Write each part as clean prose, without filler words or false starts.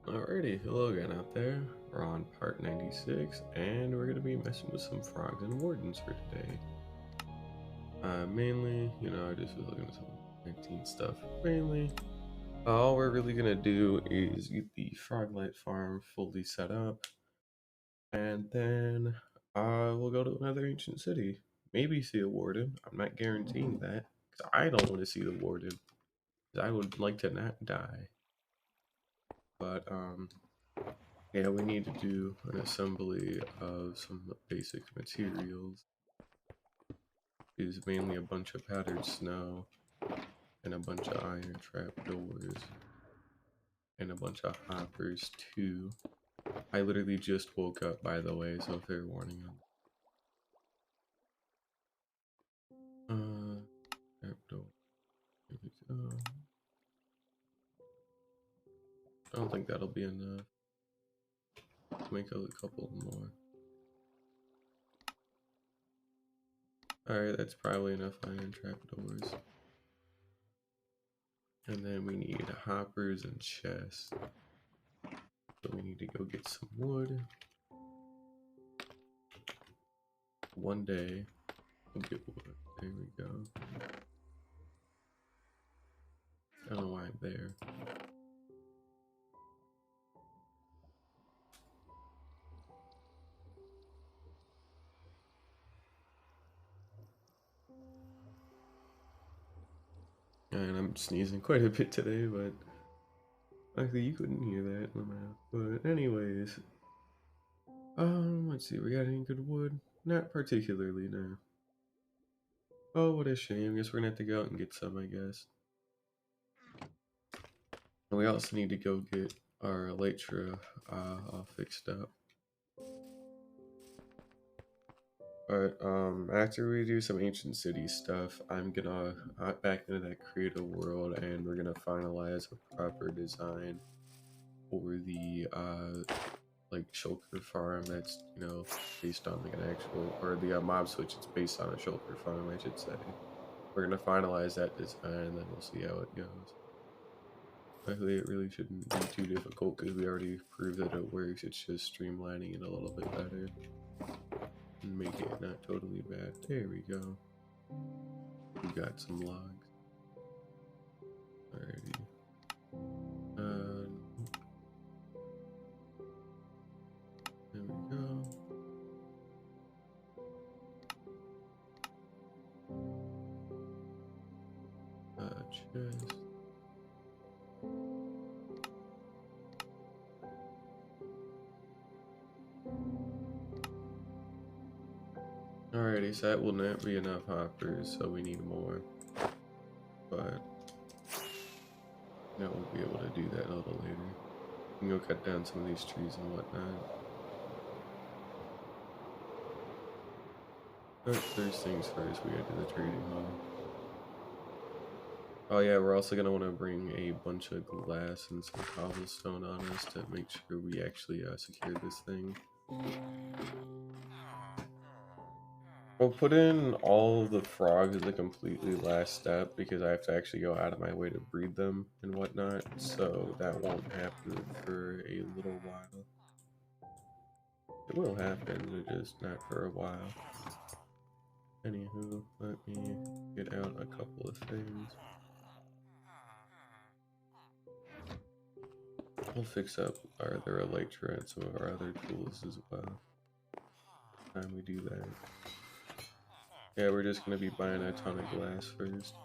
Alrighty, hello again out there. We're on part 96, and we're gonna be messing with some frogs and wardens for today. Mainly, I just was looking at some 19 stuff. Mainly, all we're really gonna do is get the Froglight farm fully set up, and then we'll go to another ancient city. Maybe see a warden. I'm not guaranteeing that, because I don't want to see the warden, because I would like to not die. But, yeah, we need to do an assembly of some basic materials. Is mainly a bunch of powdered snow and a bunch of iron trap doors and a bunch of hoppers too. I literally just woke up, by the way, so fair warning on trap door. Here we go. I don't think that'll be enough. Make a couple more. Alright, that's probably enough iron trap doors. And then we need hoppers and chests. So we need to go get some wood. One day, we'll get wood. There we go. I don't know why I'm there. And I'm sneezing quite a bit today, but actually you couldn't hear that in the mouth. But anyways, let's see, we got any good wood? Not particularly, no. Oh, what a shame. Guess we're gonna have to go out and get some, I guess. And we also need to go get our elytra all fixed up. But after we do some ancient city stuff, I'm gonna back into that creative world, and we're gonna finalize a proper design for the like shulker farm that's based on like an actual, or the mob switch it's based on a shulker farm, I should say. We're gonna finalize that design, and then we'll see how it goes. Luckily, it really shouldn't be too difficult because we already proved that it works. It's just streamlining it a little bit better and making it not totally bad. There we go. We got some logs. Alrighty. There we go. Chest. Alrighty, so that will not be enough hoppers, so we need more. But we'll be able to do that a little later. We can go cut down some of these trees and whatnot. But first things first, we gotta do the trading hall. Oh yeah, we're also gonna want to bring a bunch of glass and some cobblestone on us to make sure we actually secure this thing. We'll put in all of the frogs as a completely last step because I have to actually go out of my way to breed them and whatnot, so that won't happen for a little while. It will happen, but just not for a while. Anywho, let me get out a couple of things. We'll fix up our other elytra and some of our other tools as well. Time we do that. Yeah, we're just gonna be buying a ton of glass first.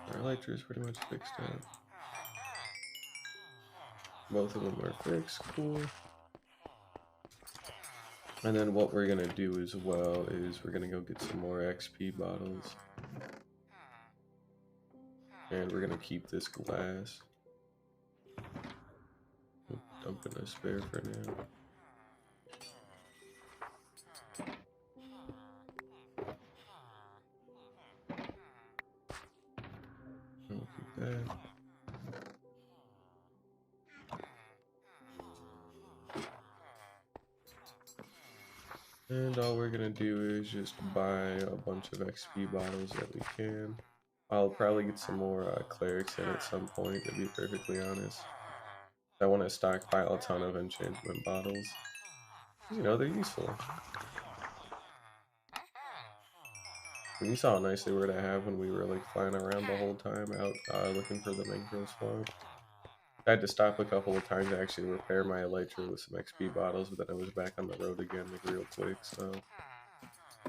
Our elytra is pretty much fixed up. Both of them are fixed, cool. And then what we're gonna do as well is we're gonna go get some more XP bottles. And we're gonna keep this glass. We'll dump in a spare for now. I'll keep that. And all we're gonna do is just buy a bunch of XP bottles that we can. I'll probably get some more clerics in at some point, to be perfectly honest. I want to stockpile a ton of enchantment bottles. You know, they're useful. And you saw how nice they were to have when we were like flying around the whole time out looking for the mangrove swamp. I had to stop a couple of times to actually repair my elytra with some XP bottles, but then I was back on the road again like real quick, so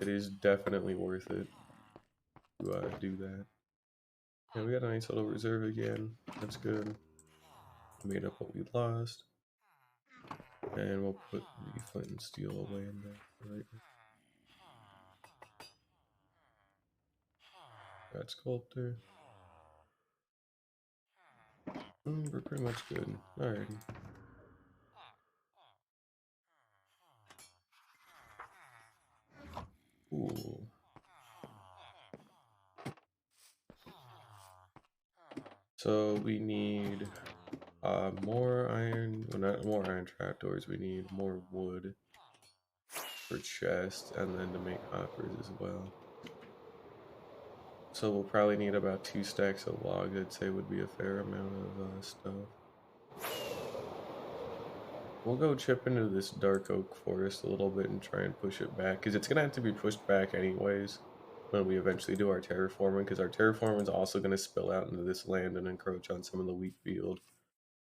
it is definitely worth it to do that. Yeah, we got a nice little reserve again. That's good. Made up what we lost. And we'll put the flint and steel away in there right now. Got sculptor. We're pretty much good. Alrighty. Ooh. So we need more iron, well not more iron trapdoors, we need more wood for chests and then to make hoppers as well. So we'll probably need about 2 stacks of logs, I'd say would be a fair amount of stuff. We'll go chip into this dark oak forest a little bit and try and push it back, because it's going to have to be pushed back anyways when we eventually do our terraforming, because our terraforming is also going to spill out into this land and encroach on some of the wheat field.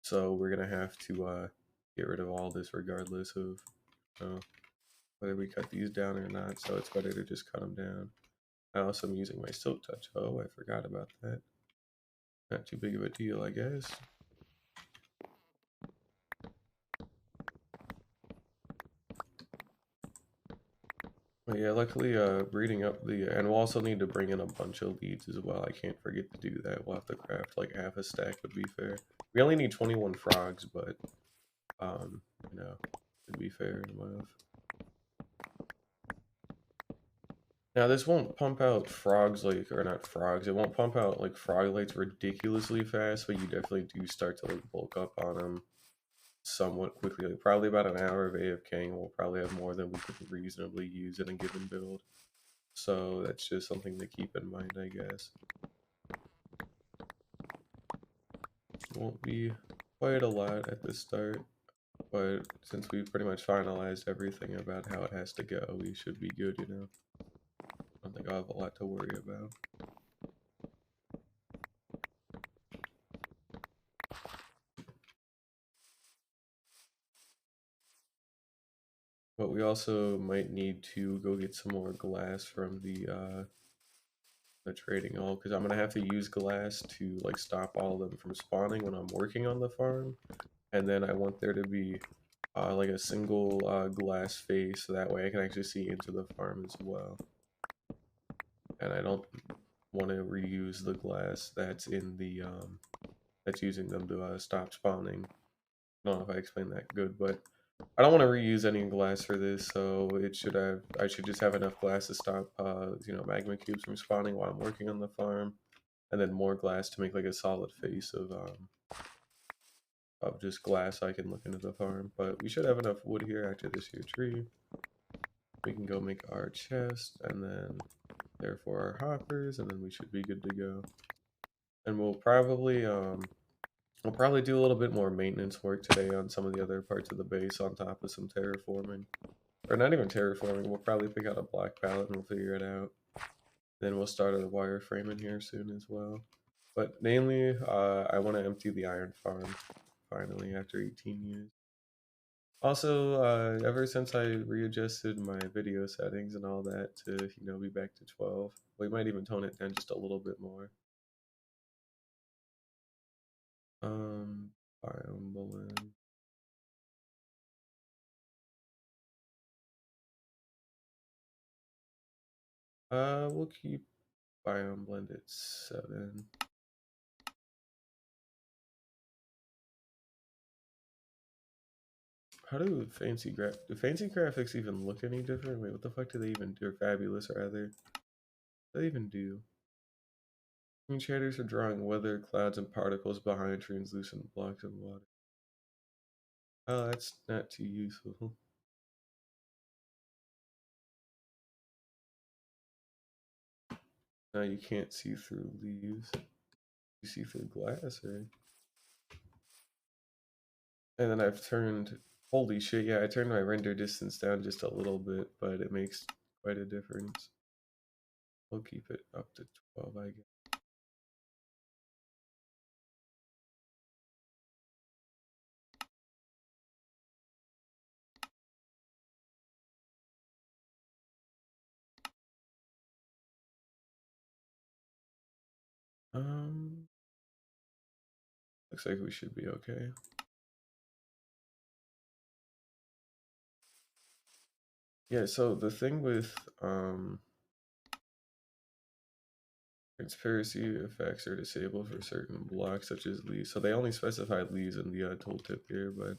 So we're going to have to get rid of all this regardless of whether we cut these down or not, so it's better to just cut them down. I also am using my silk touch. Oh, I forgot about that. Not too big of a deal, I guess. But yeah, luckily breeding up and we'll also need to bring in a bunch of leads as well. I can't forget to do that. We'll have to craft like half a stack would be fair. We only need 21 frogs, but you know, it'd be fair enough. Now this won't pump out frogs like, or not frogs, it won't pump out like frog lights ridiculously fast, but you definitely do start to like bulk up on them somewhat quickly. Like probably about an hour of AFKing, we'll probably have more than we could reasonably use in a given build. So that's just something to keep in mind, I guess. Won't be quite a lot at the start, but since we've pretty much finalized everything about how it has to go, we should be good, you know? I don't think I'll have a lot to worry about. But we also might need to go get some more glass from the trading hall, because I'm gonna have to use glass to like stop all of them from spawning when I'm working on the farm, and then I want there to be like a single glass face, so that way I can actually see into the farm as well. And I don't want to reuse the glass that's in the that's using them to stop spawning. I don't know if I explained that good, but I don't want to reuse any glass for this, so I should just have enough glass to stop you know, magma cubes from spawning while I'm working on the farm, and then more glass to make like a solid face of just glass so I can look into the farm. But we should have enough wood here after this here tree. We can go make our chest, and then therefore our hoppers, and then we should be good to go. And we'll probably do a little bit more maintenance work today on some of the other parts of the base on top of some terraforming. Or not even terraforming, we'll probably pick out a black pallet and we'll figure it out. Then we'll start a wireframe in here soon as well. But mainly, I want to empty the iron farm finally after 18 years. Also, ever since I readjusted my video settings and all that to, you know, be back to 12, we might even tone it down just a little bit more. Biome balloon. We'll keep biome blend at 7. How do fancy graphics even look any different? Wait, what the fuck do they even do? Or fabulous, rather. What do they even do? Green shaders are drawing weather, clouds, and particles behind translucent blocks of water. Oh, that's not too useful. Now you can't see through leaves. You see through glass, or... And then I've turned, holy shit, yeah, I turned my render distance down just a little bit, but it makes quite a difference. We'll keep it up to 12, I guess. Looks like we should be okay. Yeah, so the thing with transparency effects are disabled for certain blocks such as leaves. So they only specify leaves in the tooltip here, but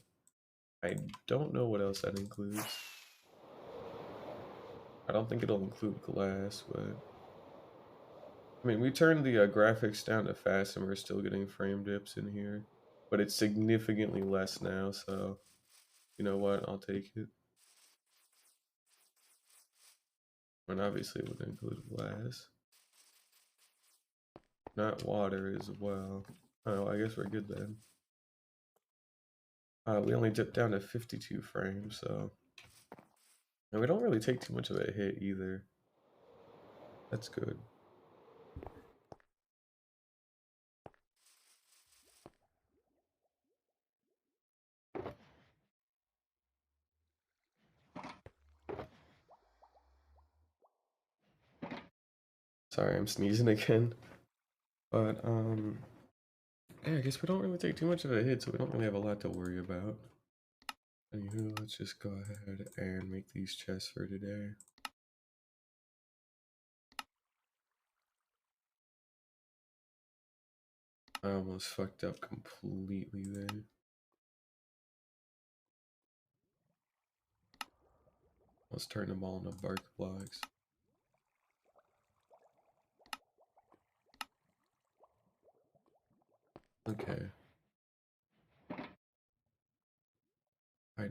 I don't know what else that includes. I don't think it'll include glass, but I mean, we turned the graphics down to fast and we're still getting frame dips in here, but it's significantly less now, so you know what, I'll take it. And obviously it would include glass. Not water as well. Oh, I guess we're good then. We only dipped down to 52 frames, so... And we don't really take too much of a hit either. That's good. Sorry, I'm sneezing again. But, yeah, I guess we don't really take too much of a hit, so we don't really have a lot to worry about. Anywho, let's just go ahead and make these chests for today. I almost fucked up completely there. Let's turn them all into bark blocks. Okay. I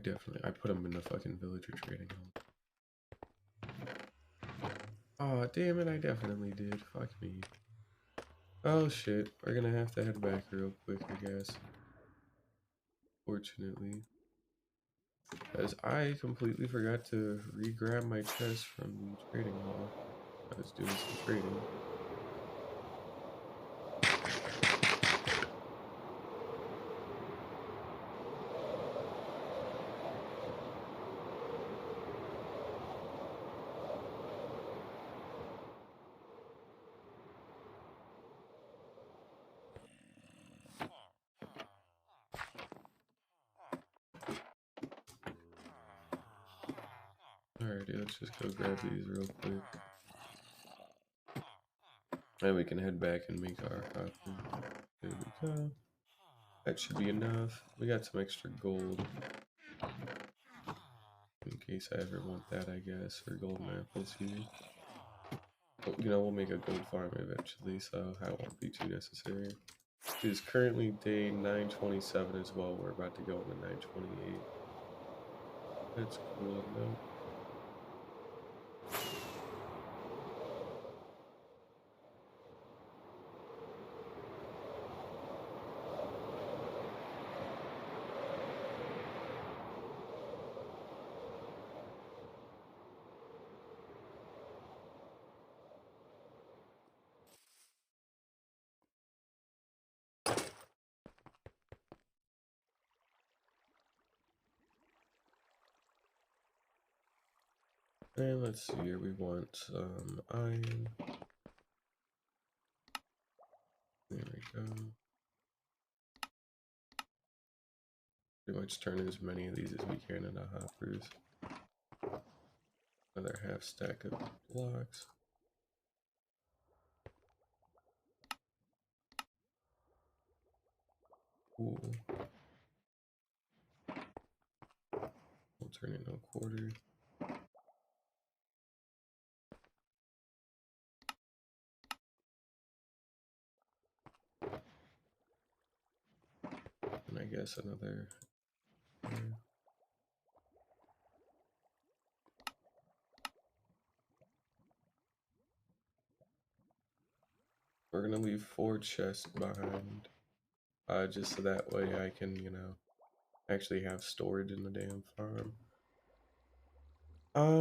put them in the fucking villager trading hall. Oh, damn it, I definitely did. Fuck me. Oh shit, we're gonna have to head back real quick, I guess. Fortunately. As I completely forgot to re-grab my chest from the trading hall. I was doing some trading. Alrighty, let's just go grab these real quick. And we can head back and make our coffee. There we go. That should be enough. We got some extra gold. In case I ever want that, I guess, for golden apples here. But, you know, we'll make a gold farm eventually, so that won't be too necessary. It is currently day 927 as well. We're about to go into 928. That's cool to know. And let's see here, we want some iron. There we go. Pretty much turn as many of these as we can into hoppers. Another half stack of blocks. Cool. We'll turn it into a quarter. And I guess another. We're gonna leave 4 chests behind. Just so that way I can, you know, actually have storage in the damn farm.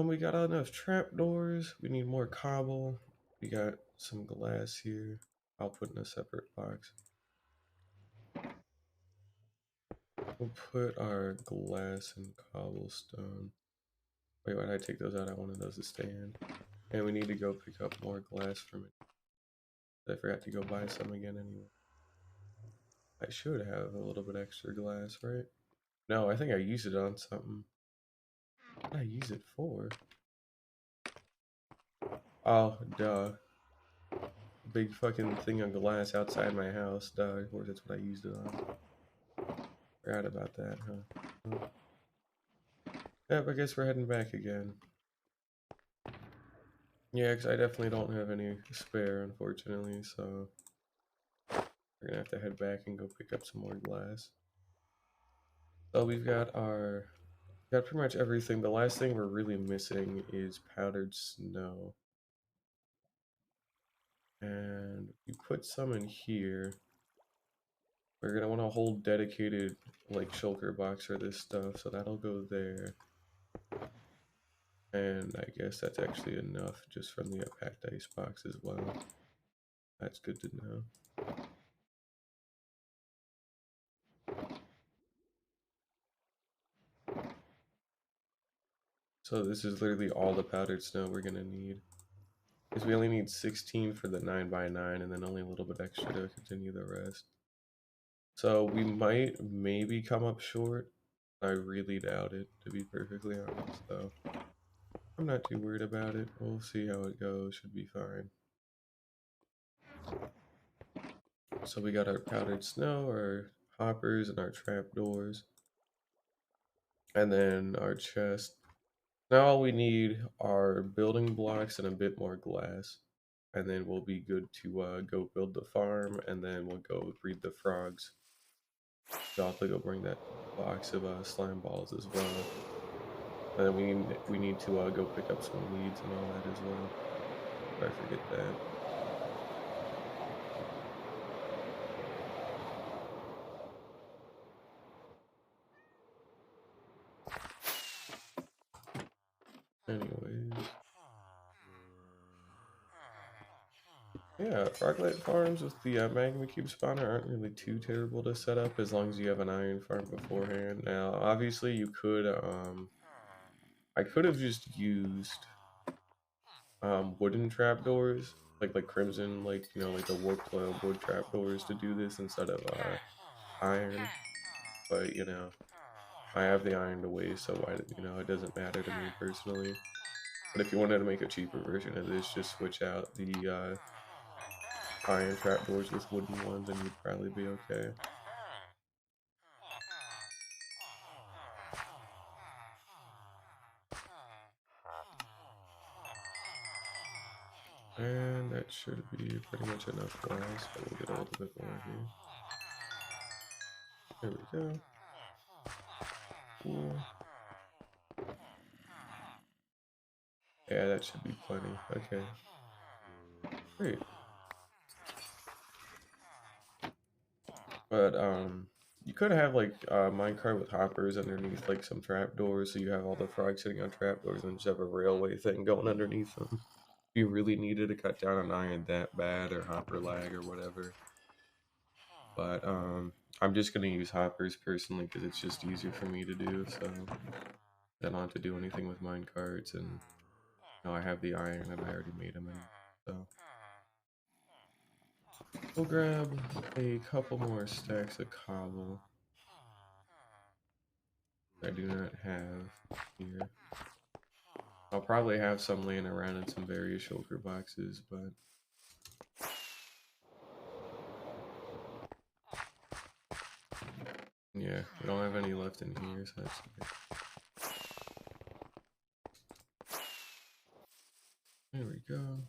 We got enough trapdoors. We need more cobble. We got some glass here. I'll put in a separate box. We'll put our glass and cobblestone. Wait, why did I take those out? I wanted those to stand. And we need to go pick up more glass from it. I forgot to go buy some again anyway. I should have a little bit extra glass, right? No, I think I used it on something. What did I use it for? Oh, duh. Big fucking thing of glass outside my house. Duh, of course that's what I used it on. Forgot about that, huh? Yep, I guess we're heading back again. Yeah, because I definitely don't have any spare, unfortunately, so we're gonna have to head back and go pick up some more glass. So we've got pretty much everything. The last thing we're really missing is powdered snow. And we put some in here. We're gonna want a whole dedicated like shulker box for this stuff, so that'll go there. And I guess that's actually enough just from the packed ice box as well. That's good to know. So this is literally all the powdered snow we're gonna need. Because we only need 16 for the 9x9 and then only a little bit extra to continue the rest. So we might maybe come up short. I really doubt it, to be perfectly honest, though. I'm not too worried about it. We'll see how it goes. Should be fine. So we got our powdered snow, our hoppers, and our trapdoors. And then our chest. Now all we need are building blocks and a bit more glass. And then we'll be good to go build the farm, and then we'll go breed the frogs. So I'll have to go bring that box of slime balls as well. And then we need to go pick up some weeds and all that as well. If I forget that. Anyways. Yeah, froglet farms with the magma cube spawner aren't really too terrible to set up as long as you have an iron farm beforehand. Now, obviously you could, I could have just used wooden trapdoors, like crimson, like, you know, like the warped wood trapdoors to do this instead of iron. But, you know, I have the iron to waste, so why, you know, it doesn't matter to me personally. But if you wanted to make a cheaper version of this, just switch out the iron trapdoors with wooden ones and you'd probably be okay. And that should be pretty much enough glass, but we'll get a little bit more here. There we go. Cool. Yeah, that should be plenty. Okay. Great. But you could have like a minecart with hoppers underneath like some trapdoors, so you have all the frogs sitting on trapdoors and just have a railway thing going underneath them. If you really needed to cut down on iron that bad or hopper lag or whatever. But I'm just gonna use hoppers personally because it's just easier for me to do, so I don't have to do anything with minecarts, and you know, I have the iron and I already made them anyway. So we'll grab a couple more stacks of cobble. I do not have here. I'll probably have some laying around in some various shulker boxes, but yeah, we don't have any left in here, so that's okay. There we go.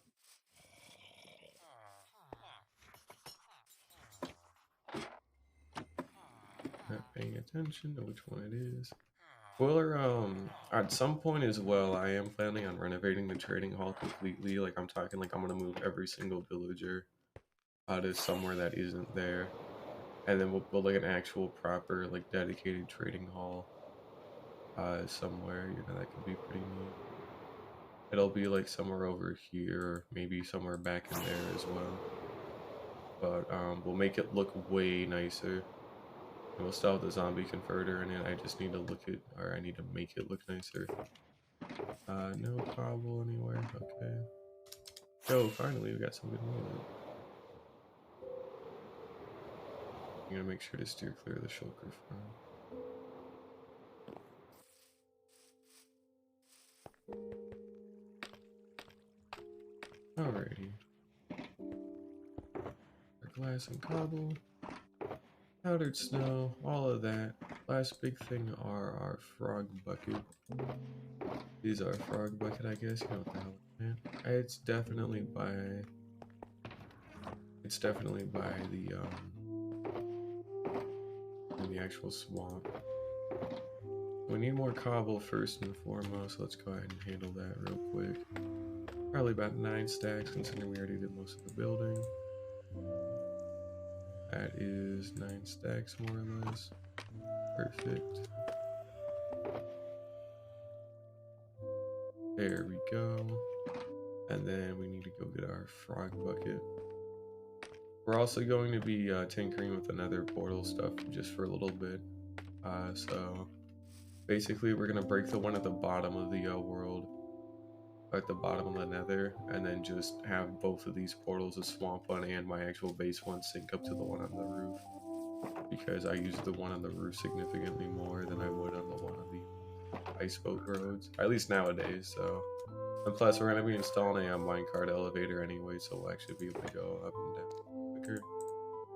Not paying attention to which one it is. Spoiler, at some point as well, I am planning on renovating the trading hall completely. Like, I'm talking like I'm gonna move every single villager to somewhere that isn't there. And then we'll build like an actual proper like dedicated trading hall somewhere, you know, that could be pretty neat. It'll be like somewhere over here, maybe somewhere back in there as well. But we'll make it look way nicer. And we'll still have the zombie converter in it. I just need to look at, or I need to make it look nicer. No cobble anywhere. Okay. Yo, finally we got some good music. I'm gonna make sure to steer clear of the shulker farm. Alrighty. Our glass and cobble. Powdered snow, all of that. Last big thing are our frog bucket. These are frog bucket, I guess. You know what the hell, man. It's definitely by in the actual swamp. We need more cobble first and foremost. Let's go ahead and handle that real quick. Probably about 9 stacks, considering we already did most of the building. That is 9 stacks, more or less. Perfect. There we go. And then we need to go get our frog bucket. We're also going to be tinkering with another portal stuff just for a little bit. So basically we're going to break the one at the bottom of the world, at the bottom of the nether, and then just have both of these portals, the swamp one and my actual base one, sync up to the one on the roof. Because I use the one on the roof significantly more than I would on the one on the ice boat roads, at least nowadays. So, and plus we're going to be installing a minecart elevator anyway, so we'll actually be able to go up and down quicker.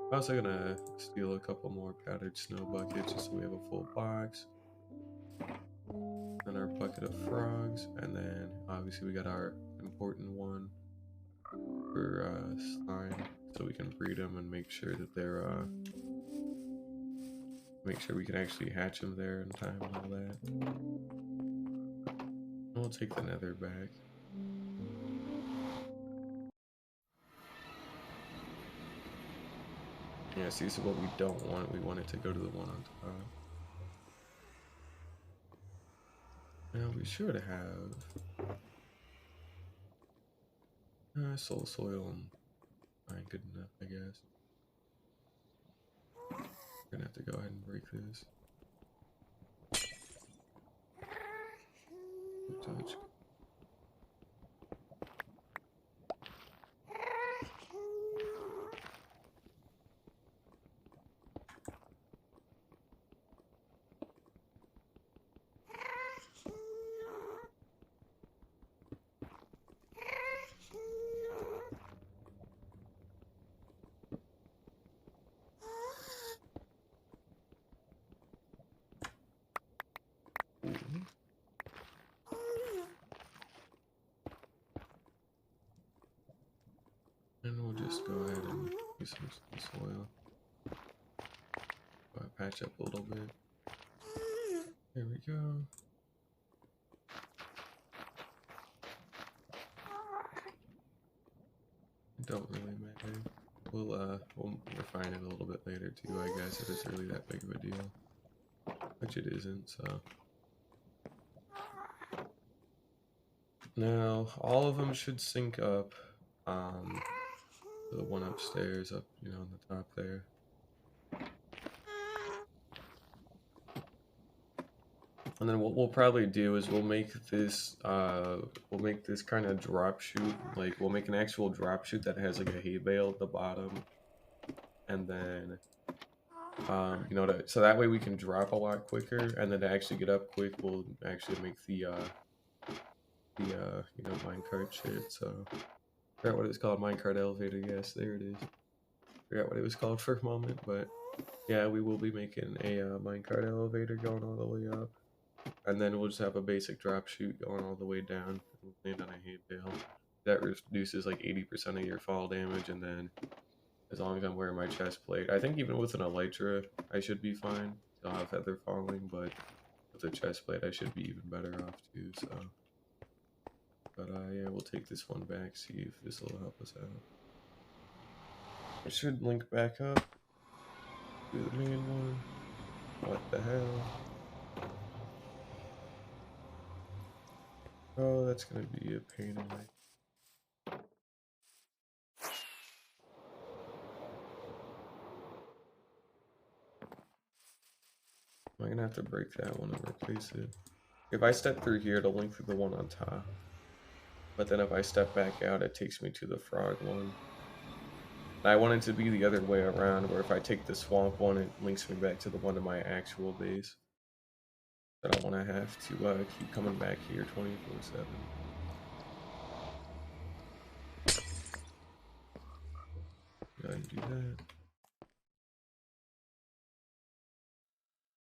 I'm also going to steal a couple more powdered snow buckets just so we have a full box. And our bucket of frogs, and then obviously we got our important one for slime, so we can breed them and make sure that they're make sure we can actually hatch them there in time and all that. And we'll take the nether back. Yeah, see, so what we don't want, we want it to go to the one on top. Now we should have soul soil and fine, good enough, I guess. We're gonna have to go ahead and break this. Touch. And we'll just go ahead and use some soil. Patch up a little bit. There we go. It don't really matter. We'll refine it a little bit later too, I guess, if it's really that big of a deal. Which it isn't, so. Now, all of them should sync up. The one upstairs, up, you know, on the top there. And then what we'll probably do is we'll make this kind of drop chute, like we'll make an actual drop chute that has like a hay bale at the bottom, and then you know, so that way we can drop a lot quicker, and then to actually get up quick, we'll actually make the you know, minecart shit. So I forgot what it's called, minecart elevator. Yes, there it is. Forgot what it was called for a moment, but yeah, we will be making a minecart elevator going all the way up. And then we'll just have a basic drop chute going all the way down. We'll land on a hay bale. That reduces like 80% of your fall damage, and then as long as I'm wearing my chest plate, I think even with an elytra, I should be fine. I'll have feather falling, but with the chest plate, I should be even better off too. So, but yeah, we'll take this one back, see if this will help us out. It should link back up to the main one. What the hell? Oh, that's gonna be a pain in my... I'm gonna have to break that one and replace it. If I step through here, it'll link through the one on top. But then if I step back out, it takes me to the frog one. And I want it to be the other way around, where if I take the swamp one, it links me back to the one in my actual base. I don't want to have to keep coming back here 24/7. Go ahead and do that.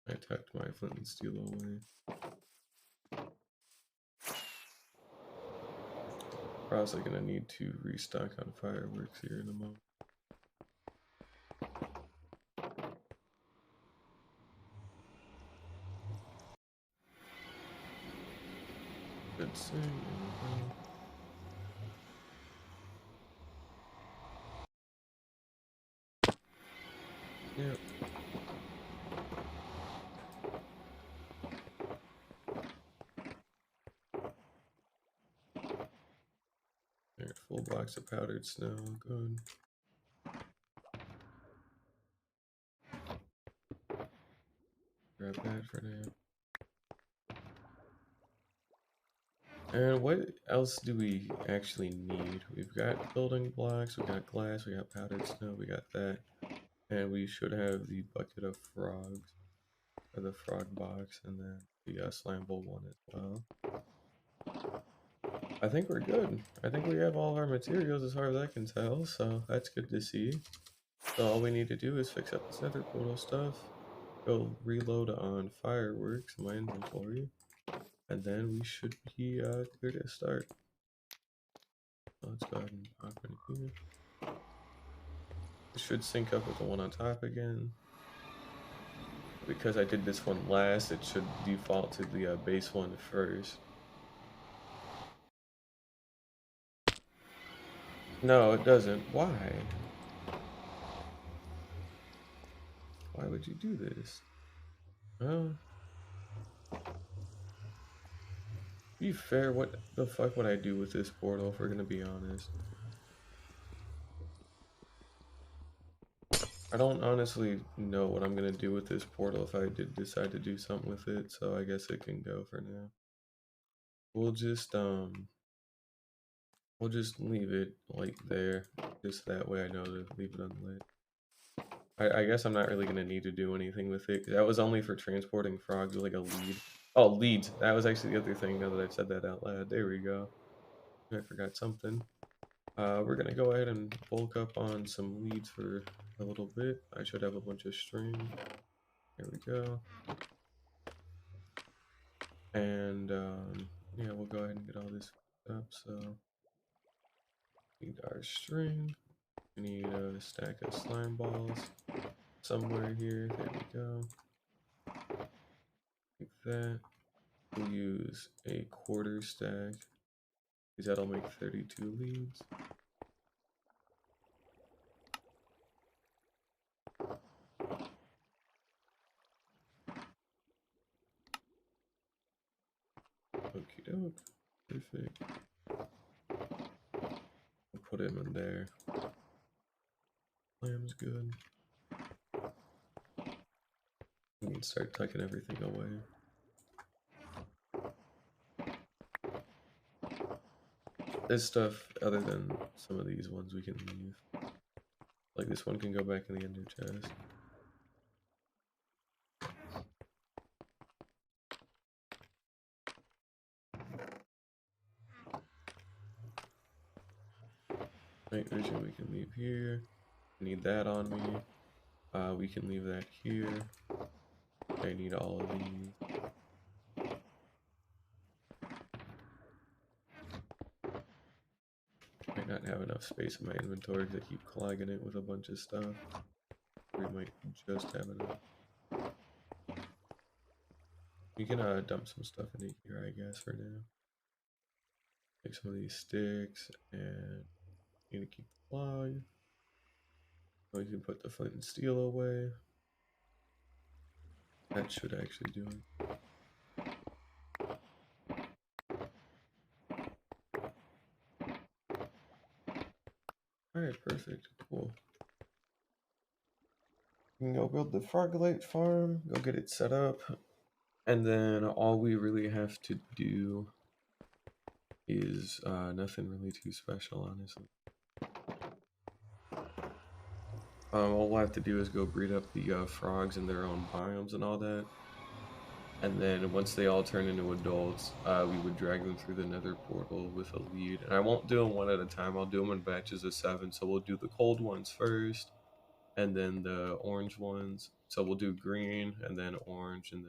I tucked my flint and steel away. Probably gonna need to restock on fireworks here in a moment. Good sing. Yep. There, full box of powdered snow. Good. Grab that for now. And what else do we actually need? We've got building blocks, we got glass, we got powdered snow, we got that. And we should have the bucket of frogs, or the frog box, and then the slime bowl one as well. I think we're good. I think we have all of our materials as far as I can tell, so that's good to see. So all we need to do is fix up this nether portal stuff, go reload on fireworks in my inventory, and then we should be clear to start. So let's go ahead and pop in here. It should sync up with the one on top again. Because I did this one last, it should default to the base one first. No, it doesn't. Why? Why would you do this? Well, be fair, what the fuck would I do with this portal if we're gonna be honest? I don't honestly know what I'm gonna do with this portal if I did decide to do something with it, so I guess it can go for now. We'll just leave it like there, just that way I know to leave it unlit. I guess I'm not really gonna need to do anything with it. That was only for transporting frogs with like a lead. Oh, leads. That was actually the other thing now that I've said that out loud. There we go. I forgot something. We're gonna go ahead and bulk up on some leads for a little bit. I should have a bunch of string. There we go. And yeah, we'll go ahead and get all this up. So we need our string. We need a stack of slime balls somewhere here. There we go. Like that. We'll use a quarter stack because that'll make 32 leads. Okie doke. Perfect. We'll put him in there. Lamb's good. We can start tucking everything away. This stuff, other than some of these ones, we can leave. Like this one can go back in the ender chest. Night vision we can leave here. Need that on me. We can leave that here. I need all of these. Might not have enough space in my inventory because I keep clogging it with a bunch of stuff. We might just have enough. You can dump some stuff into here, I guess, for now. Take some of these sticks and need to keep the log. We can put the flint and steel away. That should actually do it. Alright, perfect. Cool. We can go build the Froglight farm, go get it set up, and then all we really have to do is nothing really too special, honestly. All we'll have to do is go breed up the frogs in their own biomes and all that. And then once they all turn into adults, we would drag them through the nether portal with a lead. And I won't do them one at a time, I'll do them in batches of 7. So we'll do the cold ones first, and then the orange ones. So we'll do green, and then orange, and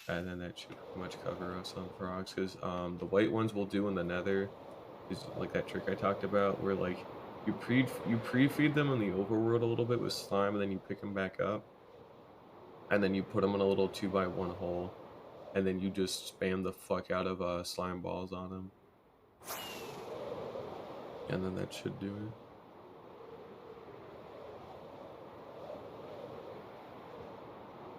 then that should pretty much cover us on frogs. Because the white ones we'll do in the nether is like that trick I talked about, where like you pre-feed them in the overworld a little bit with slime, and then you pick them back up, and then you put them in a little 2x1 hole, and then you just spam the fuck out of slime balls on them, and then that should do it.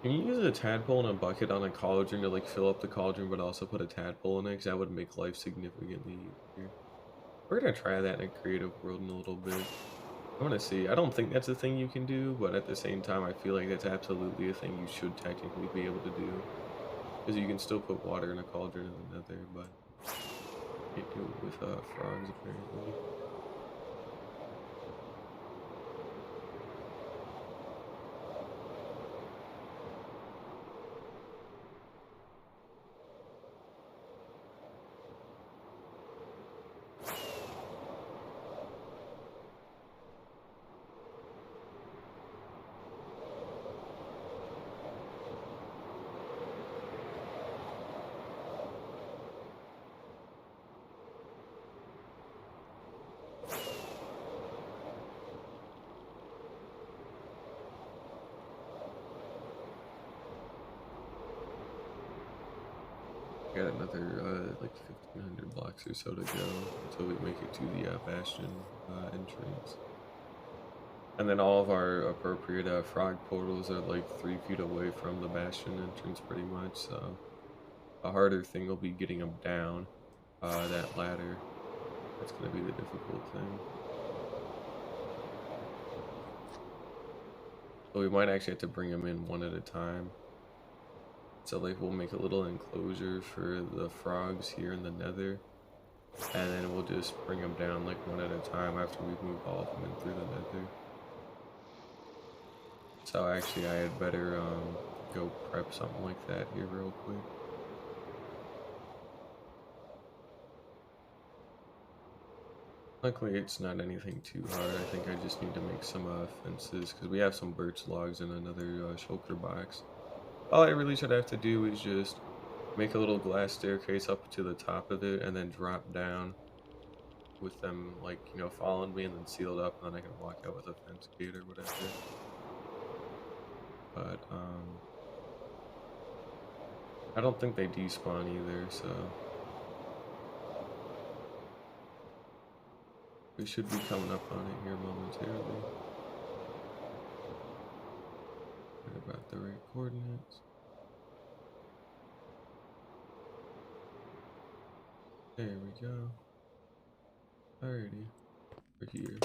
Can you use a tadpole and a bucket on a cauldron to like fill up the cauldron, but also put a tadpole in it? Because that would make life significantly easier. We're gonna try that in a creative world in a little bit. I want to see. I don't think that's a thing you can do, but at the same time, I feel like that's absolutely a thing you should technically be able to do. Because you can still put water in a cauldron in the nether, but you can't do it with frogs apparently. Got another like 1,500 blocks or so to go until we make it to the Bastion entrance. And then all of our appropriate frog portals are like 3 feet away from the Bastion entrance pretty much, so a harder thing will be getting them down that ladder. That's going to be the difficult thing. So we might actually have to bring them in one at a time. So like we'll make a little enclosure for the frogs here in the nether, and then we'll just bring them down like one at a time after we've moved all of them in through the nether. So actually I had better go prep something like that here real quick. Luckily it's not anything too hard. I think I just need to make some fences because we have some birch logs in another shulker box. All I really should have to do is just make a little glass staircase up to the top of it and then drop down with them, like, you know, following me and then sealed up, and then I can walk out with a fence gate or whatever. But, I don't think they despawn either, so we should be coming up on it here momentarily. Right about the right coordinates. There we go. Alrighty. We're here.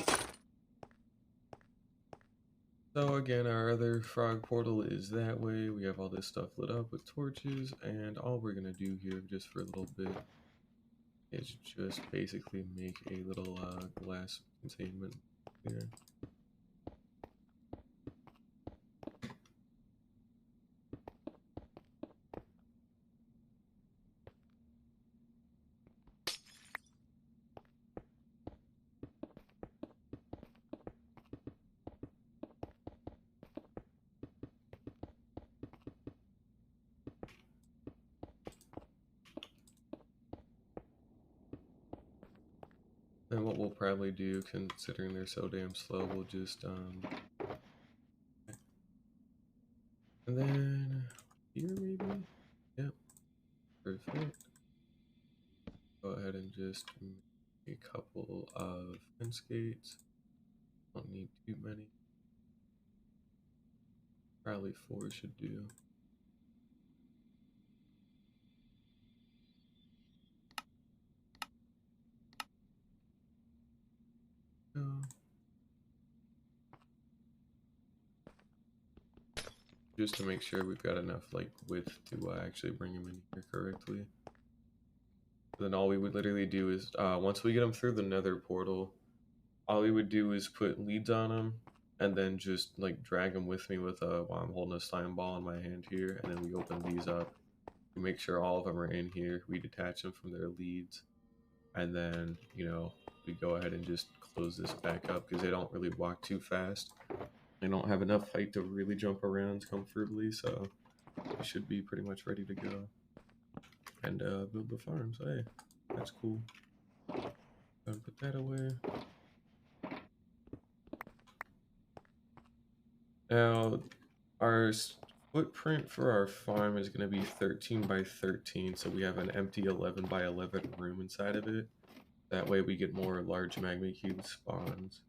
So again, our other frog portal is that way. We have all this stuff lit up with torches, and all we're gonna do here just for a little bit is just basically make a little glass containment here. And what we'll probably do, considering they're so damn slow, we'll just and then here maybe? Yep. Perfect. Go ahead and just make a couple of fence gates. Don't need too many. Probably 4 should do. Just to make sure we've got enough like width to actually bring him in here correctly. Then all we would literally do is once we get him through the nether portal, all we would do is put leads on him and then just like drag him with me with while I'm holding a slime ball in my hand here, and then we open these up. We make sure all of them are in here. We detach them from their leads, and then we go ahead and just close this back up because they don't really walk too fast. They don't have enough height to really jump around comfortably, so we should be pretty much ready to go and build the farm. So hey, that's cool. Gotta put that away. Now, our footprint for our farm is going to be 13 by 13, so we have an empty 11 by 11 room inside of it. That way we get more large magma cube spawns.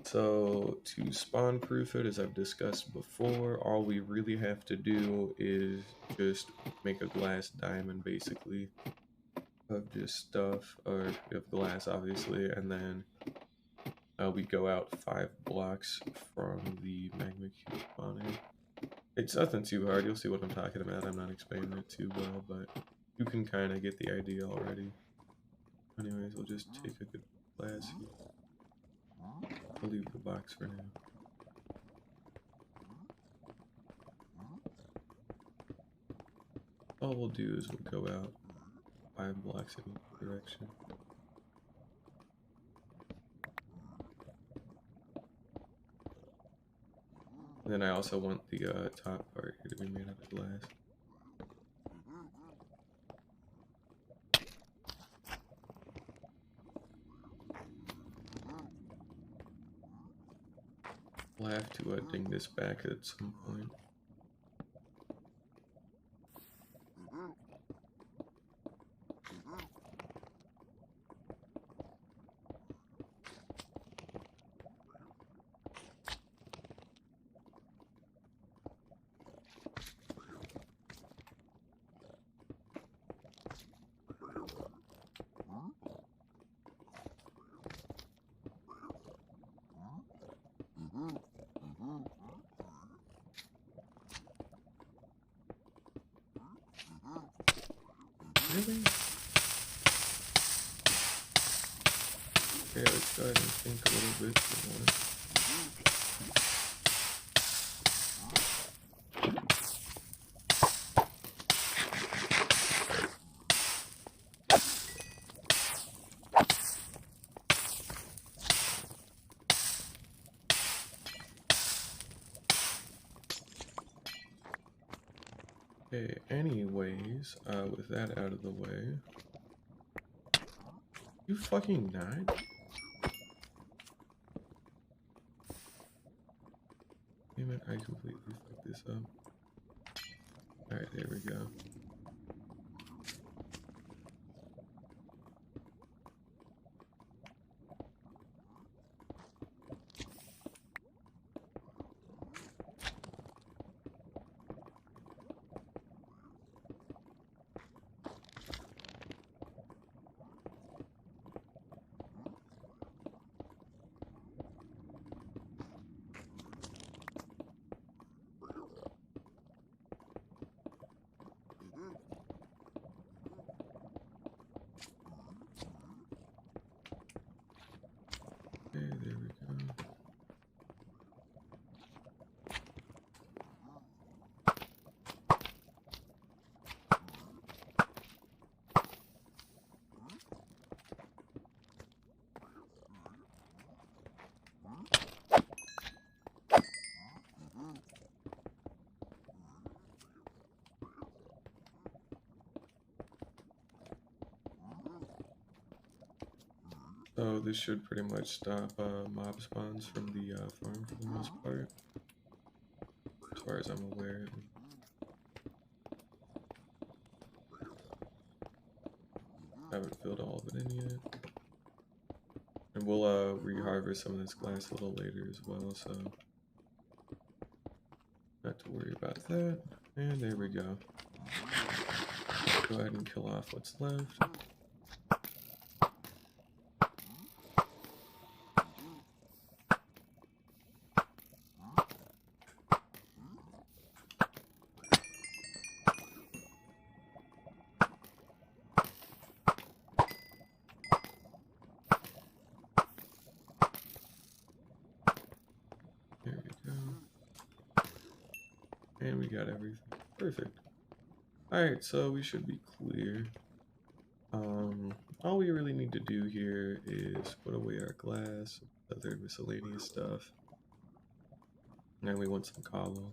So to spawn proof it, as I've discussed before, all we really have to do is just make a glass diamond basically of just stuff, or of glass obviously, and then we go out 5 blocks from the magma cube spawner. It's nothing too hard, you'll see what I'm talking about. I'm not explaining it too well, but you can kind of get the idea already. Anyways, we'll just take a good glass here. I'll leave the box for now. All we'll do is we'll go out 5 blocks in each direction. And then I also want the top part here to be made out of glass. We'll have to ding this back at some point. Really? Okay, let's go ahead and think a little bit more. Okay, anyways, with that out of the way. You fucking died? Damn it, I completely fucked this up. Alright, there we go. Okay, there we go. So this should pretty much stop mob spawns from the farm for the most part, as far as I'm aware. I haven't filled all of it in yet. And we'll harvest some of this glass a little later as well, so not to worry about that. And there we go. Go ahead and kill off what's left. There we go. And we got everything. Perfect. Alright, so we should be clear. All we really need to do here is put away our glass, other miscellaneous stuff. And then we want some cobble.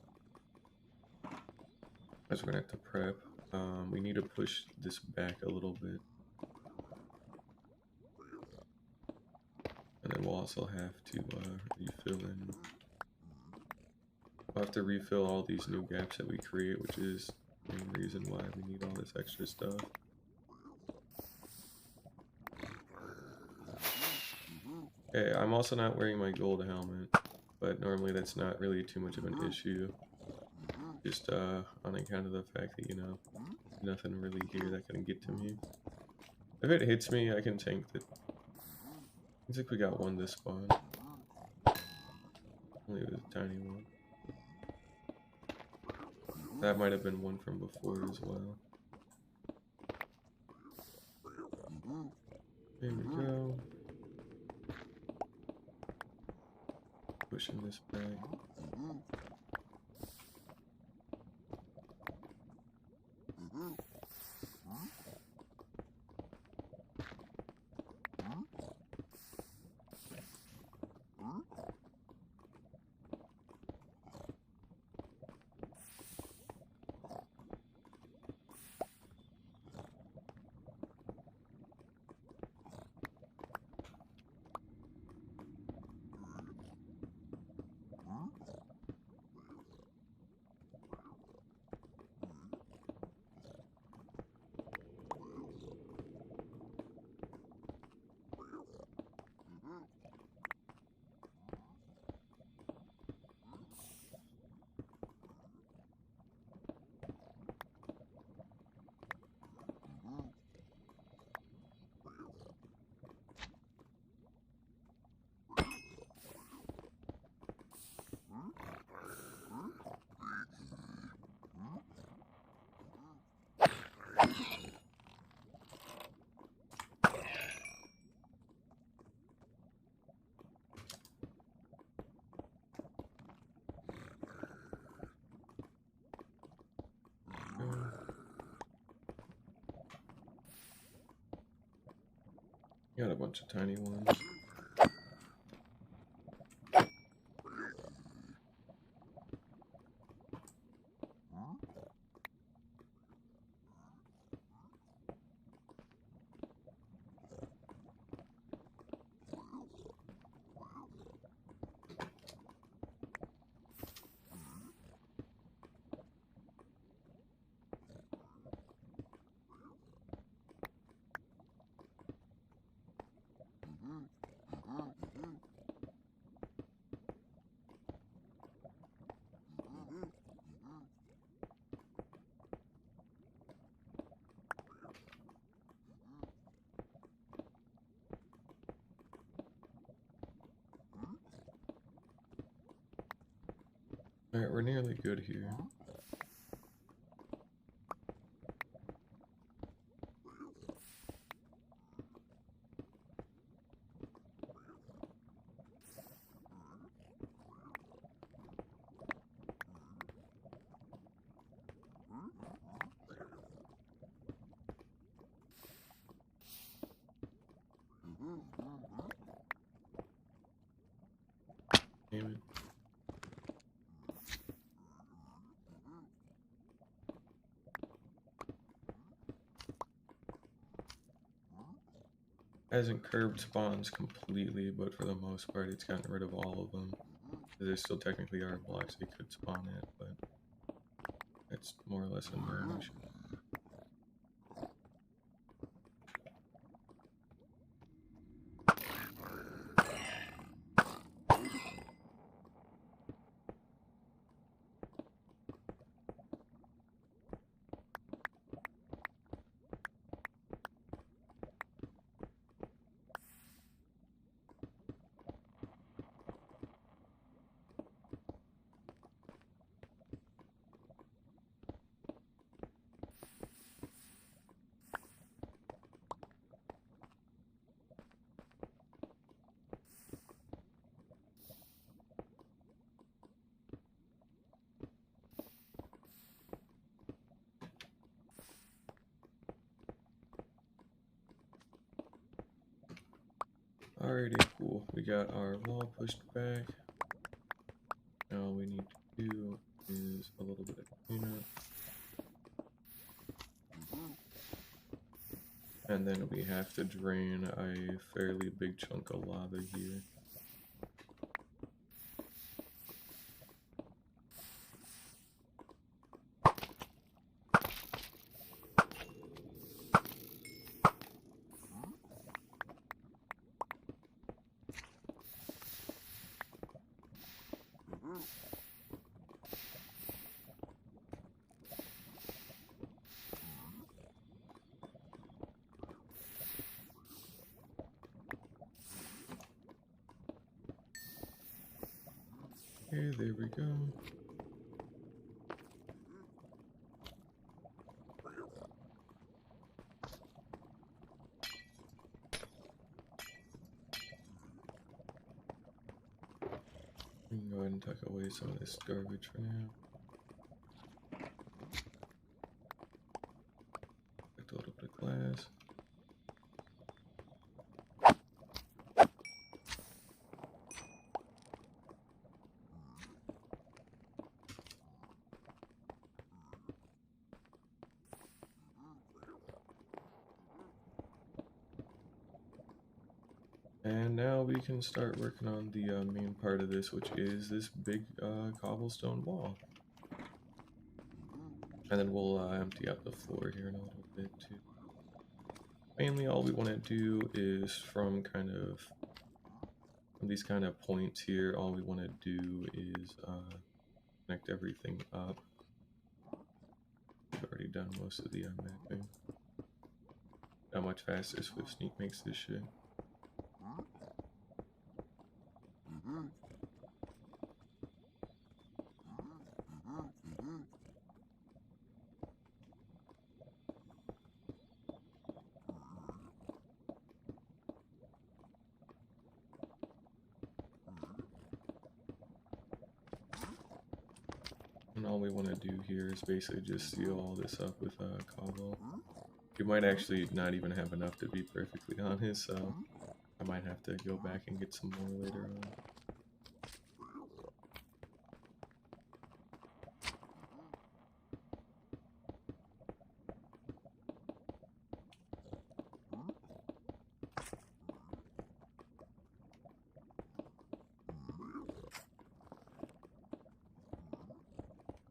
As we're gonna have to prep. We need to push this back a little bit. And then we'll also have to refill in. We'll have to refill all these new gaps that we create, which is the main reason why we need all this extra stuff. Okay, I'm also not wearing my gold helmet, but normally that's not really too much of an issue. Just on account of the fact that, you know, nothing really here that can get to me. If it hits me, I can tank it. Looks like we got one this spawn. Only it was a tiny one. That might have been one from before as well. There we go. Pushing this back. Got a bunch of tiny ones. Alright, we're nearly good here. Damn it. Hasn't curbed spawns completely, but for the most part it's gotten rid of all of them. There still technically are blocks they could spawn at, but that's more or less a non-issue. Alrighty, cool. We got our wall pushed back. Now all we need to do is a little bit of cleanup. And then we have to drain a fairly big chunk of lava here. Okay, there we go. We can go ahead and tuck away some of this garbage for now. Collect a little bit of glass. And now we can start working on the main part of this, which is this big cobblestone wall. And then we'll empty out the floor here in a little bit too. Mainly all we want to do is from these kind of points here, all we want to do is connect everything up. We've already done most of the mapping. How much faster Swift Sneak makes this shit. And all we want to do here is basically just seal all this up with cobble. You might actually not even have enough, to be perfectly honest, so I might have to go back and get some more later on.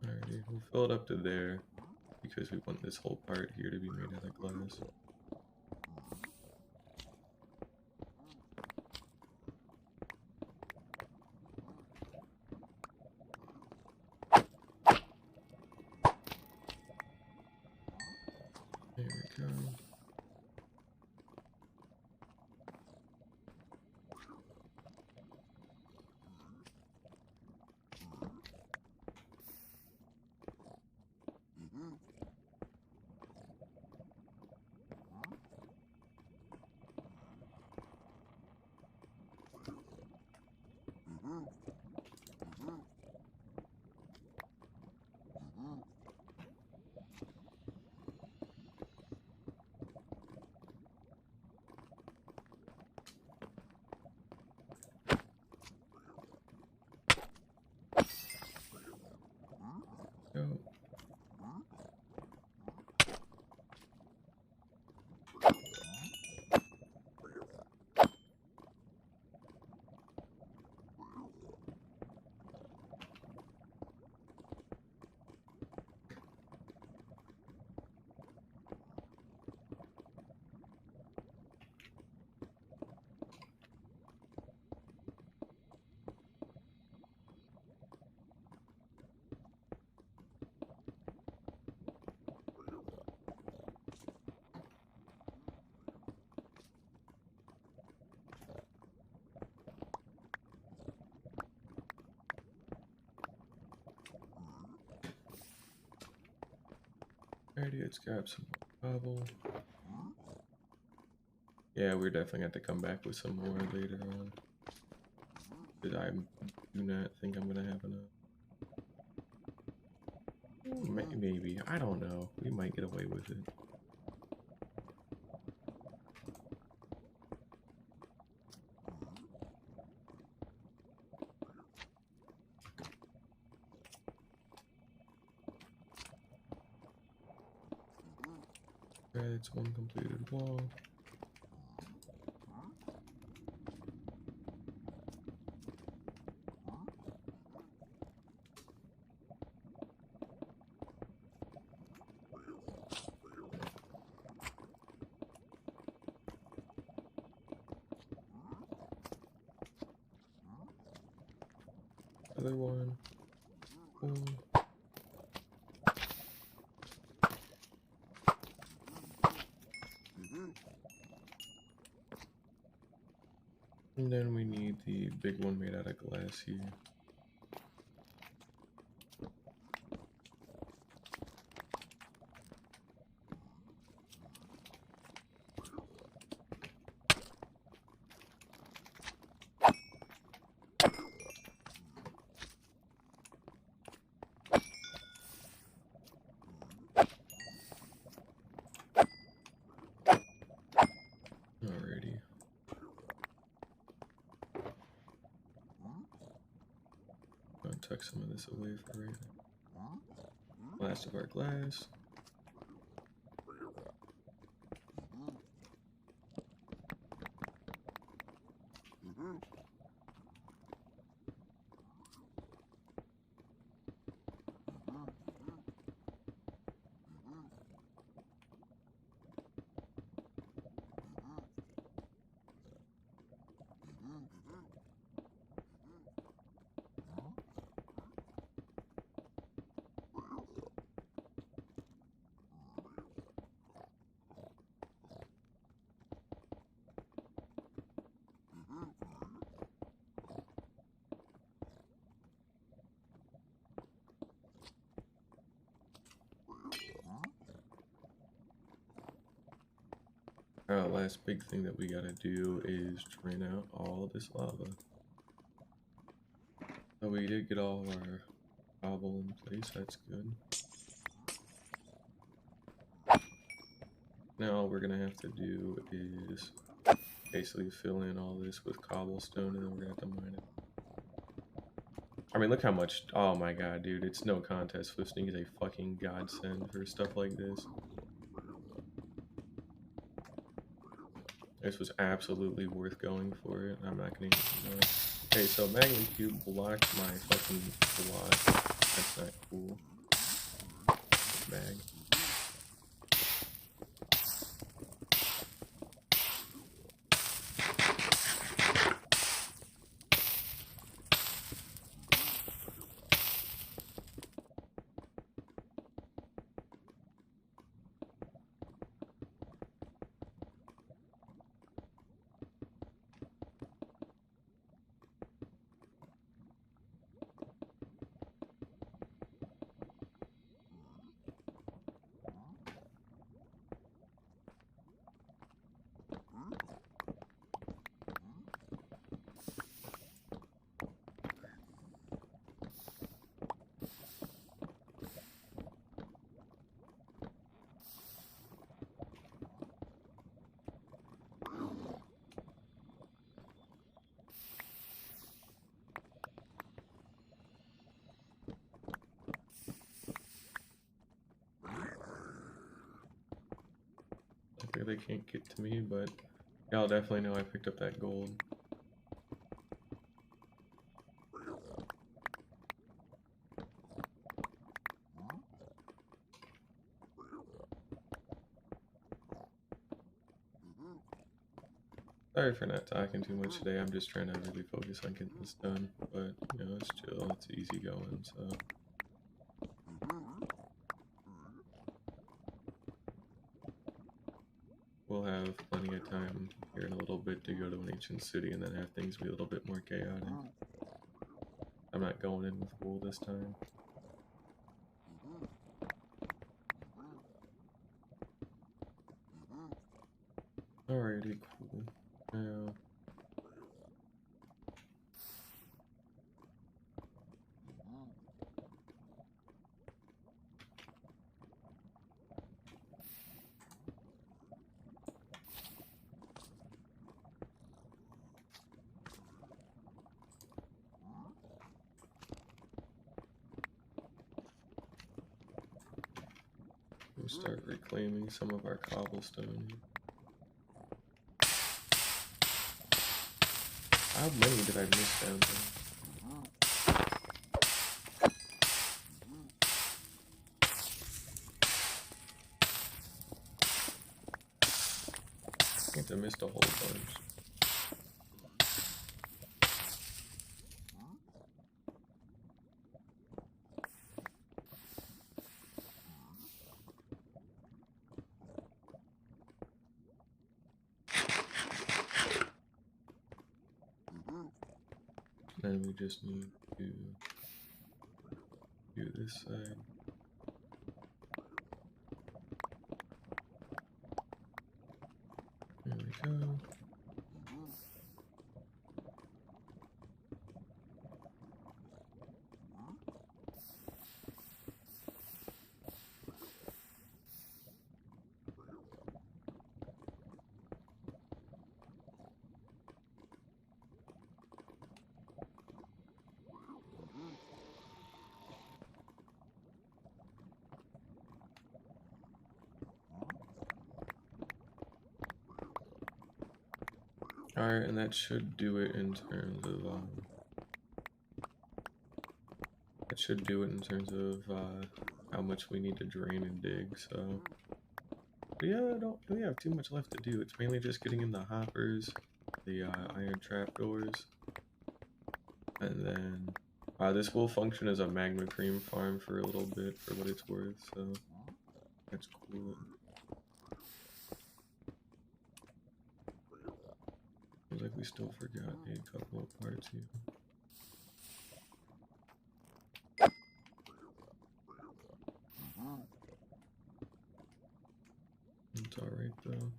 Alrighty, we'll fill it up to there because we want this whole part here to be made out of glass. There we go. Go. Alrighty, let's grab some more cobble. Yeah, we're definitely going to come back with some more later on. Because I do not think I'm going to have enough. Maybe. I don't know. We might get away with it. sides, one completed wall. Other one. Boom. And then we need the big one made out of glass here. Alrighty. I'll tuck some of this away for right now. Last of our glass. Last big thing that we gotta do is drain out all this lava. So we did get all our cobble in place, that's good. Now all we're gonna have to do is basically fill in all this with cobblestone, and then we're gonna have to mine it. I mean, look how much, oh my god, dude, it's no contest. Twisting is a fucking godsend for stuff like this. This was absolutely worth going for it. I'm not gonna even know. Okay, so Magma Cube blocked my fucking block. That's not cool. Mag. They can't get to me, but y'all definitely know I picked up that gold. Sorry for not talking too much today. I'm just trying to really focus on getting this done, but you know, it's chill, it's easy going, so. We'll have plenty of time here in a little bit to go to an ancient city and then have things be a little bit more chaotic. I'm not going in with wool this time. Alrighty, cool. Now, We start reclaiming some of our cobblestone. How many did I miss down there? I think I missed a whole bunch. Then we just need to do this side. There we go. Alright, and that should do it in terms of how much we need to drain and dig. So, but yeah, I don't really have too much left to do. It's mainly just getting in the hoppers, the iron trapdoors, and then this will function as a magma cream farm for a little bit for what it's worth. So that's cool. Seems like we still forgot a couple of parts here. It's alright though.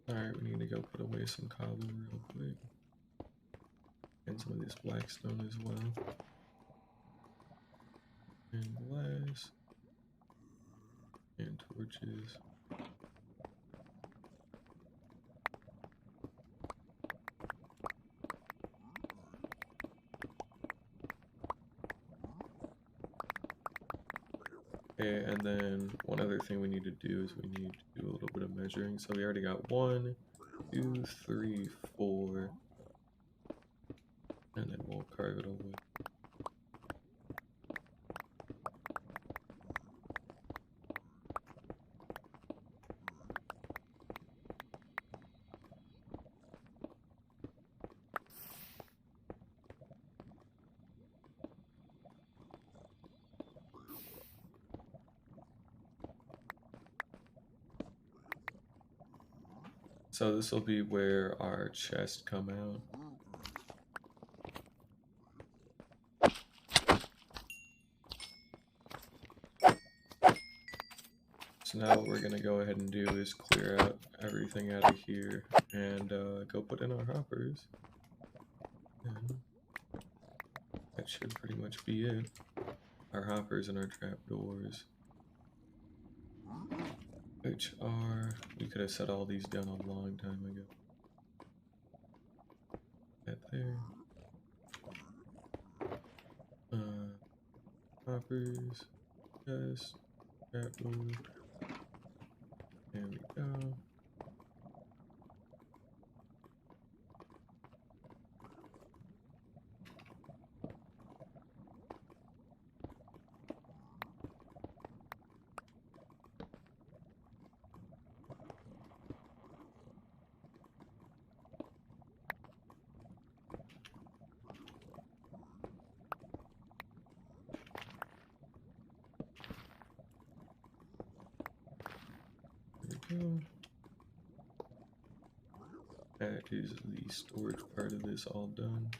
Alright, we need to go put away some cobble real quick. And some of this blackstone as well. And glass. And torches. Okay, and then one other thing we need to do is we need to do a little bit of measuring. So we already got 1, 2, 3, 4. And then we'll carve it away. So this will be where our chests come out. So now what we're gonna go ahead and do is clear out everything out of here and go put in our hoppers. And that should pretty much be it. Our hoppers and our trapdoors. Which are, we could have set all these down a long time ago. That there. Hoppers, chest, trapdoor. There we go. Go. That is the storage part of this all done.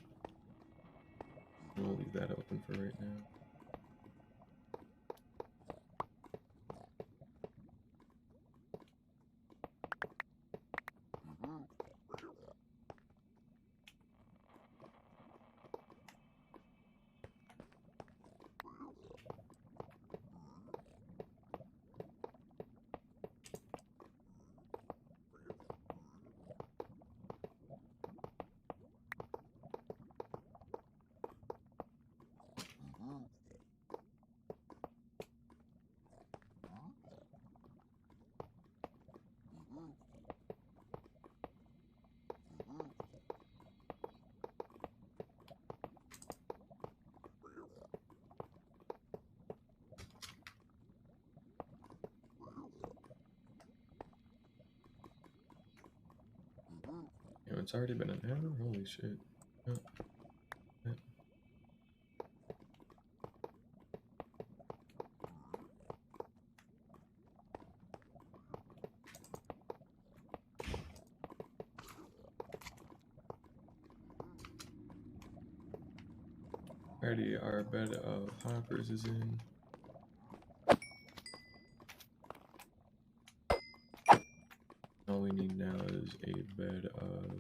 We'll leave that open for right now. it's already been an hour? Holy shit. Oh, yeah. Alrighty, our bed of hoppers is in. All we need now is a bed of...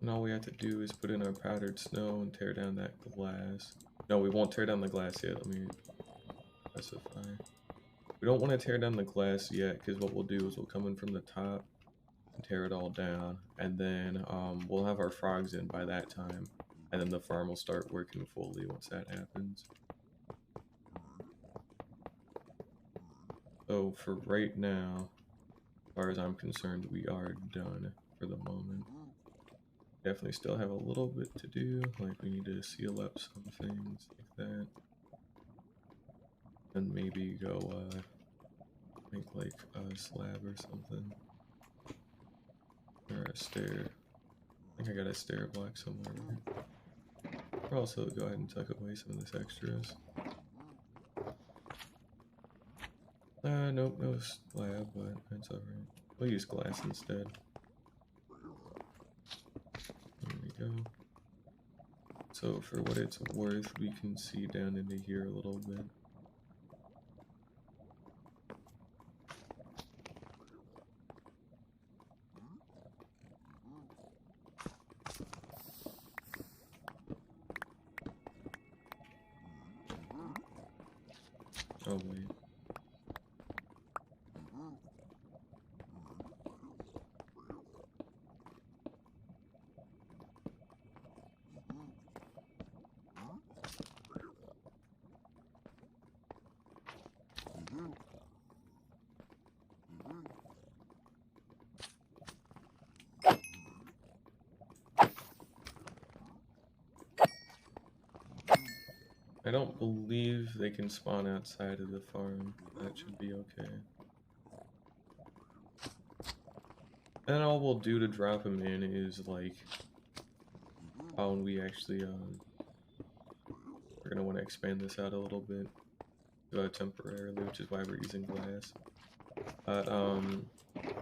And all we have to do is put in our powdered snow and tear down that glass. No, we won't tear down the glass yet. Let me specify. We don't want to tear down the glass yet, because what we'll do is we'll come in from the top and tear it all down. And then we'll have our frogs in by that time. And then the farm will start working fully once that happens. So for right now, as far as I'm concerned, we are done for the moment. Definitely still have a little bit to do, like we need to seal up some things like that. And maybe go make like a slab or something. Or a stair. I think I got a stair block somewhere. I'll also go ahead and tuck away some of this extras. Nope, no slab, but that's alright. We'll use glass instead. There we go. So for what it's worth, we can see down into here a little bit. Oh wait. I don't believe they can spawn outside of the farm. That should be okay. And all we'll do to drop them in is like, when we actually we're gonna want to expand this out a little bit temporarily, which is why we're using glass. But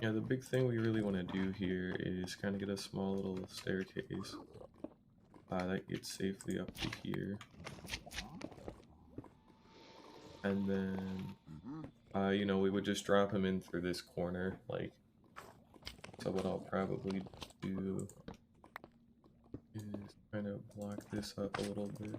yeah, the big thing we really want to do here is kind of get a small little staircase that gets safely up to here. And then, you know, we would just drop him in through this corner, like, so what I'll probably do is kind of block this up a little bit.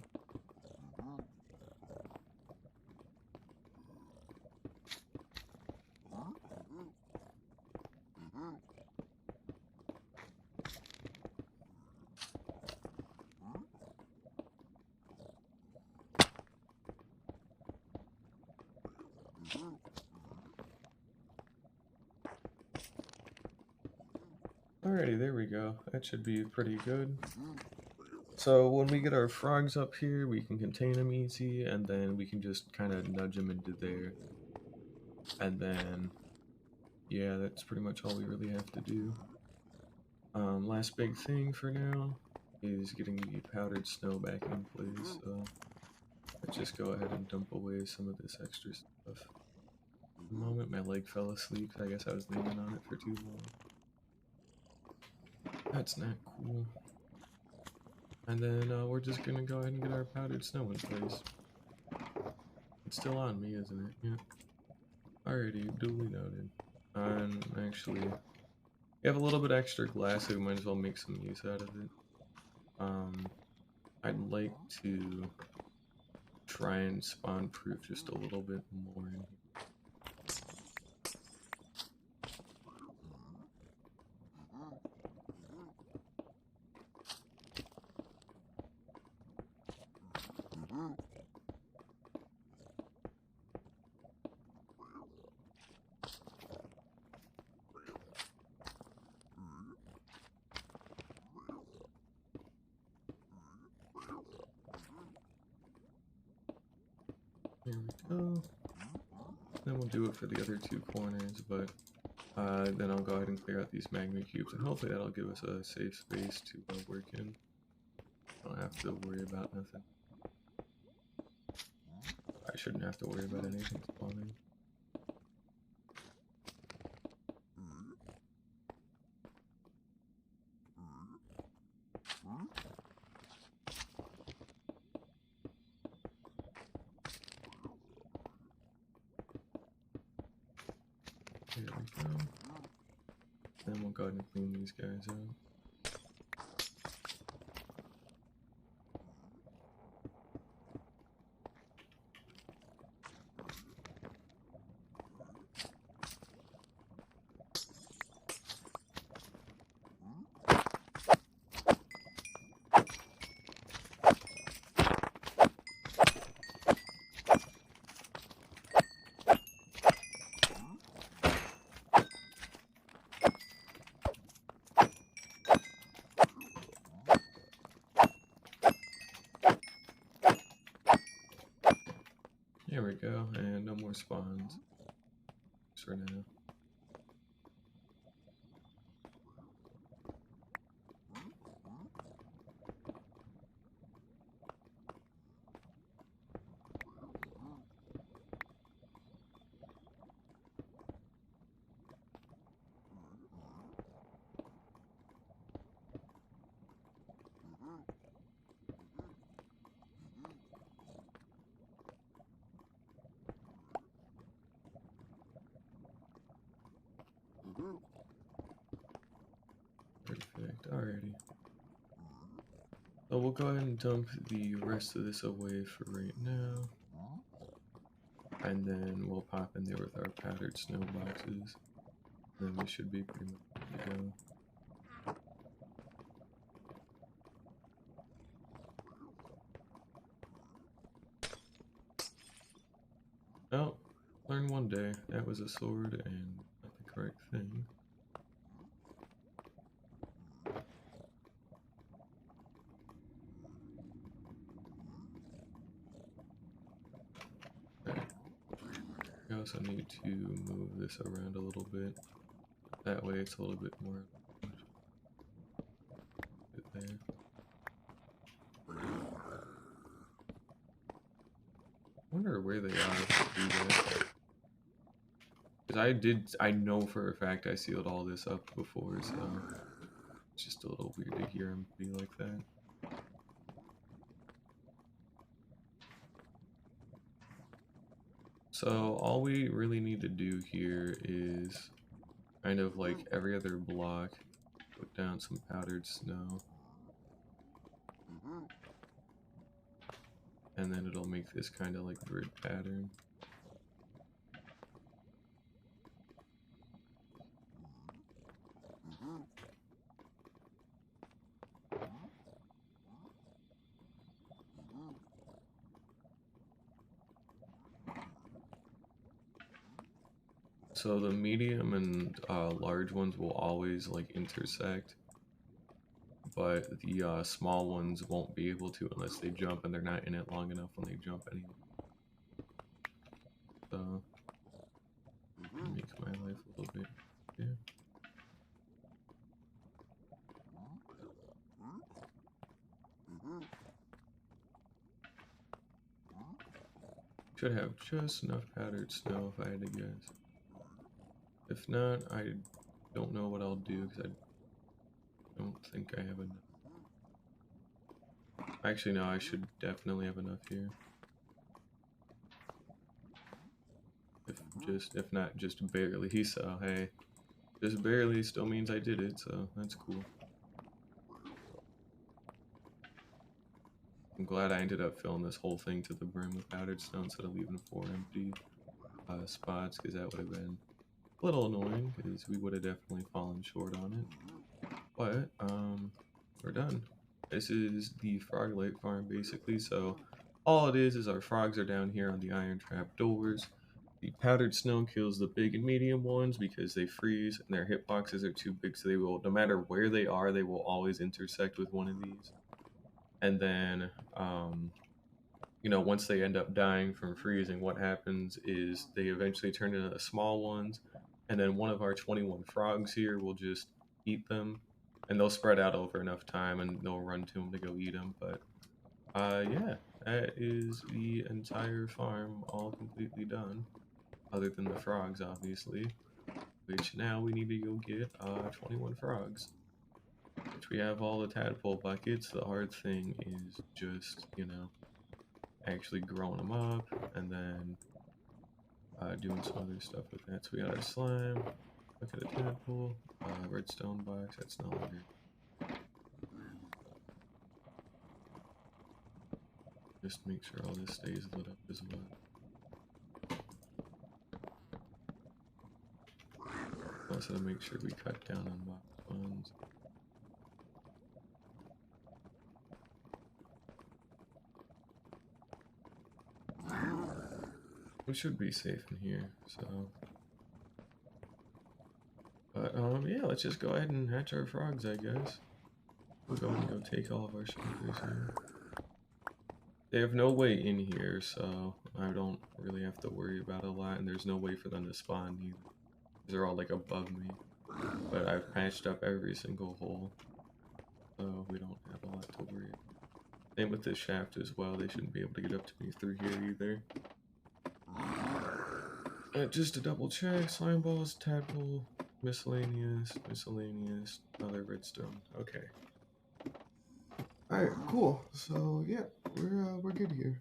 Alrighty, there we go. That should be pretty good. So when we get our frogs up here, we can contain them easy, and then we can just kind of nudge them into there. And then, yeah, that's pretty much all we really have to do. Last big thing for now is getting the powdered snow back in place, so let's just go ahead and dump away some of this extra stuff. At the moment, my leg fell asleep, I guess I was leaning on it for too long. That's not cool. And then we're just gonna go ahead and get our powdered snow in place. It's still on me, isn't it? Yeah. Alrighty, duly noted. And actually, we have a little bit extra glass, so we might as well make some use out of it. I'd like to try and spawn proof just a little bit more in here. There we go. Then we'll do it for the other two corners, but then I'll go ahead and clear out these magma cubes, and hopefully that'll give us a safe space to work in. Don't have to worry about nothing. I shouldn't have to worry about anything spawning. There we go. Then we'll go ahead and clean these guys out. There we go, and no more spawns for now. Perfect, alrighty. So we'll go ahead and dump the rest of this away for right now. And then we'll pop in there with our powdered snow boxes. Then we should be pretty much good to go. Oh, learn one day. That was a sword and not the correct thing. Okay. We also need to move this around a little bit. That way it's a little bit more there. I wonder where they are to do that. Because I know for a fact I sealed all this up before, so it's just a little weird to hear him be like that. So all we really need to do here is kind of like every other block, put down some powdered snow. And then it'll make this kind of like grid pattern. So the medium and large ones will always like intersect, but the small ones won't be able to unless they jump, and they're not in it long enough when they jump anyway. So make my life a little bit easier. Should have just enough powdered snow if I had to guess. If not, I don't know what I'll do because I don't think I have enough. Actually, no, I should definitely have enough here. If not, just barely. So hey, just barely still means I did it, so that's cool. glad I ended up filling this whole thing to the brim with powdered stone instead of leaving 4 empty spots, because that would have been a little annoying, because we would have definitely fallen short on it. But, we're done. This is the frog lake farm, basically, so all it is our frogs are down here on the iron trap doors. The powdered snow kills the big and medium ones because they freeze, and their hitboxes are too big, so they will, no matter where they are, they will always intersect with one of these. And then, you know, once they end up dying from freezing, what happens is they eventually turn into small ones, and then one of our 21 frogs here will just eat them, and they'll spread out over enough time, and they'll run to them to go eat them. But yeah, that is the entire farm all completely done, other than the frogs, obviously. Which now we need to go get 21 frogs. Which we have all the tadpole buckets. The hard thing is just, you know, actually growing them up, and then doing some other stuff with that. So we got our slime, bucket of tadpole, redstone box, that's no longer. Just make sure all this stays lit up as well. Also to make sure we cut down on box funds. We should be safe in here, so. But yeah, let's just go ahead and hatch our frogs, I guess. We'll go and go take all of our shulkers here. They have no way in here, so I don't really have to worry about a lot, and there's no way for them to spawn either. They're all like above me. But I've patched up every single hole, so we don't have a lot to worry about. Same with this shaft as well, they shouldn't be able to get up to me through here either. Just to double check, slime balls, tadpole, miscellaneous, another redstone. Okay. Alright, cool. So yeah, we're good here.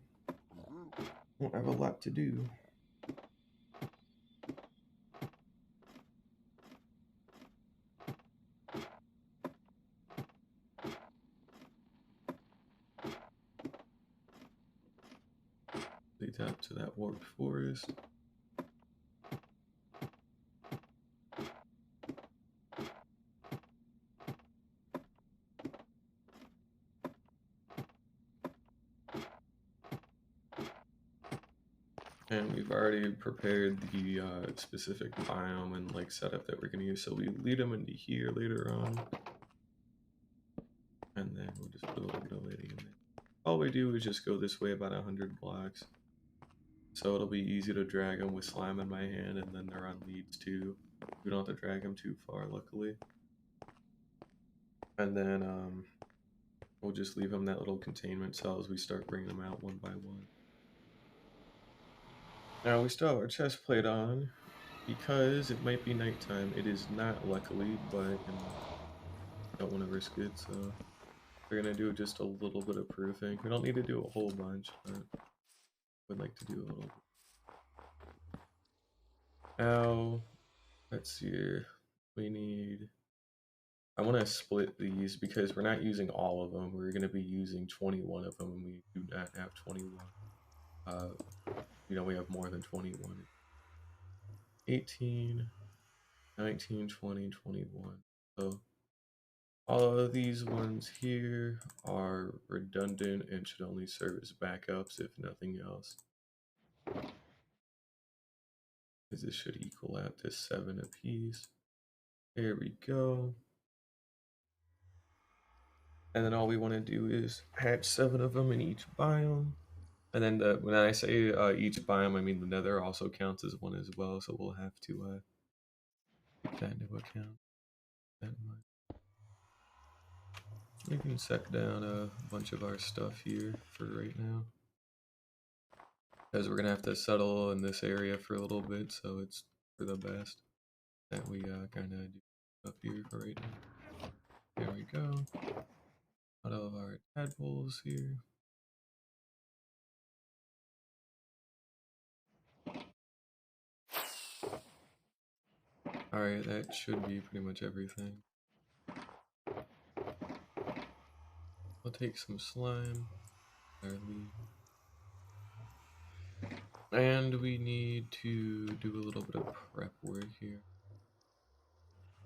Won't have a lot to do. Leads out to that warped forest. And we've already prepared the specific biome and like setup that we're gonna use, so we lead them into here later on. And then we'll just put a little bit of lighting in there. All we do is just go this way about 100 blocks. So it'll be easy to drag them with slime in my hand, and then they're on leads too. We don't have to drag them too far, luckily. And then we'll just leave them that little containment cell as we start bringing them out one by one. Now we still have our chest plate on because it might be nighttime. It is not, luckily, but you know, don't want to risk it, so we're gonna do just a little bit of proofing. We don't need to do a whole bunch, but would like to do a little bit. Now, let's see here. We need. I want to split these because we're not using all of them. We're going to be using 21 of them, and we do not have 21. You know, we have more than 21. 18, 19, 20, 21. So all of these ones here are redundant and should only serve as backups, if nothing else. Because this should equal out to 7 apiece. There we go. And then all we want to do is hatch 7 of them in each biome. And then when I say each biome, I mean the nether also counts as one as well, so we'll have to take that into account. We can set down a bunch of our stuff here for right now. Because we're going to have to settle in this area for a little bit, so it's for the best that we kind of do stuff here for right now. There we go. Out of our tadpoles here. Alright, that should be pretty much everything. I'll take some slime. early. And we need to do a little bit of prep work here.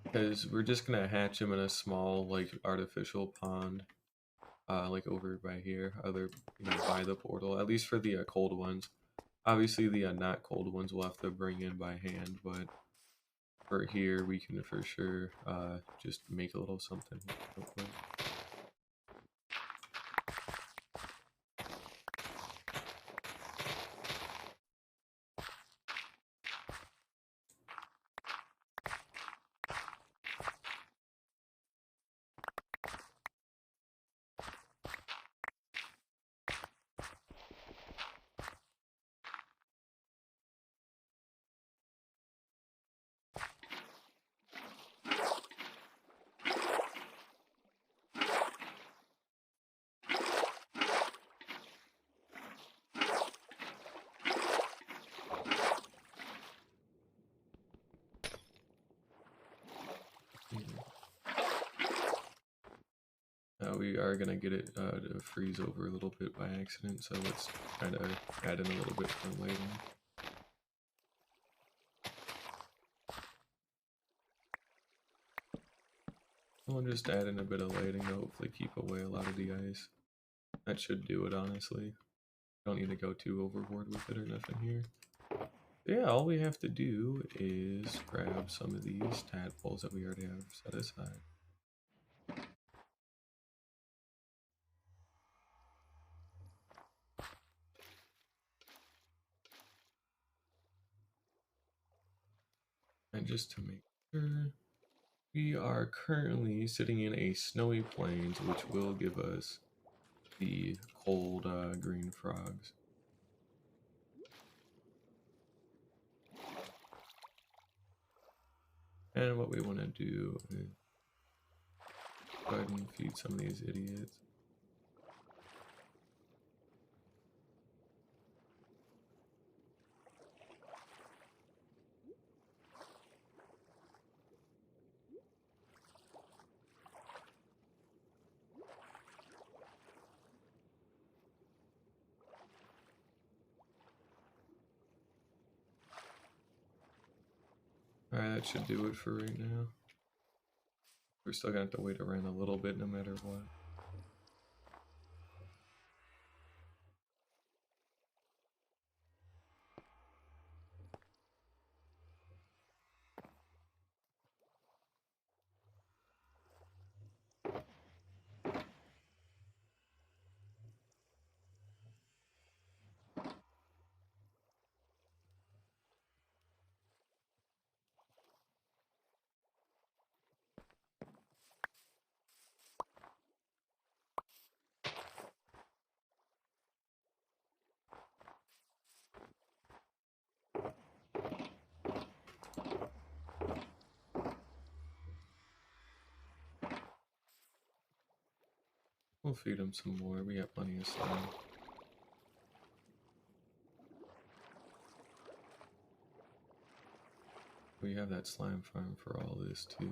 Because we're just gonna hatch him in a small, like, artificial pond. Like over by here, by the portal, at least for the cold ones. Obviously, the not cold ones we'll have to bring in by hand, but for here, we can for sure just make a little something real quick. We are gonna get it to freeze over a little bit by accident, so let's kind of add in a little bit for later. We'll just add in a bit of lighting to hopefully keep away a lot of the ice. That should do it, honestly. Don't need to go too overboard with it or nothing here. Yeah, all we have to do is grab some of these tadpoles that we already have set aside. And just to make sure, we are currently sitting in a snowy plains, which will give us the cold green frogs. And what we want to do is go ahead and feed some of these idiots. Alright, that should do it for right now. We're still gonna have to wait around a little bit no matter what. We'll feed him some more. We have plenty of slime. We have that slime farm for all this too.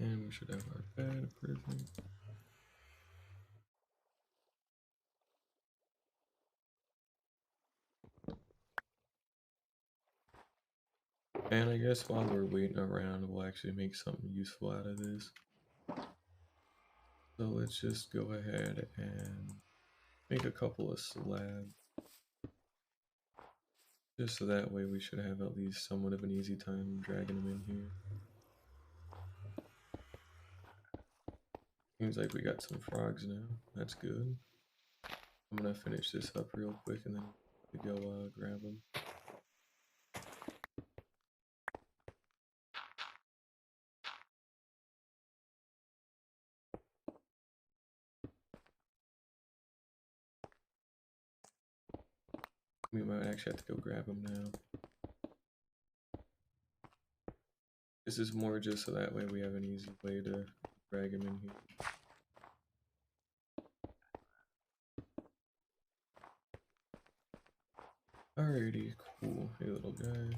And we should have our bed, perfect. And I guess while we're waiting around, we'll actually make something useful out of this. So let's just go ahead and make a couple of slabs. Just so that way we should have at least somewhat of an easy time dragging them in here. Seems like we got some frogs now. That's good. I'm gonna finish this up real quick and then we go grab them. We might actually have to go grab them now. This is more just so that way we have an easy way to drag him in here. Alrighty, cool. Hey, little guy.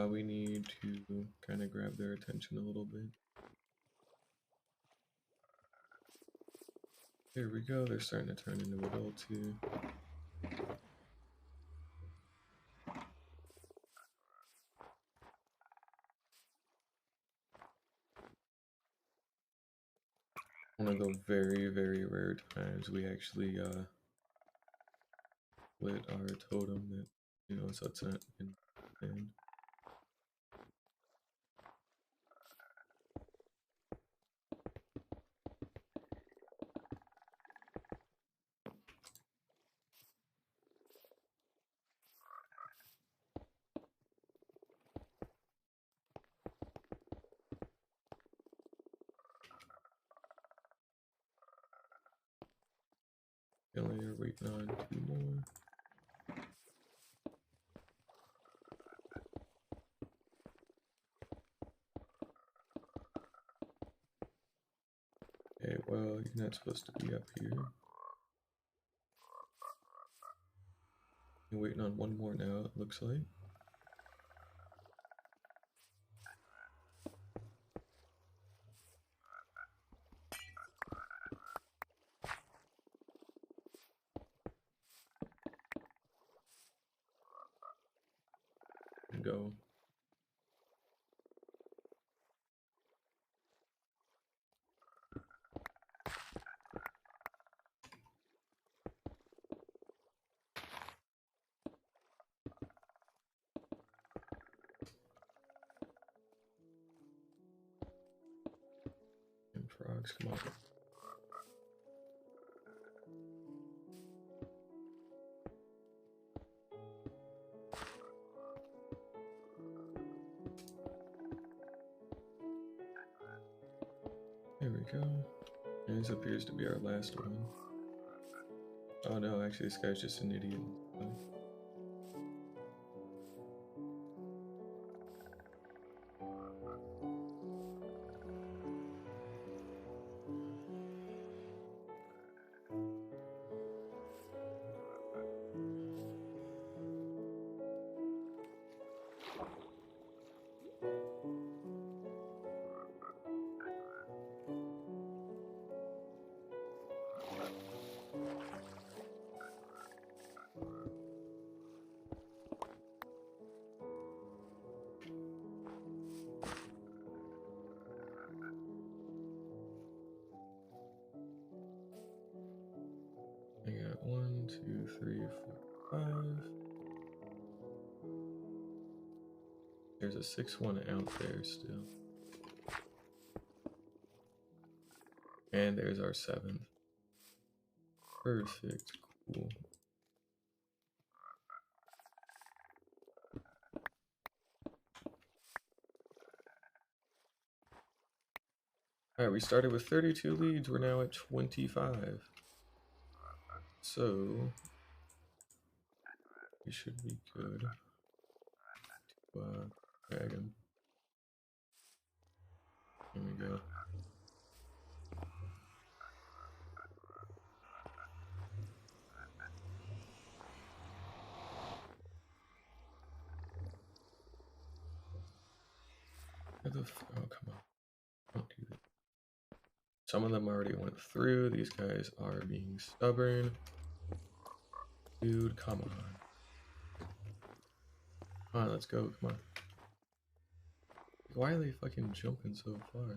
We need to kind of grab their attention a little bit. There we go. They're starting to turn into adults here. One of the very, very rare times we actually lit our totem that, you know, so it's not in. Only are waiting on 2 more. Okay, well, you're not supposed to be up here. You're waiting on 1 more now, it looks like. And go. And frogs, come on. There we go. And this appears to be our last one. Oh no, actually this guy's just an idiot. I got 1, 2, 3, 4, 5. There's a 6th one out there still. And there's our 7th. Perfect, cool. Alright, we started with 32 leads, we're now at 25. So, we should be good to drag him. Here we go. Oh, come on. Don't do that. Some of them already went through. These guys are being stubborn. Dude, come on. Come on, let's go. Come on. Why are they fucking jumping so far?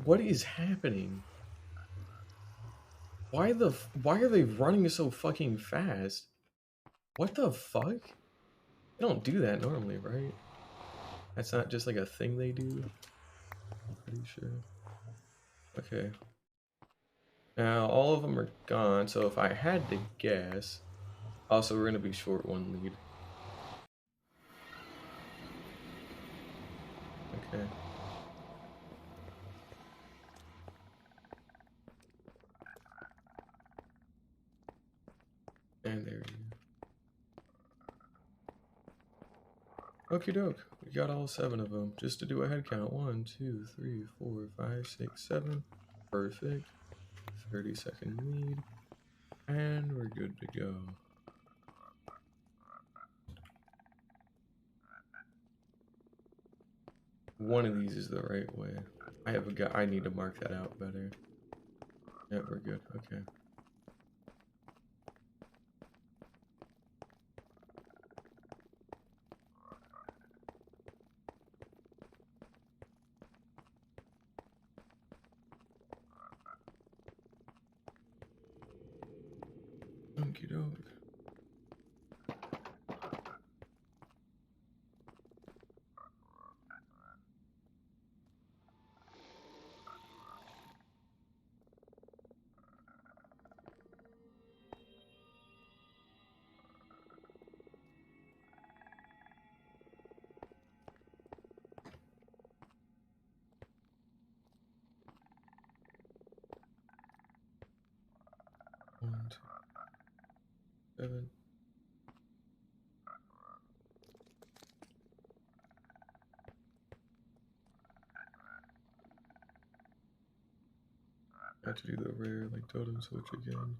What is happening? Why are they running so fucking fast? What the fuck? They don't do that normally, right? That's not just like a thing they do? I'm pretty sure. Okay. Now, all of them are gone, so if I had to guess... Also, we're gonna be short 1 lead. Okay. And there you go. Okie doke. We got all 7 of them. Just to do a head count. 1, 2, 3, 4, 5, 6, 7. Perfect. 30-second lead. And we're good to go. One of these is the right way. I need to mark that out better. Yeah, we're good. Okay. Okie doke. One, 2, 7. I have to do the rare like totem switch again.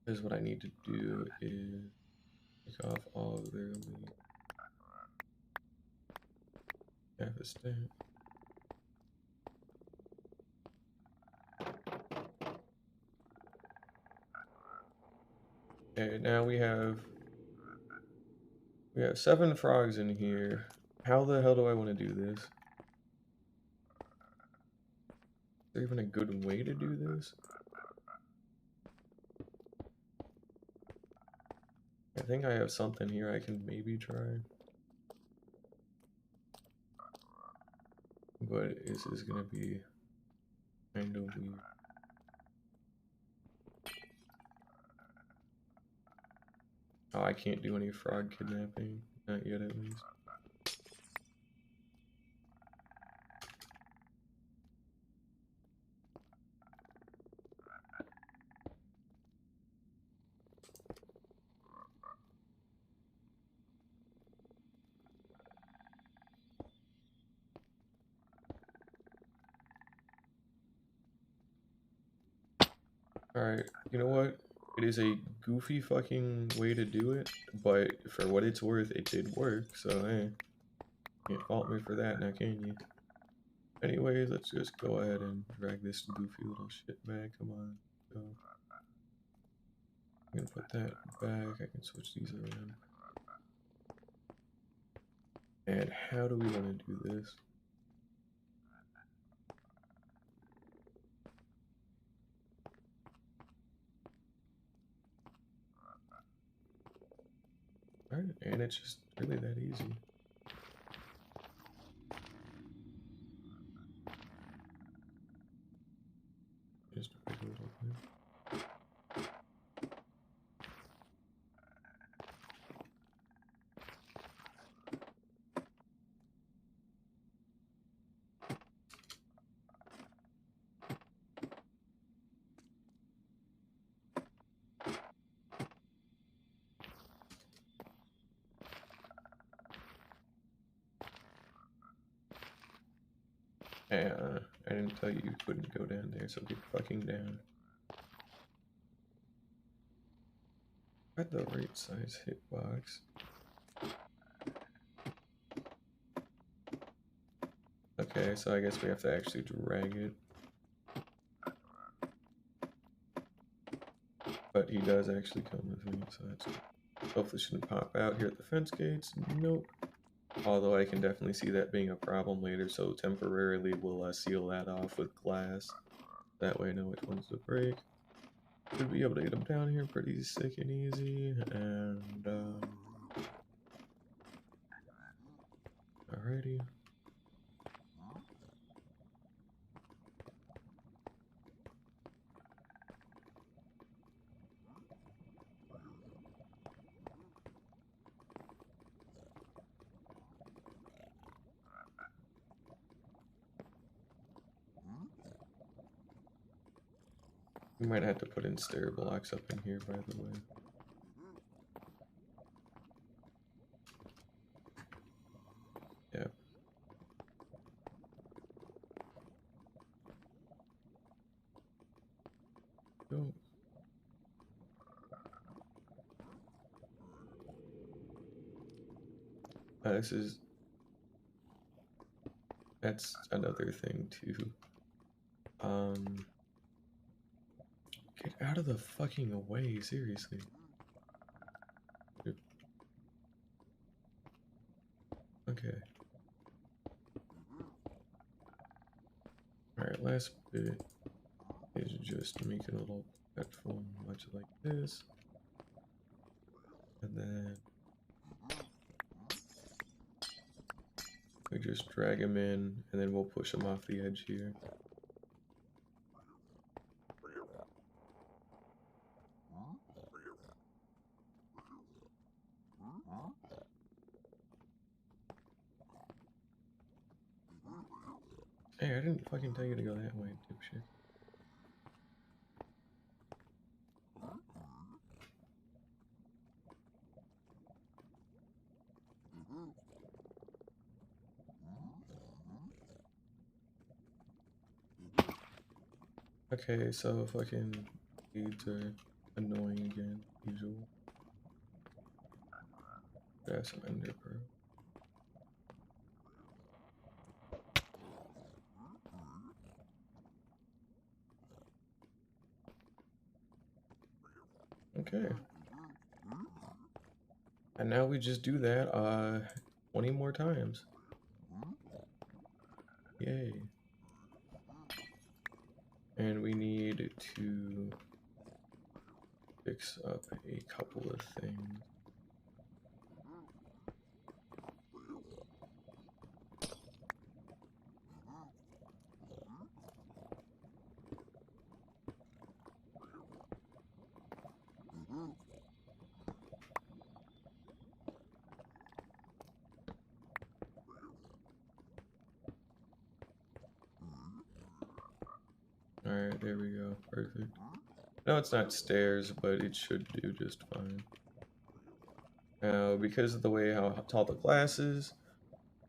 Because what I need to do is take off all of their elite. Half a stamp. Okay, now we have 7 frogs in here. How the hell do I want to do this? Is there even a good way to do this? I think I have something here I can maybe try. But this is gonna be kind of weird. Oh, I can't do any frog kidnapping. Not yet, at least. Alright, you know what? It is a goofy fucking way to do it, but for what it's worth, it did work, so hey. Can't fault me for that now, can you? Anyways, let's just go ahead and drag this goofy little shit back. Come on. Go. I'm gonna put that back. I can switch these around. And how do we want to do this? Alright, and it's just really that easy. Just a little thing. I didn't tell you couldn't go down there, so get fucking down. At the right size hitbox. Okay, so I guess we have to actually drag it. But he does actually come with me, so that's good. Hopefully shouldn't pop out here at the fence gates. Nope. Although I can definitely see that being a problem later, so temporarily we'll seal that off with glass. That way I know which ones to break. Should be able to get them down here pretty sick and easy, and alrighty. We might have to put in stair blocks up in here, by the way. That's another thing too. Get out of the fucking way, seriously. Okay. Alright, last bit is just making a little platform much like this. And then we just drag him in, and then we'll push him off the edge here. Hey, I didn't fucking tell you to go that way, dipshit. Okay, so fucking leads are annoying again, usual. Grab some ender pearl. Okay. And now we just do that 20 more times. Yay. And we need to fix up a couple of things. Alright, there we go. Perfect. No, it's not stairs, but it should do just fine. Now, because of the way how tall the glass is,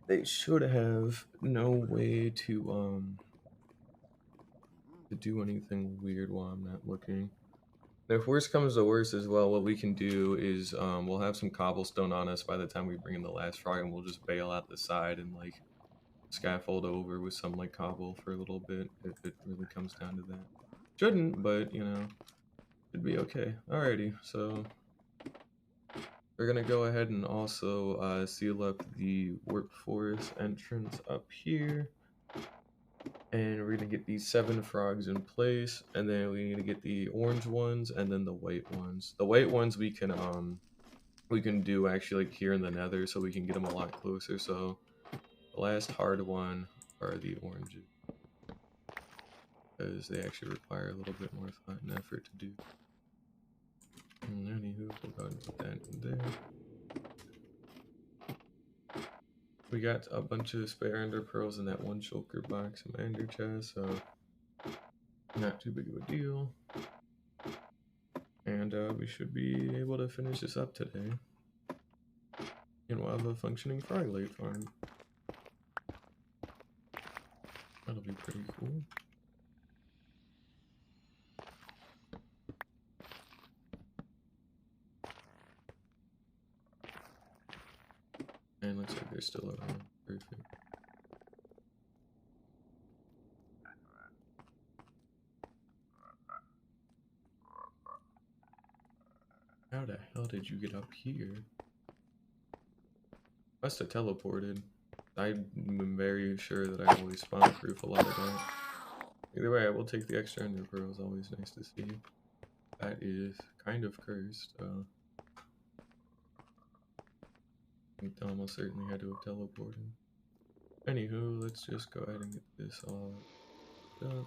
they should have no way to do anything weird while I'm not looking. And if worst comes to worst as well, what we can do is we'll have some cobblestone on us by the time we bring in the last frog, and we'll just bail out the side and like scaffold over with some like cobble for a little bit if it really comes down to that. Shouldn't, but you know, it'd be okay. Alrighty, so we're gonna go ahead and also seal up the warp forest entrance up here. And we're gonna get these 7 frogs in place, and then we need to get the orange ones and then the white ones. The white ones we can do actually like here in the nether, so we can get them a lot closer. So the last hard one are the oranges, because they actually require a little bit more thought and effort to do. And anywho, we'll go ahead and put that in there. We got a bunch of spare ender pearls in that one shulker box in my ender chest, so not too big of a deal. And we should be able to finish this up today. And we'll have a functioning frog lake farm. That'll be pretty cool. And looks like they're still around. Perfect. How the hell did you get up here? Must have teleported. I'm very sure that I always spawn proof a lot of that. Either way, I will take the extra ender pearls. Always nice to see. That is kind of cursed. It almost certainly had to have teleported. Anywho, let's just go ahead and get this all done.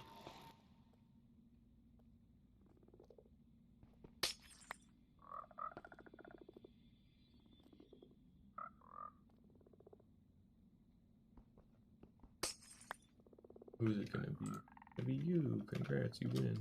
Who's it gonna be? It's gonna be you. Congrats, you win.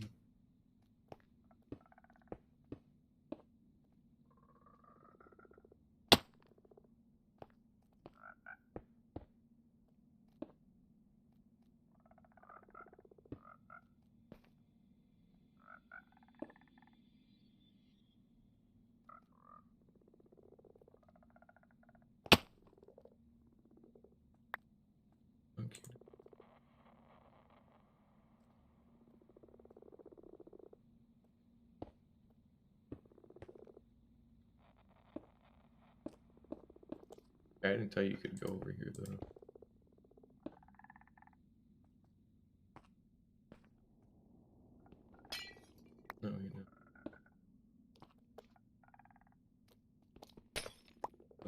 I didn't tell you you could go over here though. No, you know.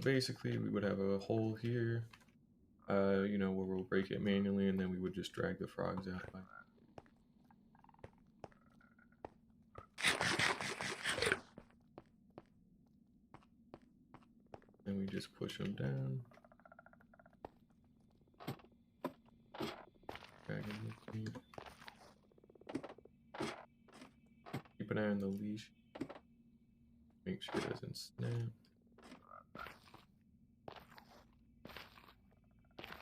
Basically, we would have a hole here, you know, where we'll break it manually, and then we would just drag the frogs out. And we just push them down. Drag them with me. Keep an eye on the leash. Make sure it doesn't snap.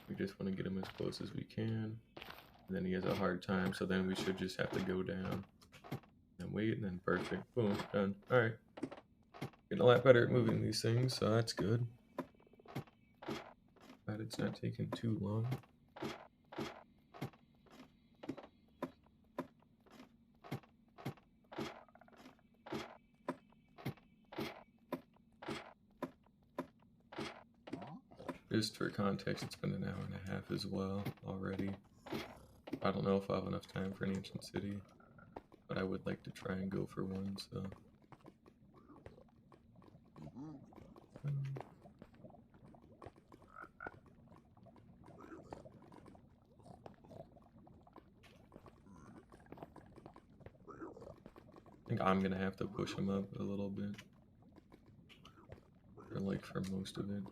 We just want to get him as close as we can. And then he has a hard time, so then we should just have to go down and wait, and then perfect. Boom, done. Alright. Getting a lot better at moving these things, so that's good. Glad it's not taking too long. Just for context, it's been an hour and a half as well already. I don't know if I'll have enough time for an ancient city, but I would like to try and go for one, so. I think I'm gonna have to push him up a little bit. Or like for most of it.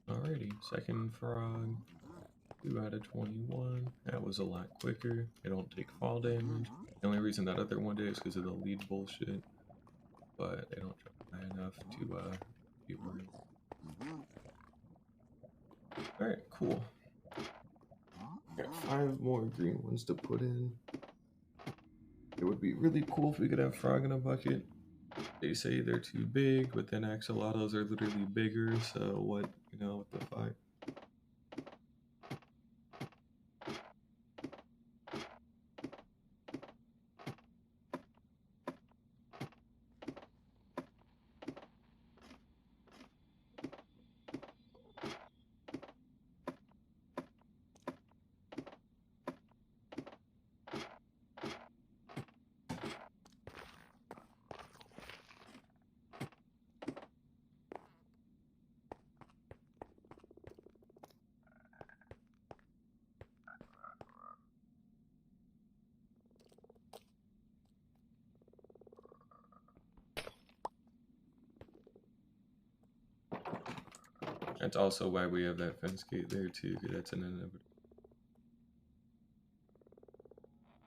Alrighty, second frog. 2 out of 21. That was a lot quicker. They don't take fall damage. The only reason that other one did is because of the lead bullshit. But they don't jump high enough to be worried. Alright, cool. Got 5 more green ones to put in. It would be really cool if we could have frog in a bucket. They say they're too big, but then axolotls are literally bigger, so what, you know, what the fuck? That's also why we have that fence gate there too, because that's an inevitable.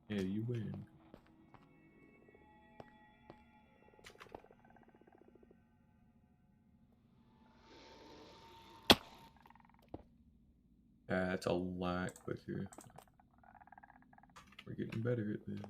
Yeah, you win. That's a lot quicker. We're getting better at this.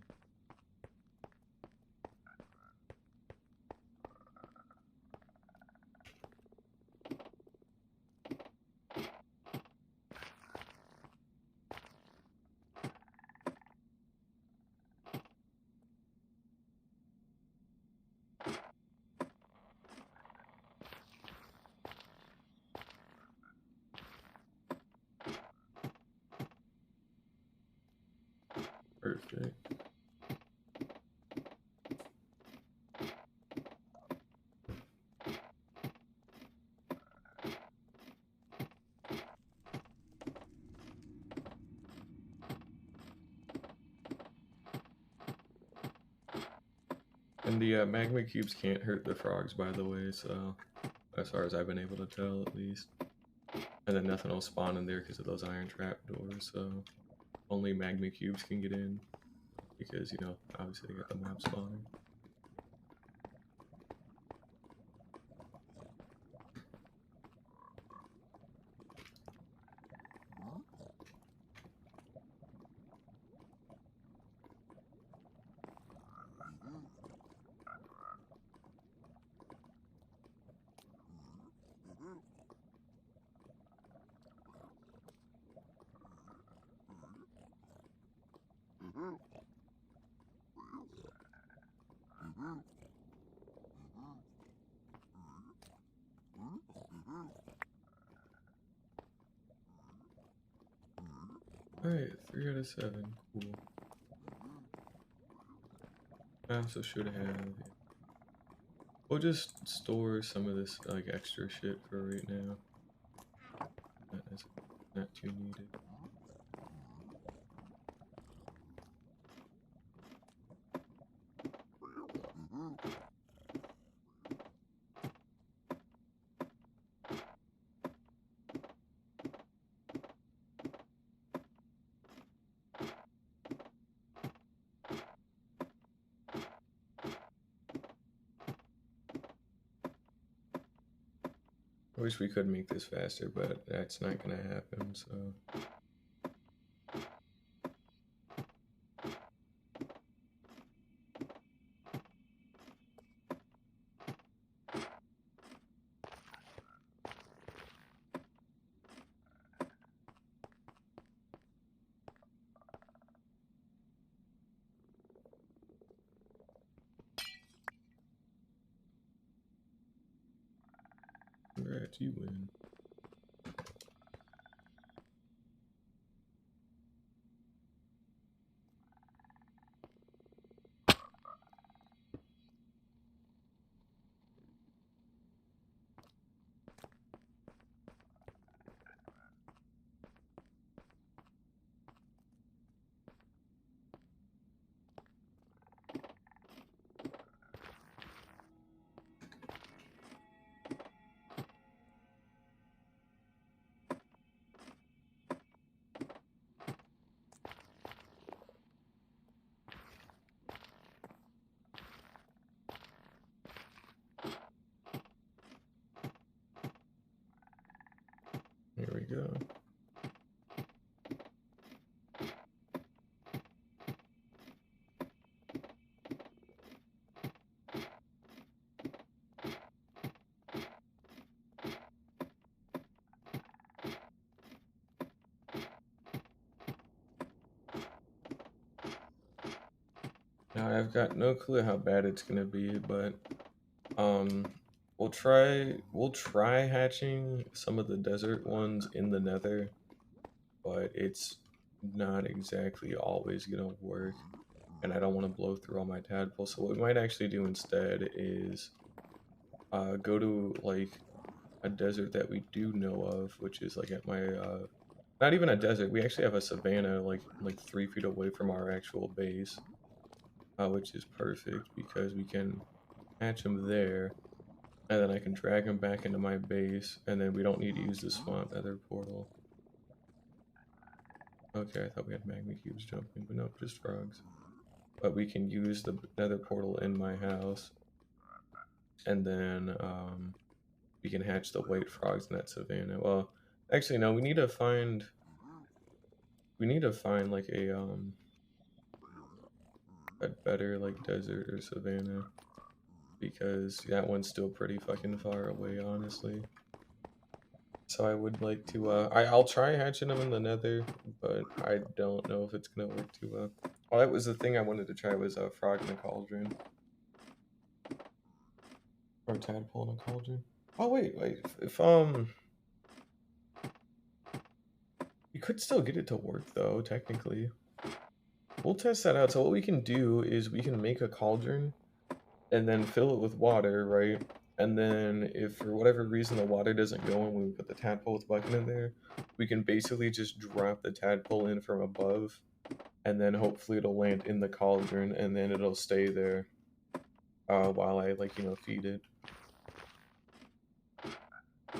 Perfect. The magma cubes can't hurt the frogs, by the way, so as far as I've been able to tell, at least. And then nothing will spawn in there because of those iron trap doors, so only magma cubes can get in because, you know, obviously they got the mob spawning. Alright, 3 out of 7. Cool. I also should have... We'll just store some of this like extra shit for right now. That's not too needed. I wish we could make this faster, but that's not gonna happen, so... Congrats, you win. Here we go. Now I've got no clue how bad it's gonna be, but we'll try hatching some of the desert ones in the nether, but it's not exactly always gonna work, and I don't want to blow through all my tadpoles. So what we might actually do instead is go to like a desert that we do know of, which is like at my not even a desert. We actually have a savanna like 3 feet away from our actual base, which is perfect because we can hatch them there, and then I can drag them back into my base, and then we don't need to use the swamp nether portal. Okay, I thought we had magma cubes jumping, but nope, just frogs. But we can use the nether portal in my house, and then we can hatch the white frogs in that savanna. Well, actually, no, we need to find like a better like desert or savanna, because that one's still pretty fucking far away, honestly. So I would like to, I'll try hatching them in the nether, but I don't know if it's gonna work too well. Oh, that was the thing I wanted to try, was a frog in a cauldron. Or tadpole in a cauldron. Oh, wait, if, you could still get it to work, though, technically. We'll test that out. So what we can do is we can make a cauldron, and then fill it with water, right? And then if for whatever reason the water doesn't go in when we put the tadpole with bucket in there, we can basically just drop the tadpole in from above, and then hopefully it'll land in the cauldron, and then it'll stay there while I feed it.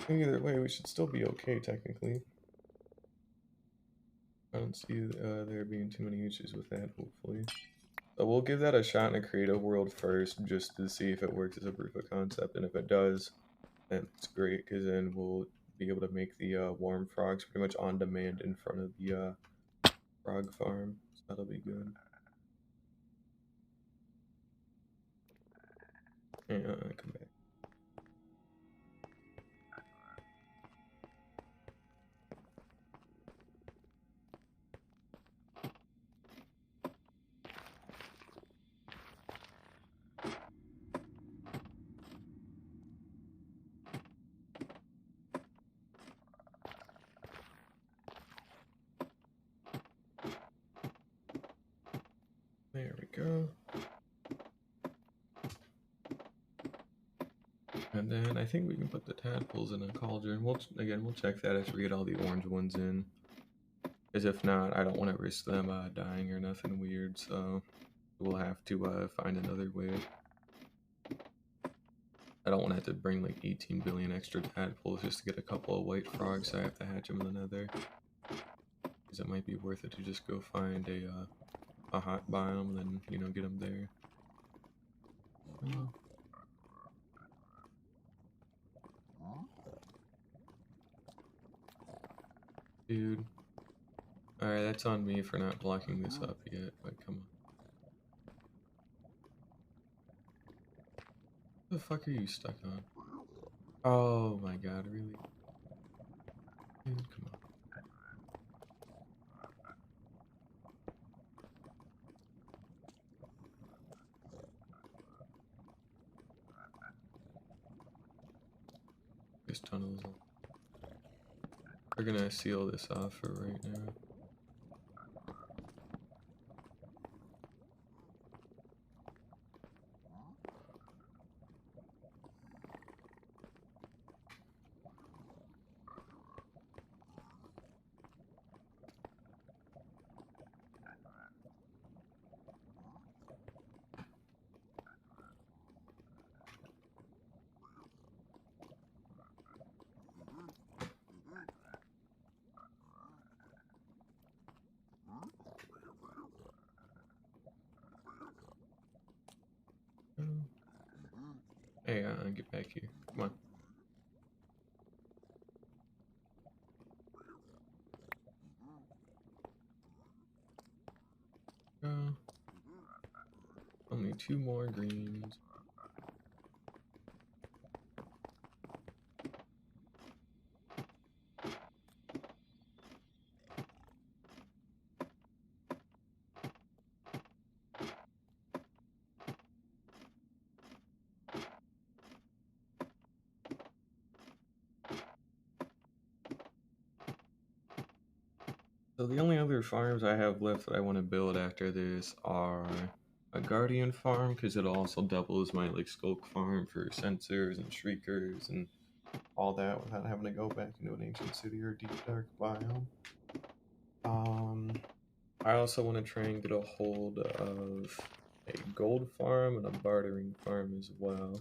Either way, we should still be okay technically. I don't see there being too many issues with that, hopefully. So we'll give that a shot in a creative world first, just to see if it works as a proof of concept, and if it does, then it's great, because then we'll be able to make the warm frogs pretty much on demand in front of the frog farm, so that'll be good. And come back. There we go. And then I think we can put the tadpoles in a cauldron. We'll check that after we get all the orange ones in. Because if not, I don't want to risk them dying or nothing weird, so we'll have to find another way. I don't want to have to bring like 18 billion extra tadpoles just to get a couple of white frogs, so I have to hatch them in the nether. Because it might be worth it to just go find a hot biome and then, get them there. Dude. Alright, that's on me for not blocking this up yet, but come on. What the fuck are you stuck on? Oh my god, really? Dude, come on. There's tunnels. We're gonna seal this off for right now. Hey, get back here. Come on. Go. Only 2 more greens. So the only other farms I have left that I want to build after this are a guardian farm, because it'll also double as my skulk farm for sensors and shriekers and all that without having to go back into an ancient city or deep dark biome. I also want to try and get a hold of a gold farm and a bartering farm as well.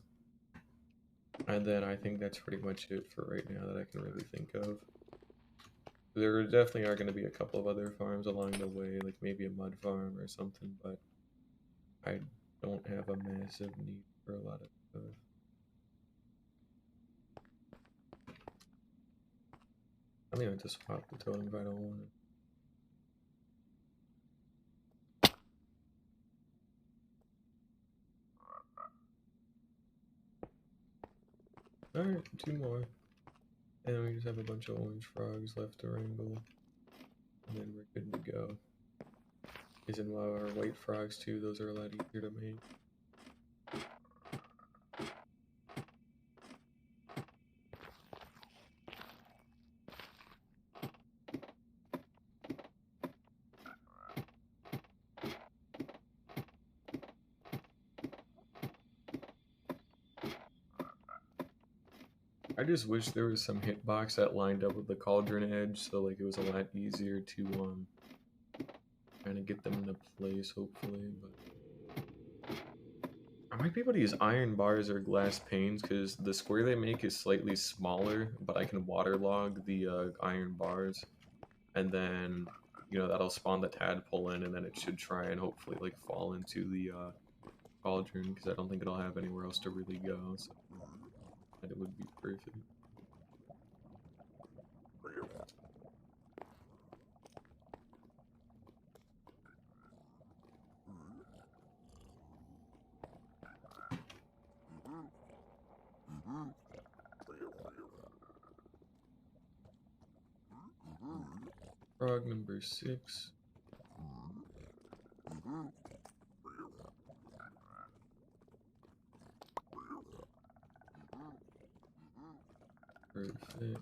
And then I think that's pretty much it for right now that I can really think of. There definitely are going to be a couple of other farms along the way, like maybe a mud farm or something, but I don't have a massive need for a lot of stuff. I mean, I just swap the totem if I don't want it. Alright, 2 more. And we just have a bunch of orange frogs left to wrangle. And then we're good to go. Isn't while our white frogs too, those are a lot easier to make. I just wish there was some hitbox that lined up with the cauldron edge, so it was a lot easier to kind of get them into place, hopefully. But might be able to use iron bars or glass panes because the square they make is slightly smaller, but I can waterlog the iron bars, and then that'll spawn the tadpole in, and then it should try and hopefully like fall into the cauldron because I don't think it'll have anywhere else to really go. So that it would be perfect. Frog number 6. Perfect.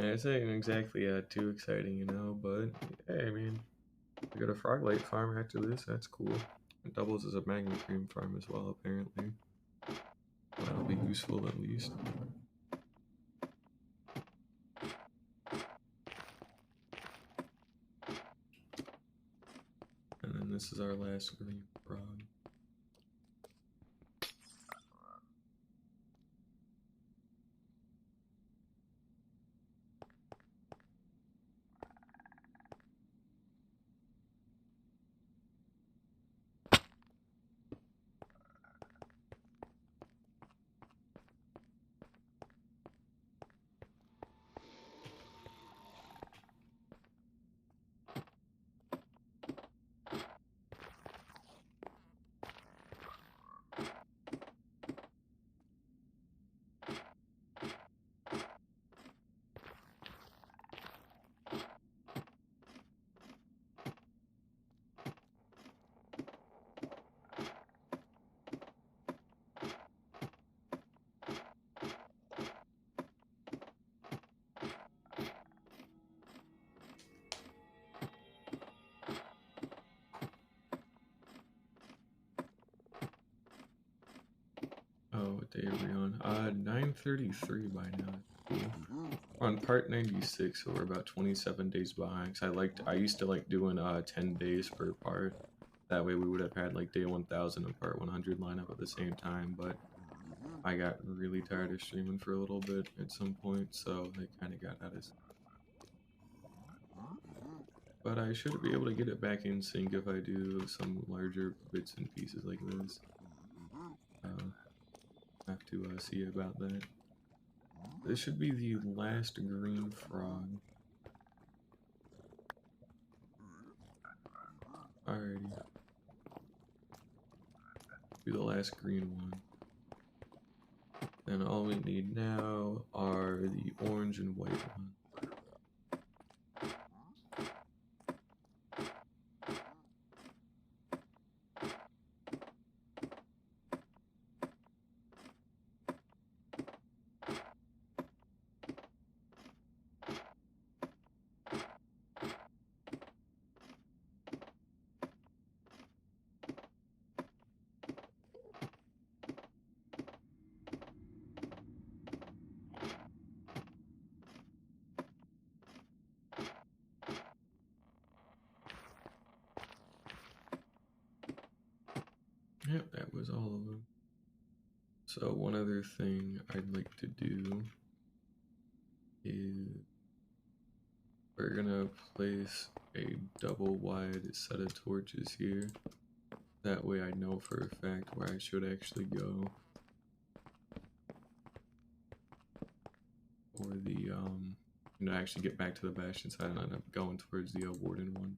It's not exactly too exciting, but hey, I mean, we got a Froglight farm after this. That's cool. It doubles as a Magma Cream farm as well, apparently. That'll be useful at least. And then this is our last green frog. Oh, what day are we on? 9:33 by now. Cool. We're on part 96, so we're about 27 days behind. I used to like doing 10 days per part. That way we would have had like day 1000 and part 100 line up at the same time, but I got really tired of streaming for a little bit at some point, so it kind of got out of. But I should be able to get it back in sync if I do some larger bits and pieces like this. Have to see about that. This should be the last green frog. Alrighty. Be the last green one. And all we need now are the orange and white ones. Yep, that was all of them. So one other thing I'd like to do is we're gonna place a double wide set of torches here. That way I know for a fact where I should actually go. Or the, actually get back to the Bastion side and end up going towards the Warden one.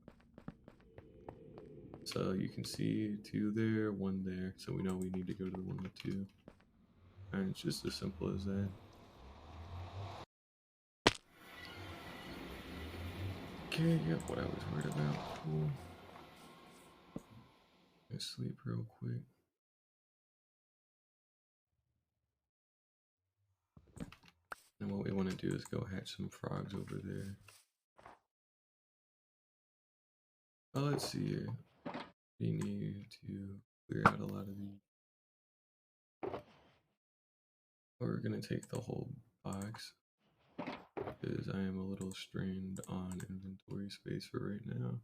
So you can see 2 there, 1 there. So we know we need to go to the one with 2. And it's just as simple as that. Okay, yep, what I was worried about. Cool. Let's sleep real quick. And what we want to do is go hatch some frogs over there. Well, let's see here. We need to clear out a lot of these. We're going to take the whole box because I am a little strained on inventory space for right now.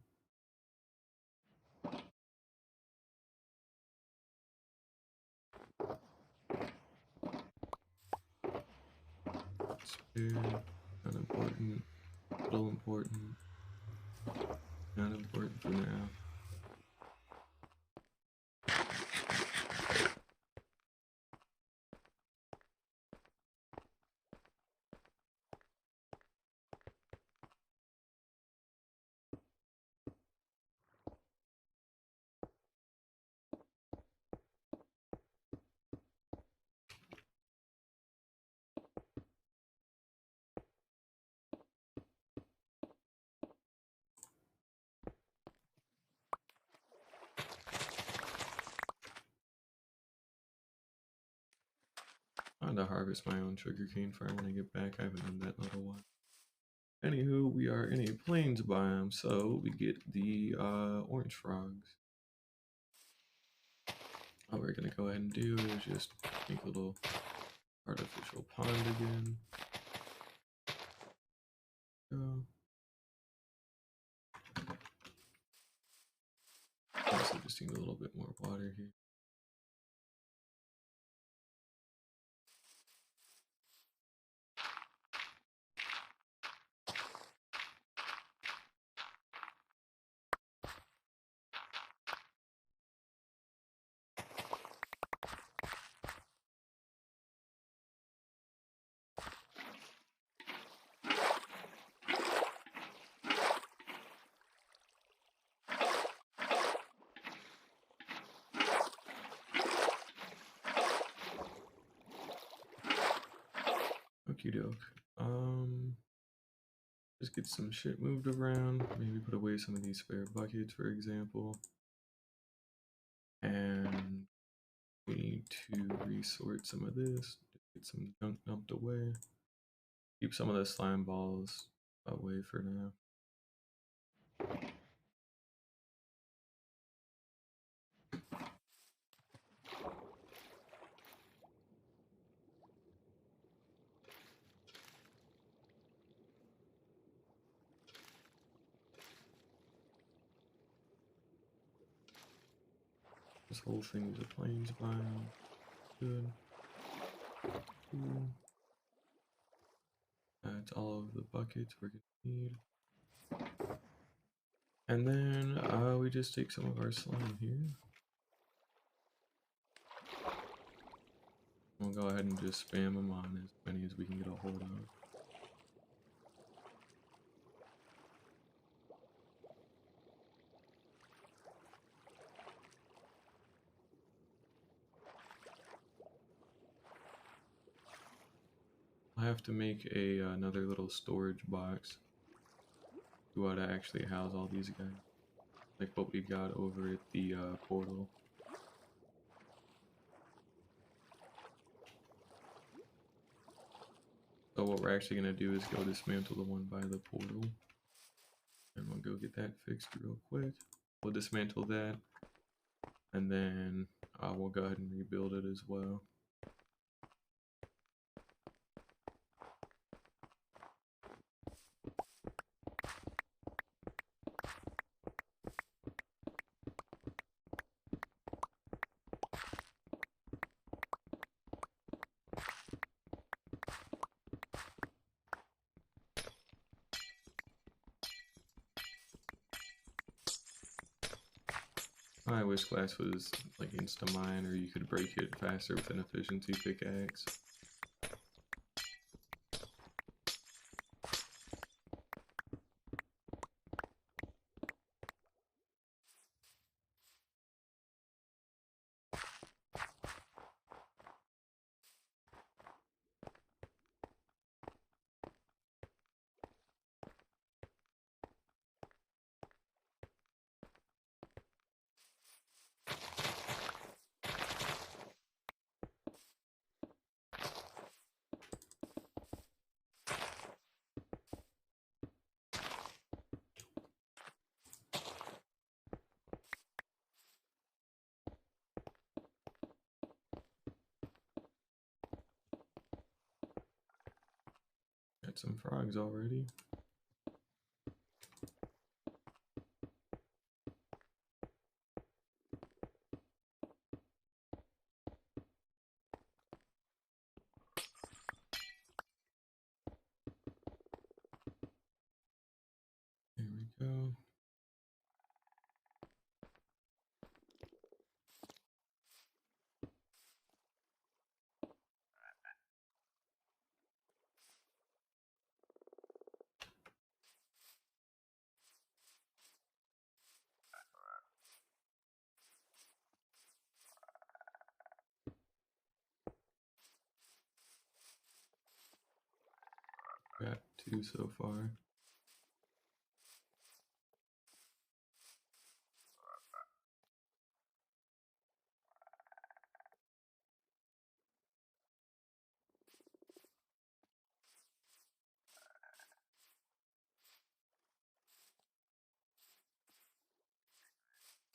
Spare, not important, little important, not important for now. I had to harvest my own sugarcane farm when I get back. I haven't done that in a little while. Anywho, we are in a plains biome, so we get the orange frogs. All we're gonna go ahead and do is just make a little artificial pond again. Go. Also just need a little bit more water here. Okie doke. Just get some shit moved around. Maybe put away some of these spare buckets, for example. And we need to resort some of this. Get some junk dumped away. Keep some of the slime balls away for now. This whole thing is a plains biome. Good. Cool. That's all of the buckets we're gonna need. And then we just take some of our slime here. We'll go ahead and just spam them on as many as we can get a hold of. I have to make another little storage box to actually house all these guys, like what we got over at the portal. So what we're actually gonna do is go dismantle the one by the portal, and we'll go get that fixed real quick. We'll dismantle that, and then we'll go ahead and rebuild it as well. I wish glass was like insta-mine, or you could break it faster with an efficiency pickaxe. got some frogs already. There we go. Got 2 so far.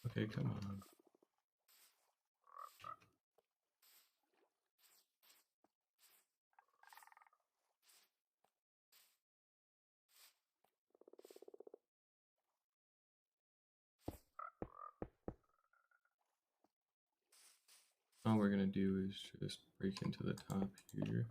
Okay, come on. All we're gonna do is just break into the top here.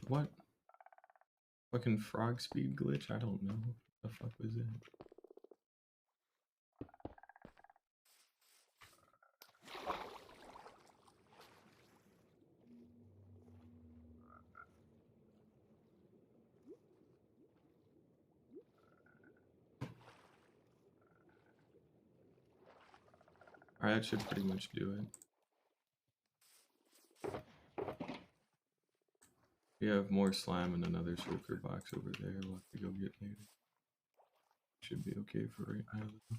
What? Fucking frog speed glitch? I don't know. What the fuck was it? Alright, that should pretty much do it. We have more slime in another shulker box over there. We'll have to go get later. Should be okay for right now, though.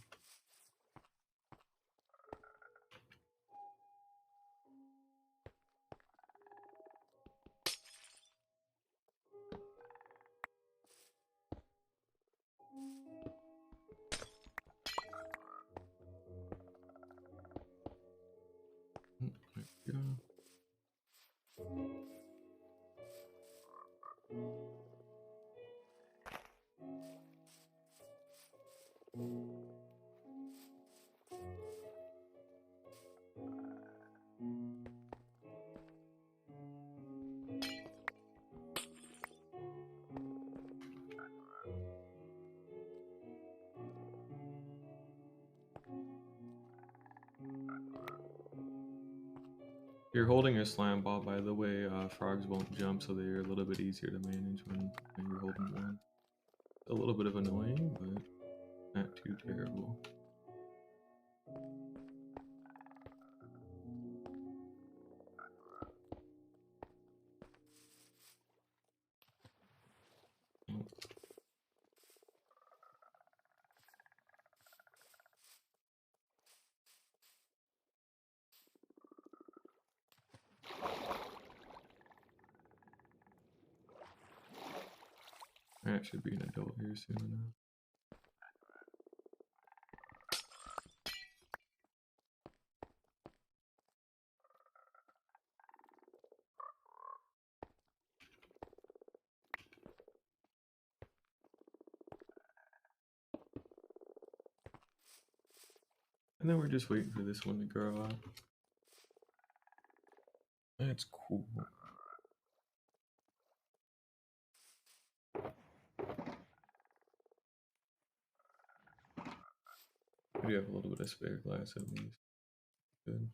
There we go. If you're holding a slime ball, by the way, frogs won't jump, so they're a little bit easier to manage when you're holding one. A little bit of annoying, but not too terrible. That should be an adult here soon enough. And then we're just waiting for this one to grow up. That's cool. We do have a little bit of spare glass at least. Good.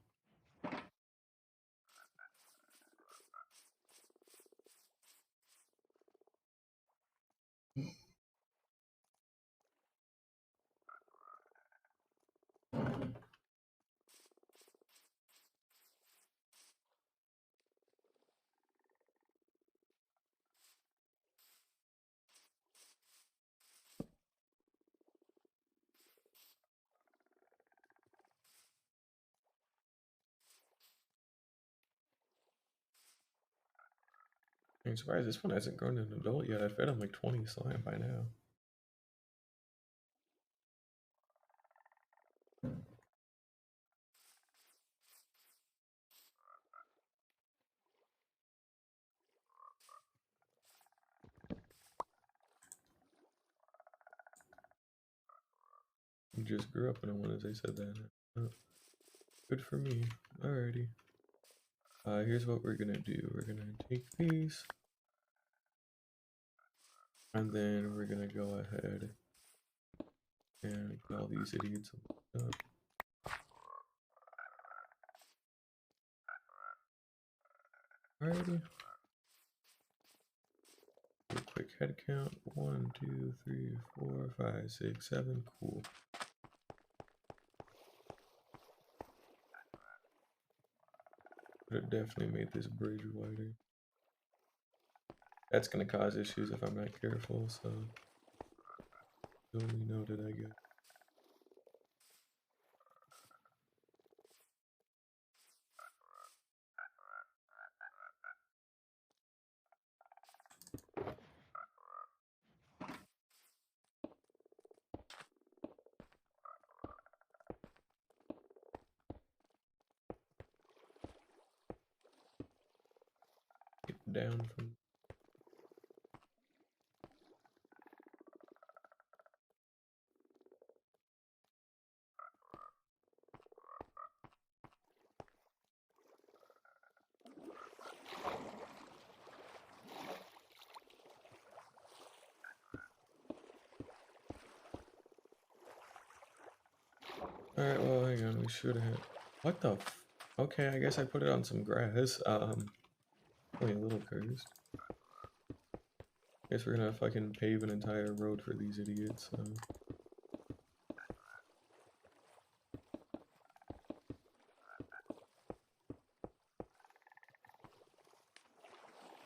I'm surprised this one hasn't grown an adult yet. I fed him like 20 slime by now. He just grew up in one as I said that. Good for me. Alrighty. Here's what we're gonna do. We're gonna take these. And then we're gonna go ahead and get all these idiots up. Alrighty. Do a quick head count. 1, 2, 3, 4, 5, 6, 7. Cool. Could have definitely made this bridge wider. That's gonna cause issues if I'm not careful, so only noted, I guess. Get down from. Alright, well, hang on, we should have. What the f. Okay, I guess I put it on some grass. Only a little cursed. Guess we're gonna fucking pave an entire road for these idiots, so.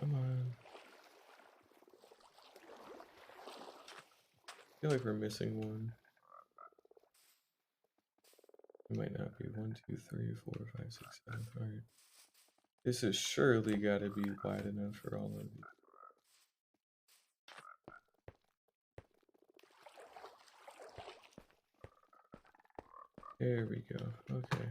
Come on. I feel like we're missing one. It might not be. 1, 2, 3, 4, 5, 6, 7. Alright. This has surely gotta be wide enough for all of these. There we go. Okay.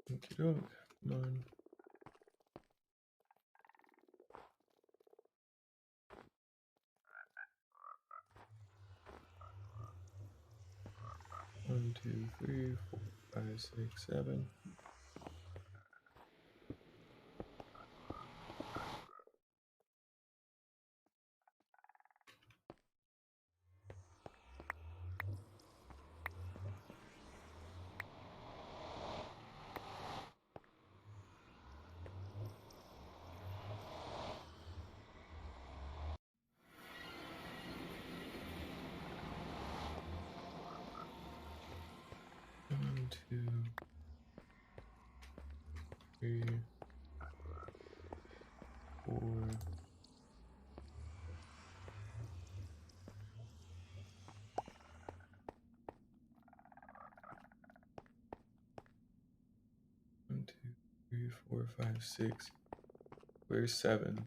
Okie doke. Come on. One, 2, 3, 4, 5, 6, 7. One, 2, 3, 4. 1, 2, 3, 4, 5, 6. Where's 7?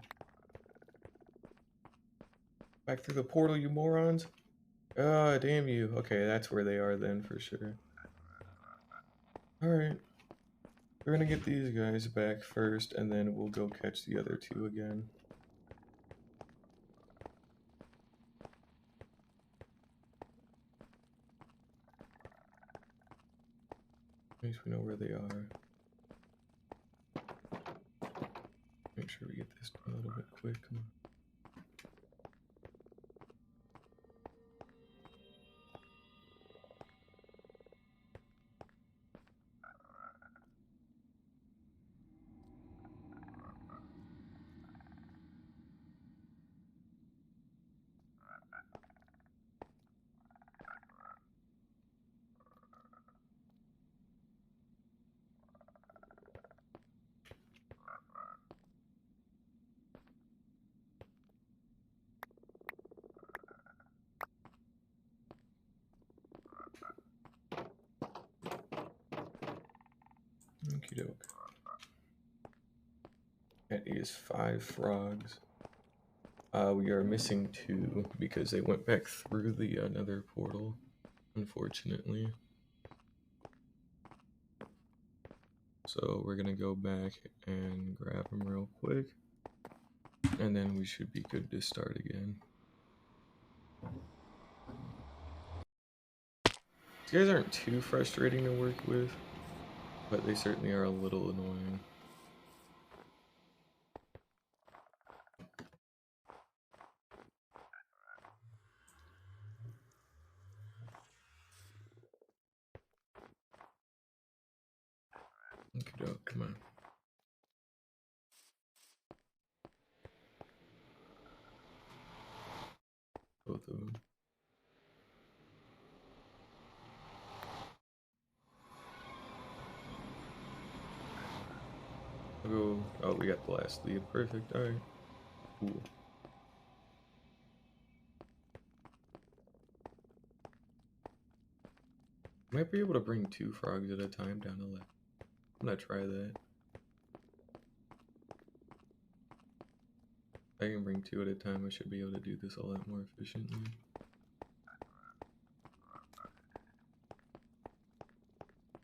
Back through the portal, you morons! Ah, damn you. Okay, that's where they are then for sure. Alright. We're gonna get these guys back first, and then we'll go catch the other two again. At least we know where they are. Make sure we get this done a little bit quick. Come on. Okie doke. That is 5 frogs. We are missing 2 because they went back through the another portal, unfortunately. So we're gonna go back and grab them real quick, and then we should be good to start again. These guys aren't too frustrating to work with, but they certainly are a little annoying. Okay, come on. Both of them. I'll go. Oh, we got the last lead. Perfect. All right. Cool. Might be able to bring 2 frogs at a time down the left. I'm gonna try that. If I can bring 2 at a time, I should be able to do this a lot more efficiently.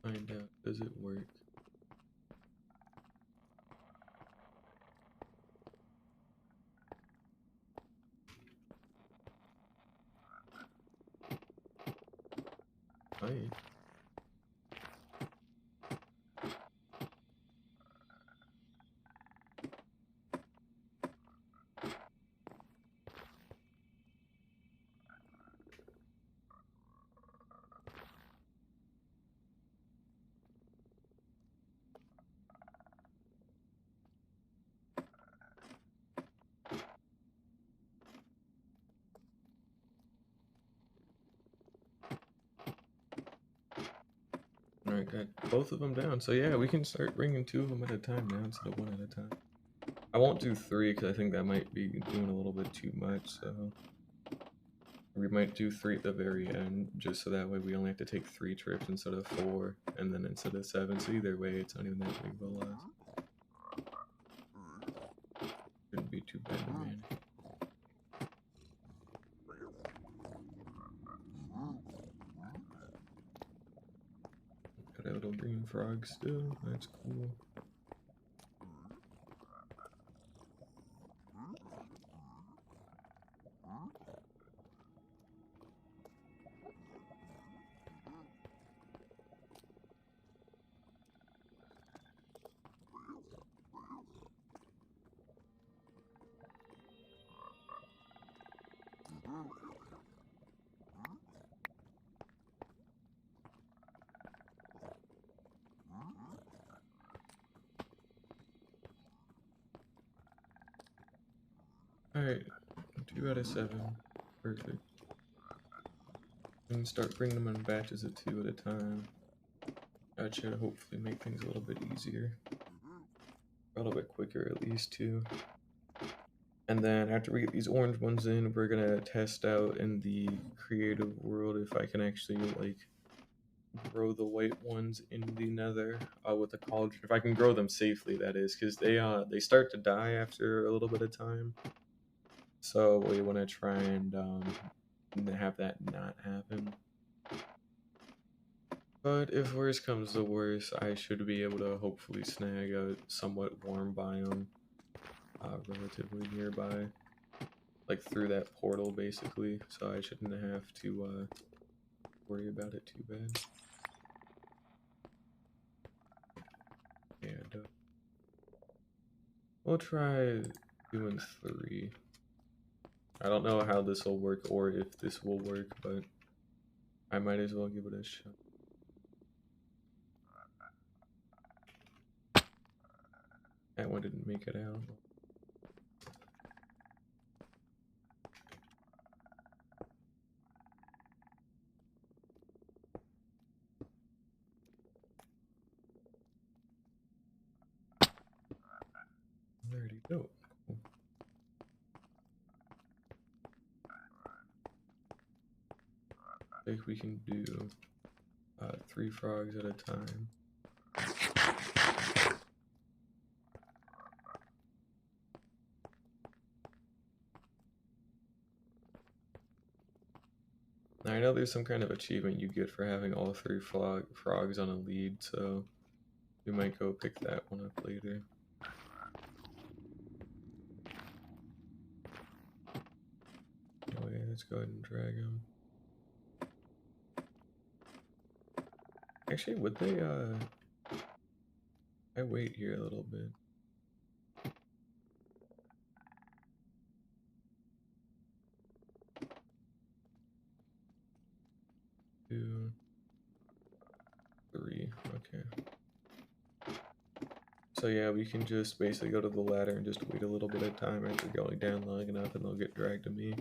Find out, does it work? Hi. Alright, got both of them down. So yeah, we can start bringing 2 of them at a time now instead of 1 at a time. I won't do 3 because I think that might be doing a little bit too much, so we might do 3 at the very end, just so that way we only have to take 3 trips instead of 4, and then instead of 7, so either way it's not even that big of a loss. Shouldn't be too bad to manage. Got a little green frog still, that's cool. Alright, 2 out of 7. Perfect. And start bringing them in batches of 2 at a time. That should hopefully make things a little bit easier. A little bit quicker at least too. And then after we get these orange ones in, we're gonna test out in the creative world if I can actually like grow the white ones in the nether with the cauldron. If I can grow them safely, that is, because they start to die after a little bit of time. So we want to try and have that not happen. But if worse comes to worse, I should be able to hopefully snag a somewhat warm biome relatively nearby. Like through that portal, basically. So I shouldn't have to worry about it too bad. And we'll try doing 3. I don't know how this will work or if this will work, but I might as well give it a shot. That one didn't make it out. Alrighty, go. Cool. I think we can do 3 frogs at a time. know there's some kind of achievement you get for having all 3 frogs on a lead, so we might go pick that one up later. Oh yeah, let's go ahead and drag them. Actually, would they, I wait here a little bit. 2, 3, okay. So yeah, we can just basically go to the ladder and just wait a little bit of time after going down long enough and they'll get dragged to me.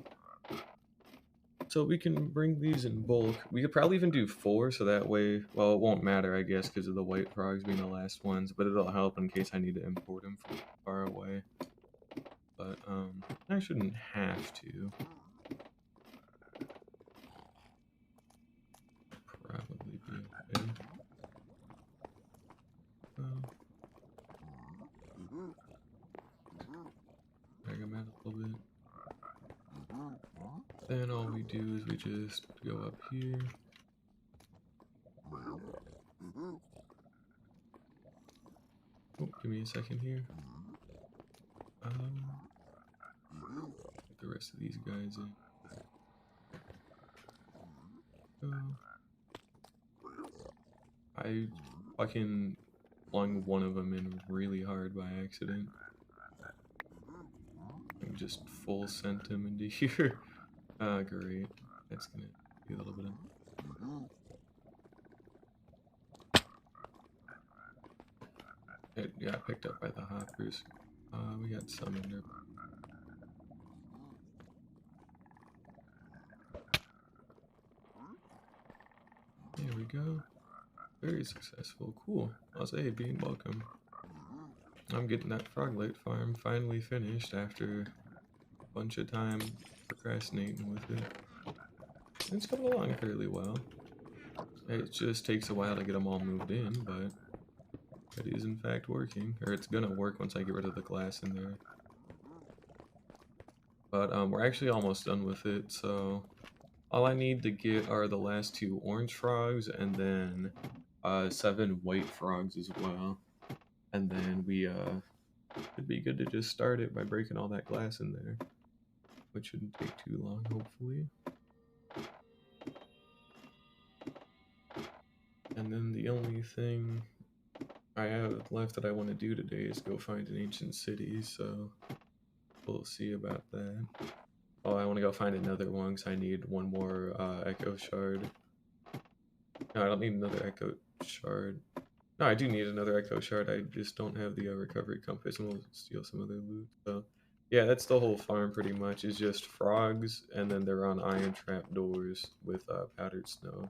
So we can bring these in bulk. We could probably even do 4, so that way, well, it won't matter, I guess, because of the white frogs being the last ones, but it'll help in case I need to import them from far away. But, I shouldn't have to. Probably be okay. Drag them out a little bit. Then all we do is we just go up here. Oh, give me a second here. Get the rest of these guys in. I fucking flung one of them in really hard by accident. I just full sent him into here. Great. That's gonna be a little bit of... It got picked up by the hoppers. We got some in there. There we go. Very successful. Cool. I'll say being welcome. I'm getting that froglet farm finally finished after a bunch of time procrastinating with it. It's coming along fairly well. It just takes a while to get them all moved in, but it is in fact working. Or it's gonna work once I get rid of the glass in there. But we're actually almost done with it, so all I need to get are the last 2 orange frogs and then 7 white frogs as well. And then we should be good to just start it by breaking all that glass in there, which shouldn't take too long, hopefully. And then the only thing I have left that I want to do today is go find an ancient city, so we'll see about that. Oh, I want to go find another one because I need one more echo shard. No, I don't need another echo shard. No, I do need another echo shard. I just don't have the recovery compass, and we'll steal some other loot. So, yeah, that's the whole farm pretty much. Is just frogs, and then they're on iron trap doors with powdered snow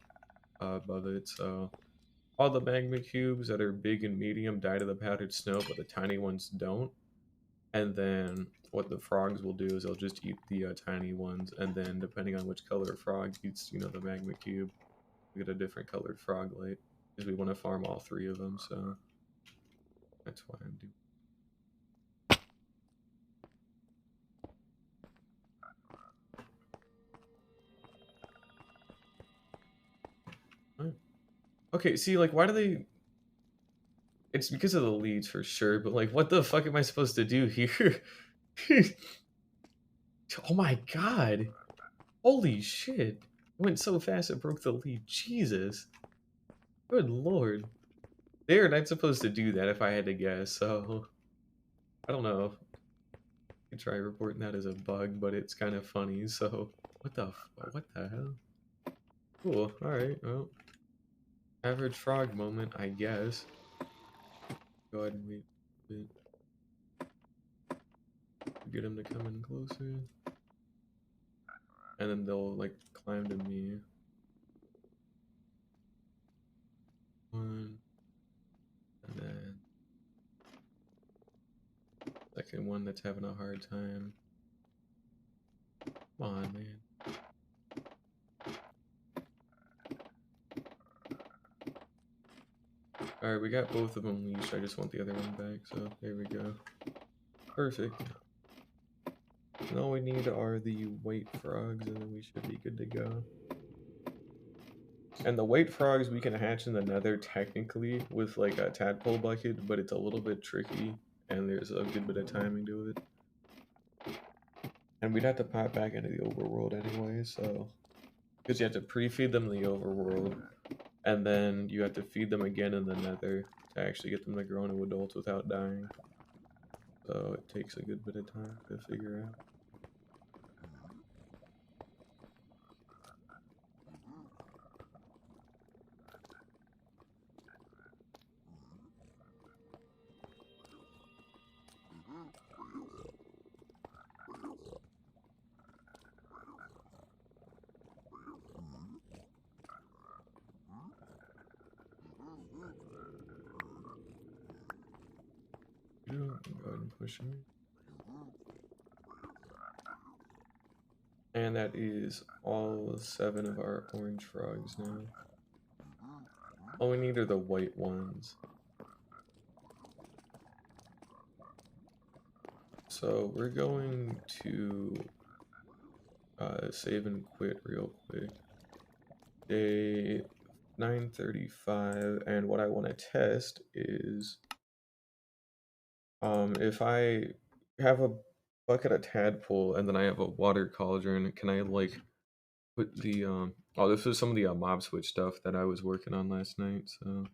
above it. So, all the magma cubes that are big and medium die to the powdered snow, but the tiny ones don't. And then what the frogs will do is they'll just eat the tiny ones, and then depending on which color frog eats, you know, the magma cube, we get a different colored frog light. Because we want to farm all 3 of them, so that's why I'm doing. Okay, see, like, why do they? It's because of the leads for sure, but like, what the fuck am I supposed to do here? Oh my god! Holy shit! It went so fast it broke the lead. Jesus! Good lord! They're not supposed to do that if I had to guess. So I don't know. I could try reporting that as a bug, but it's kind of funny. So what the hell? Cool. All right. Well, average frog moment, I guess. Go ahead and wait a bit. Get him to come in closer. And then they'll, like, climb to me. 1. And then... second one that's having a hard time. Come on, man. Alright, we got both of them leashed. I just want the other one back, so there we go. Perfect. And all we need are the white frogs, and then we should be good to go. And the white frogs we can hatch in the nether technically with like a tadpole bucket, but it's a little bit tricky and there's a good bit of timing to it. And we'd have to pop back into the overworld anyway, so because you have to pre-feed them in the overworld, and then you have to feed them again in the nether to actually get them to grow into adults without dying. So it takes a good bit of time to figure out. Go ahead and push me. And that is all 7 of our orange frogs now. All we need are the white ones. So we're going to save and quit real quick. Day 9:35, and what I want to test is if I have a bucket of tadpole and then I have a water cauldron, can I like put the oh, this is some of the mob switch stuff that I was working on last night, so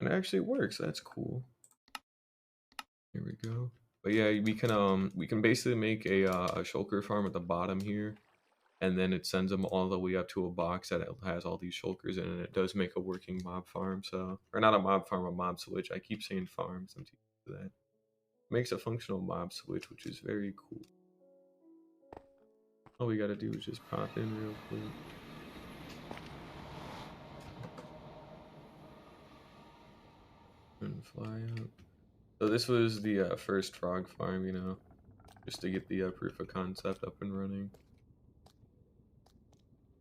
and it actually works. That's cool. Here we go. But yeah, we can basically make a shulker farm at the bottom here, and then it sends them all the way up to a box that it has all these shulkers in it. And it does make a working mob farm, so or not a mob farm, a mob switch. I keep saying farms. I'm too used to that. Makes a functional mob switch, which is very cool. All we gotta do is just pop in real quick. And fly up. So this was the first frog farm, you know, just to get the proof of concept up and running.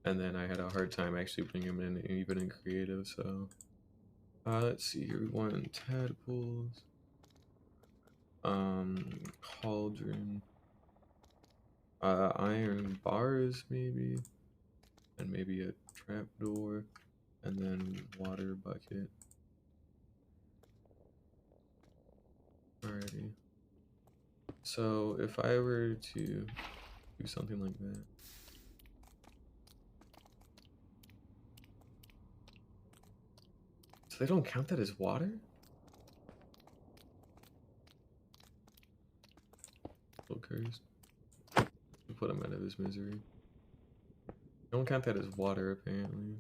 And then I had a hard time actually putting them in, even in creative, so... let's see here, we want tadpoles. Cauldron. Iron bars, maybe. And maybe a trapdoor. And then water bucket. Alrighty. So if I were to do something like that. So they don't count that as water? So cursed. We'll put him out of his misery. Don't count that as water, apparently.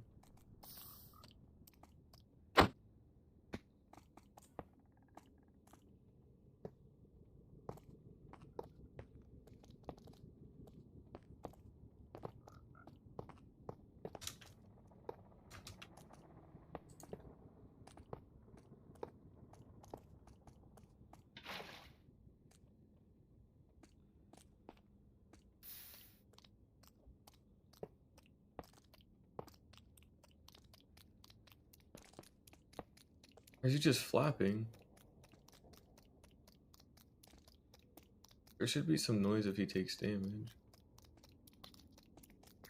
Or is he just flapping? There should be some noise if he takes damage.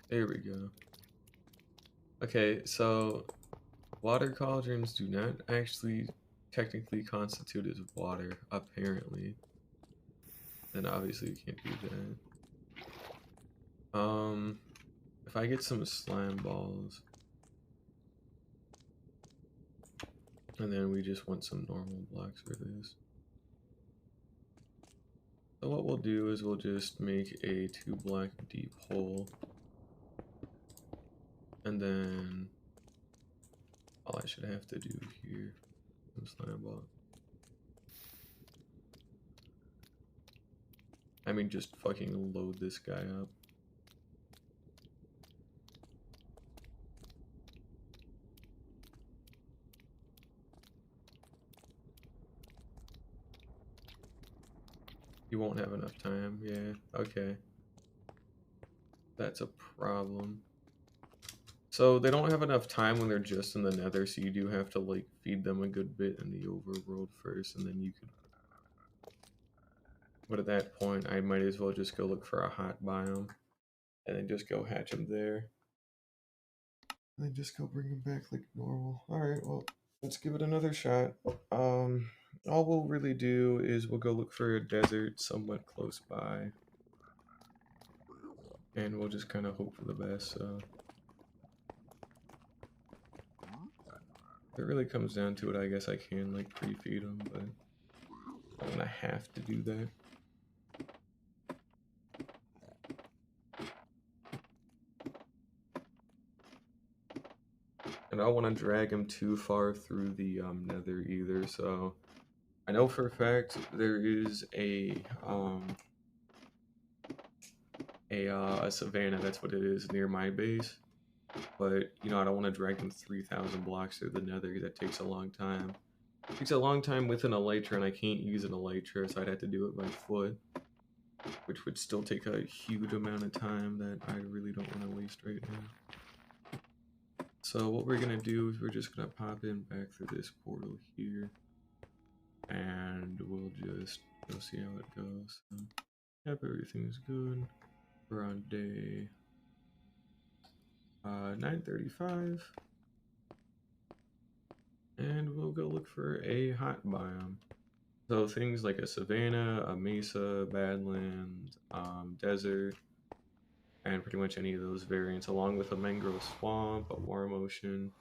There we go. Okay, so water cauldrons do not actually technically constitute as water, apparently. Then obviously you can't do that. If I get some slime balls, and then we just want some normal blocks for this. So what we'll do is we'll just make a 2 block deep hole. And then all I should have to do here, some slime ball. I mean, just fucking load this guy up. You won't have enough time, yeah, okay. That's a problem. So they don't have enough time when they're just in the nether, so you do have to like feed them a good bit in the overworld first, and then you could... But at that point, I might as well just go look for a hot biome. and then just go hatch them there. And then just go bring them back like normal. Alright, well, let's give it another shot. All we'll really do is we'll go look for a desert somewhat close by. And we'll just kind of hope for the best, so... If it really comes down to it, I guess I can, like, pre-feed them, but I'm gonna have to do that. And I don't want to drag him too far through the nether either, so... I know for a fact there is a savannah, that's what it is, near my base. But, you know, I don't want to drag them 3,000 blocks through the nether because that takes a long time. It takes a long time with an elytra, and I can't use an elytra, so I'd have to do it by foot. Which would still take a huge amount of time that I really don't want to waste right now. So what we're going to do is we're just going to pop in back through this portal here. And we'll just go see how it goes. So, yep, everything's good. We're on day 9:35. And we'll go look for a hot biome. So things like a savanna, a mesa, badlands, desert, and pretty much any of those variants, along with a mangrove swamp, a warm ocean,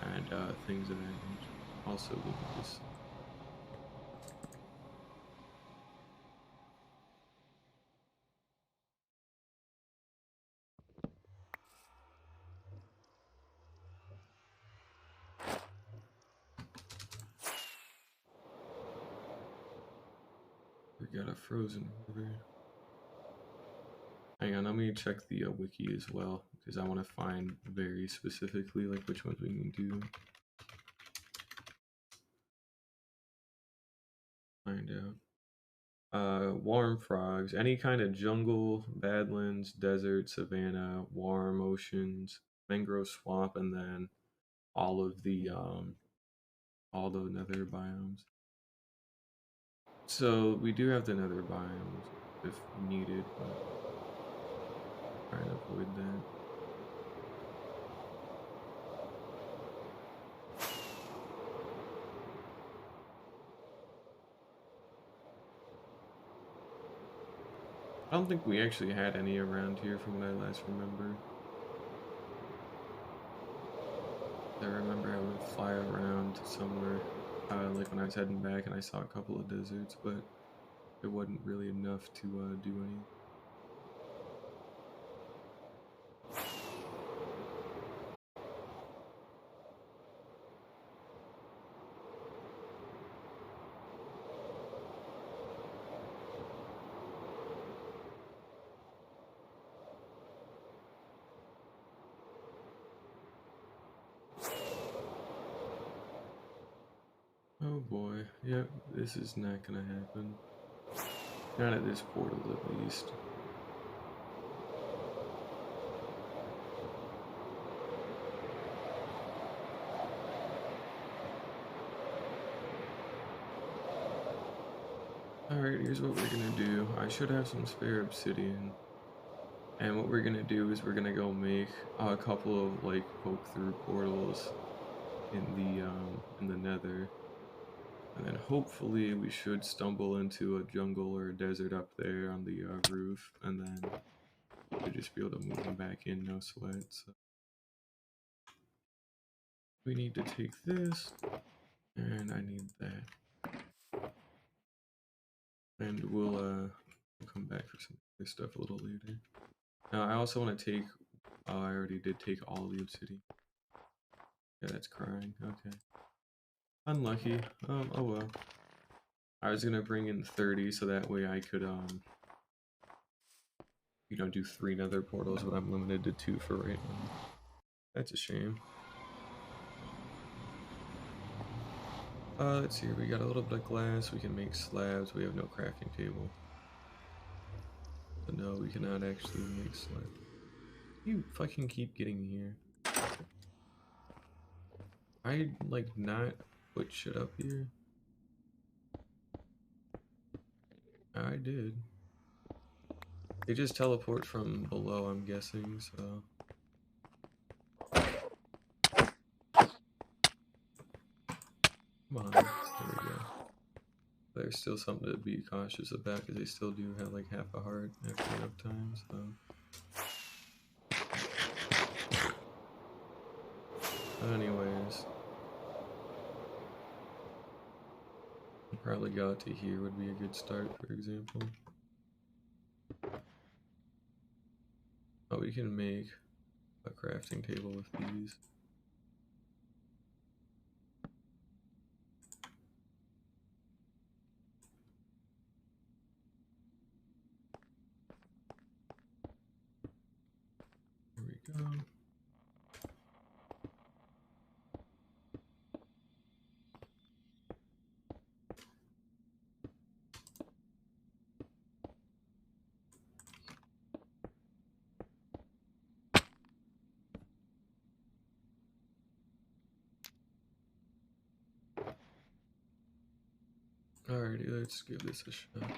and things of that nature. Also, look at this. We got a frozen river. Hang on, let me check the wiki as well, because I want to find very specifically like which ones we can do. Find out. Warm frogs, any kind of jungle, badlands, desert, savanna, warm oceans, mangrove swamp, and then all the nether biomes. So we do have the nether biomes if needed, but try to avoid that. I don't think we actually had any around here from what I last remember. I remember I would fly around somewhere, like when I was heading back and I saw a couple of deserts, but it wasn't really enough to do anything. Oh boy, yep, this is not gonna happen. Not at this portal, at least. Alright, here's what we're gonna do. I should have some spare obsidian. And what we're gonna do is we're gonna go make a couple of like poke through portals in the nether. And then hopefully we should stumble into a jungle or a desert up there on the roof, and then we'll just be able to move them back in, no sweat. So we need to take this, and I need that. And we'll come back for some other stuff a little later. Now I also want to take, I already did take all the obsidian. Yeah, that's crying, okay. Unlucky, oh well. I was gonna bring in 30 so that way I could, you know, do 3 nether portals, but I'm limited to 2 for right now. That's a shame. Let's see, we got a little bit of glass, we can make slabs, we have no crafting table. So no, we cannot actually make slabs. You fucking keep getting here. I like not put shit up here. I did. They just teleport from below, I'm guessing, so... Come on, there we go. There's still something to be cautious about, because they still do have like half a heart after enough time, so... Anyways... Probably go out to here would be a good start, for example. Oh, we can make a crafting table with these. There we go. Alrighty, let's give this a shot.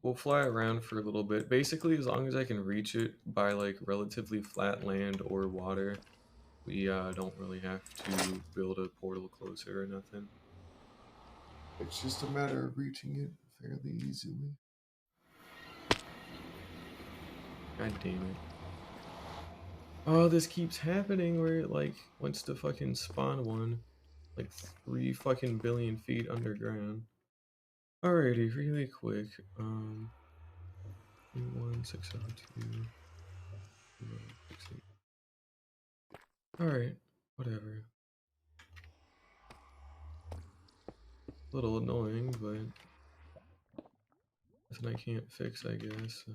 We'll fly around for a little bit. Basically, as long as I can reach it by like relatively flat land or water, we don't really have to build a portal closer or nothing. It's just a matter of reaching it fairly easily. God damn it. Oh, this keeps happening where it like wants to fucking spawn one. Like 3 fucking billion feet underground. Alrighty, really quick. 1602. Alright, whatever. A little annoying, but nothing I can't fix, I guess. So.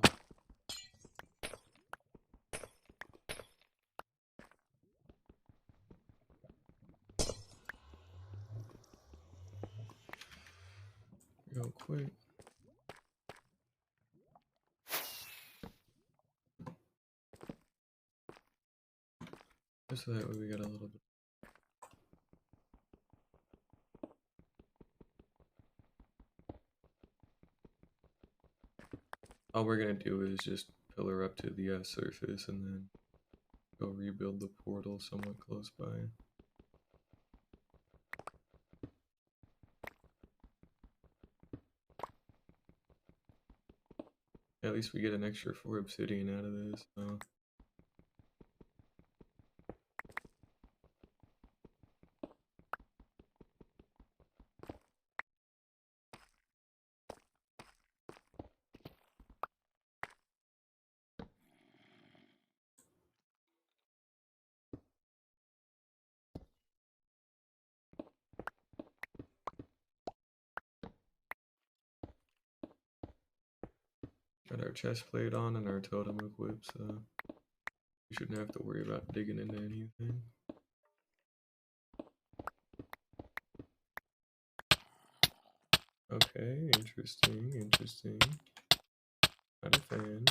Real quick. Just so that way we got a little bit. All we're gonna do is just pillar up to the surface and then go rebuild the portal somewhat close by. At least we get an extra 4 obsidian out of this. So. Got our chest plate on and our totem equipped, so we shouldn't have to worry about digging into anything. Okay, interesting. Not a fan.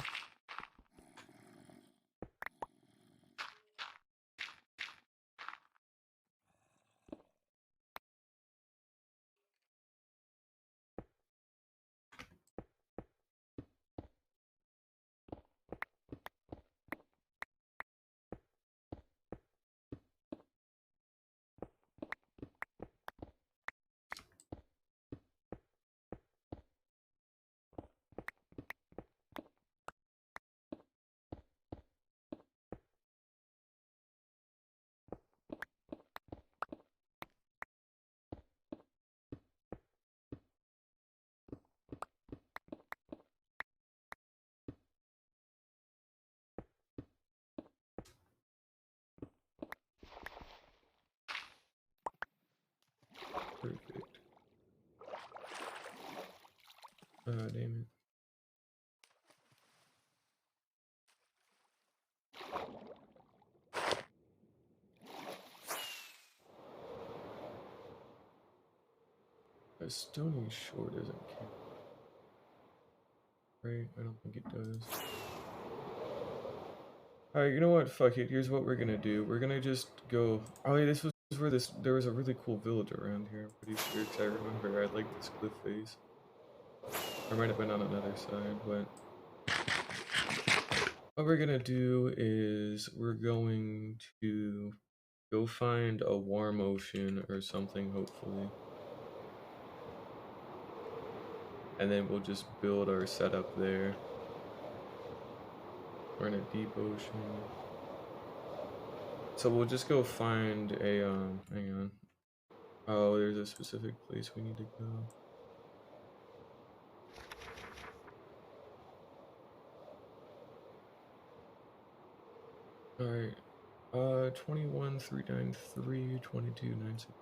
Perfect. Damn it. A stony shore doesn't count. Right? I don't think it does. Alright, you know what? Fuck it. Here's what we're gonna do. We're gonna just go... Oh, yeah, this was where there was a really cool village around here. I'm pretty sure, because I remember I like this cliff face. I might have been on another side, but... What we're gonna do is we're going to go find a warm ocean or something, hopefully. And then we'll just build our setup there. We're in a deep ocean. So we'll just go find a, hang on. Oh, there's a specific place we need to go. Alright. 21393, 2296.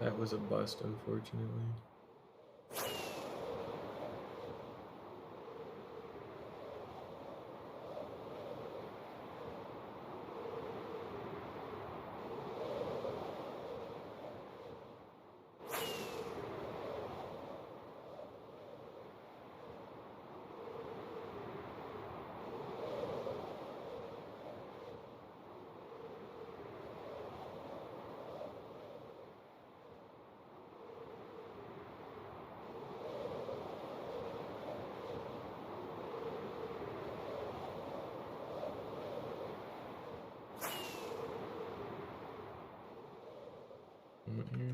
That was a bust, unfortunately. Mhm.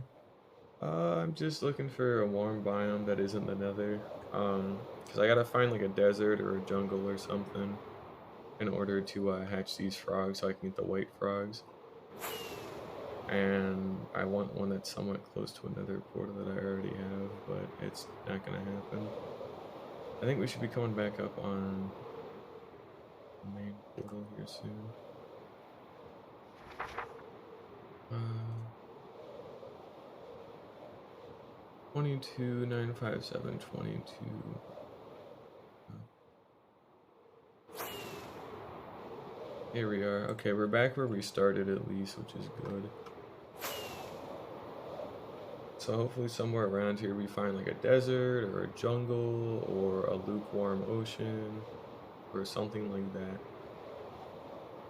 I'm just looking for a warm biome that isn't the nether. Because I gotta find like a desert or a jungle or something in order to hatch these frogs so I can get the white frogs. And I want one that's somewhat close to another portal that I already have, but it's not gonna happen. I think we should be coming back up on the main portal here soon. 22,957,22. Here we are. Okay, we're back where we started at least, which is good. So hopefully somewhere around here we find like a desert or a jungle or a lukewarm ocean or something like that.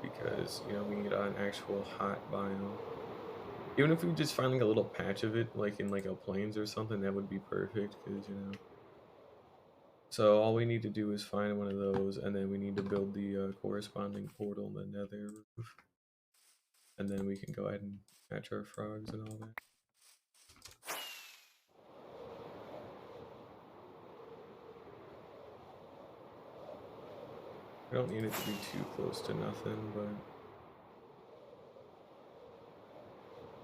Because, you know, we need an actual hot biome. Even if we just find like a little patch of it, like in like a plains or something, that would be perfect because, you know. So all we need to do is find one of those, and then we need to build the corresponding portal in the nether roof. And then we can go ahead and hatch our frogs and all that. I don't need it to be too close to nothing, but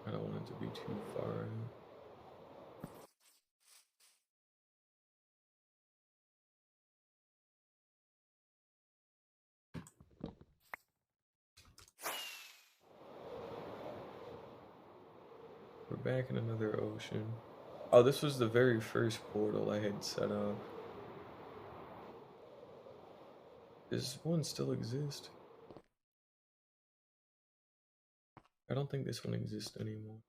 I don't want it to be too far out. We're back in another ocean. Oh, this was the very first portal I had set up. Does one still exist? I don't think this one exists anymore.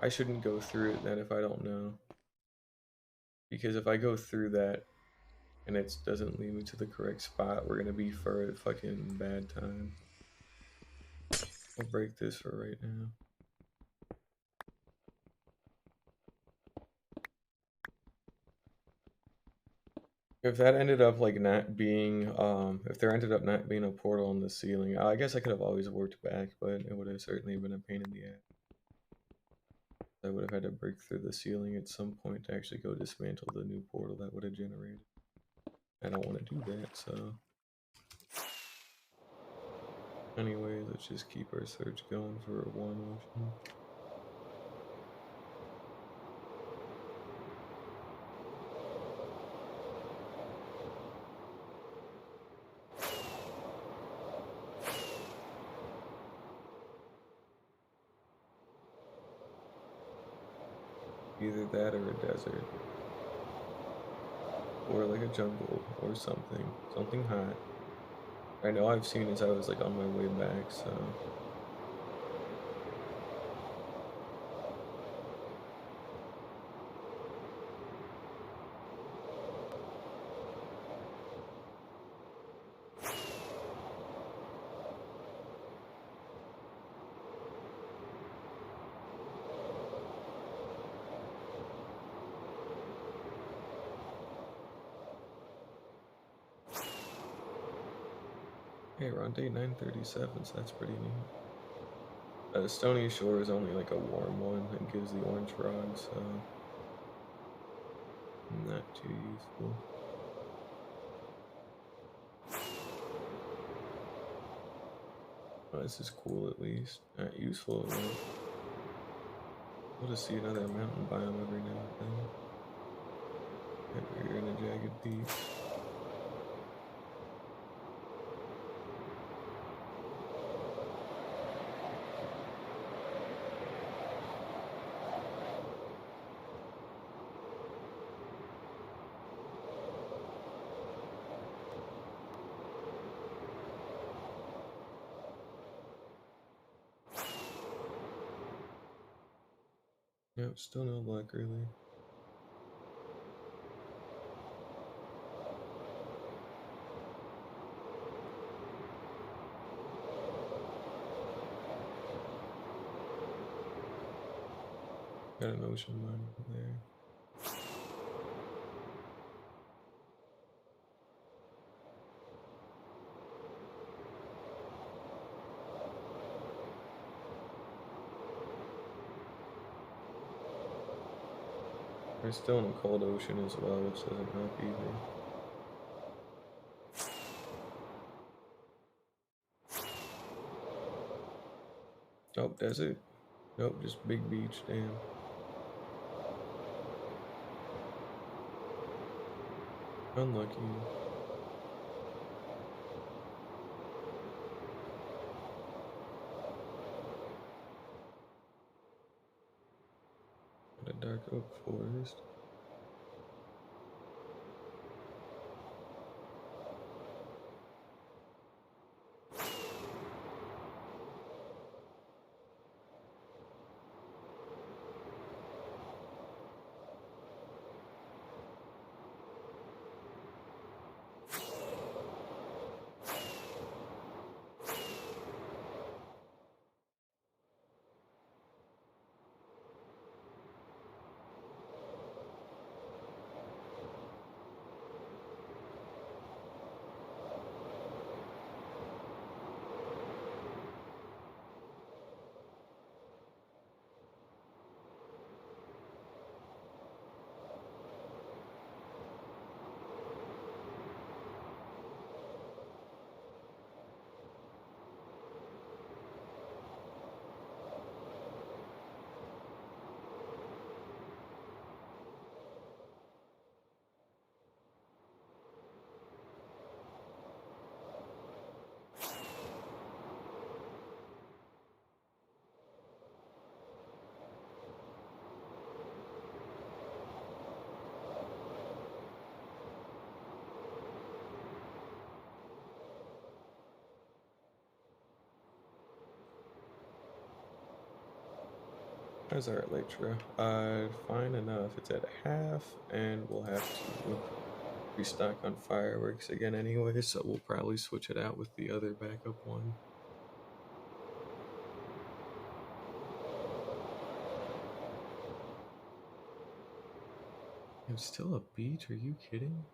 I shouldn't go through it then if I don't know. Because if I go through that and it doesn't lead me to the correct spot, we're gonna be for a fucking bad time. I'll break this for right now. If that ended up like not being, if there ended up not being a portal on the ceiling, I guess I could have always worked back, but it would have certainly been a pain in the ass. I would have had to break through the ceiling at some point to actually go dismantle the new portal that would have generated. I don't want to do that, so. Anyways, let's just keep our search going for a warm ocean. Either that or a desert. Or like a jungle or something. Something hot. I know I've seen as I was like on my way back, so. Hey, we're on day 937, so that's pretty neat. Stony Shore is only like a warm one and gives the orange frog, so not too useful. Oh, this is cool at least. Not useful at least. We'll just see another mountain biome every now and then. If we're in a jagged peak. Nope, still no luck really. Got an ocean mine over there. We're still in a cold ocean as well, which doesn't help either. Oh, desert. Nope, just big beach, damn. Unlucky. Got a dark oak forest. How's our elytra? Fine enough. It's at half, and we'll have to restock on fireworks again anyway, so we'll probably switch it out with the other backup one. It's still a beach? Are you kidding?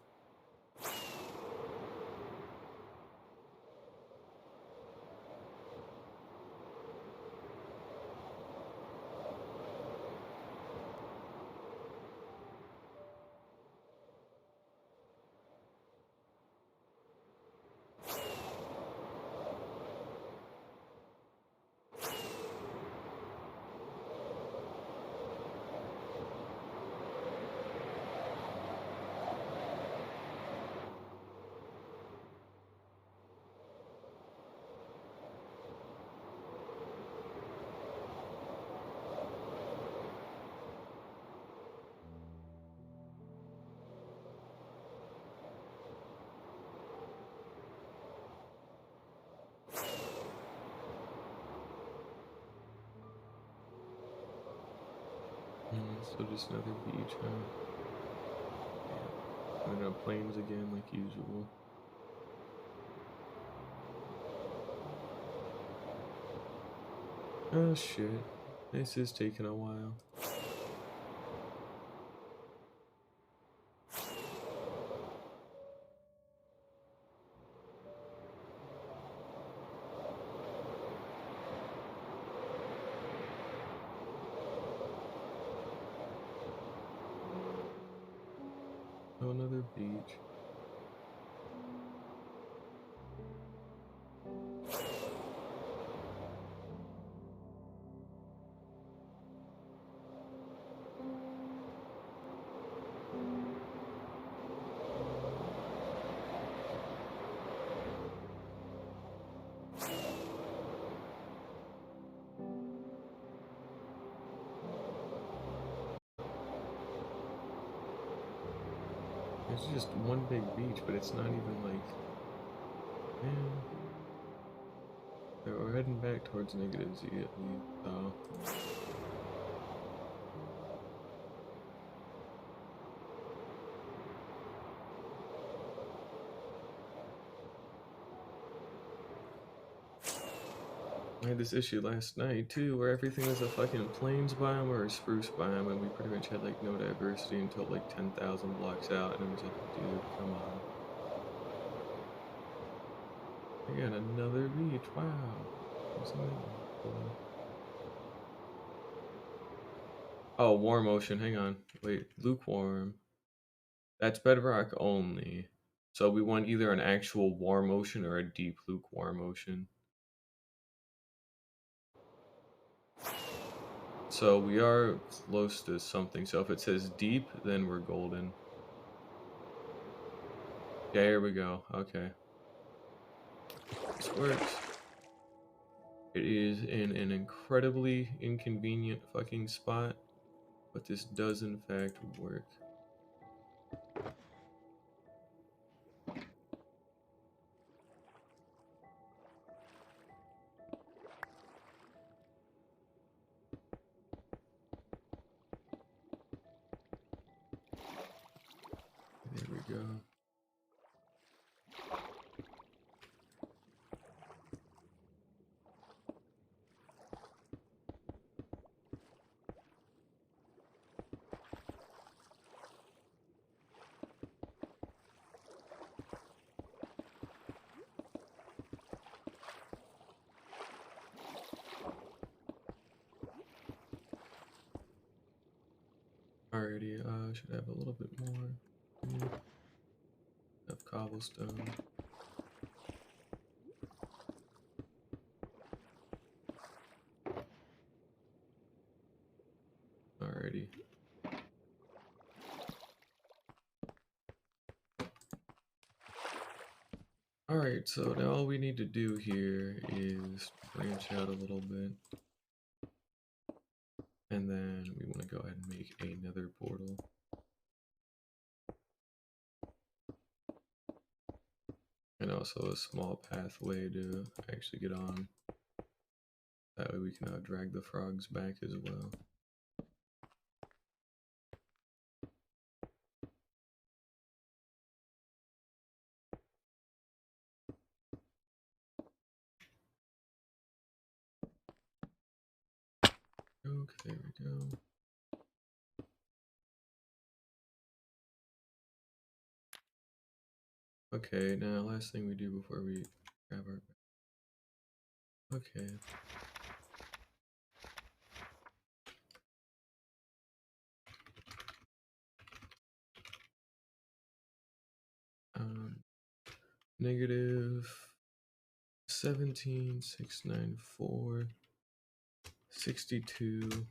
So just another beach, huh? Yeah. And then planes again, like usual. Oh shit. This is taking a while. Oh, another beach. It's just one big beach, but it's not even like, man. We're heading back towards negative Z at least, so. I had this issue last night too, where everything was a fucking plains biome or a spruce biome, and we pretty much had like no diversity until like 10,000 blocks out, and it was like, dude, come on. Again, another beach, wow. Oh, warm ocean, hang on. Wait, lukewarm. That's bedrock only. So we want either an actual warm ocean or a deep lukewarm ocean. So we are close to something. So if it says deep, then we're golden. Yeah, here we go. Okay. This works. It is in an incredibly inconvenient fucking spot, but this does in fact work. There we go. Alrighty, should have a little bit more of cobblestone. Alrighty. Alright, so now all we need to do here is branch out a little bit. And then we want to go ahead and make another portal. And also a small pathway to actually get on. That way we can drag the frogs back as well. Okay, there we go. Okay, now last thing we do before we grab our... Okay. Negative 17,694, 62,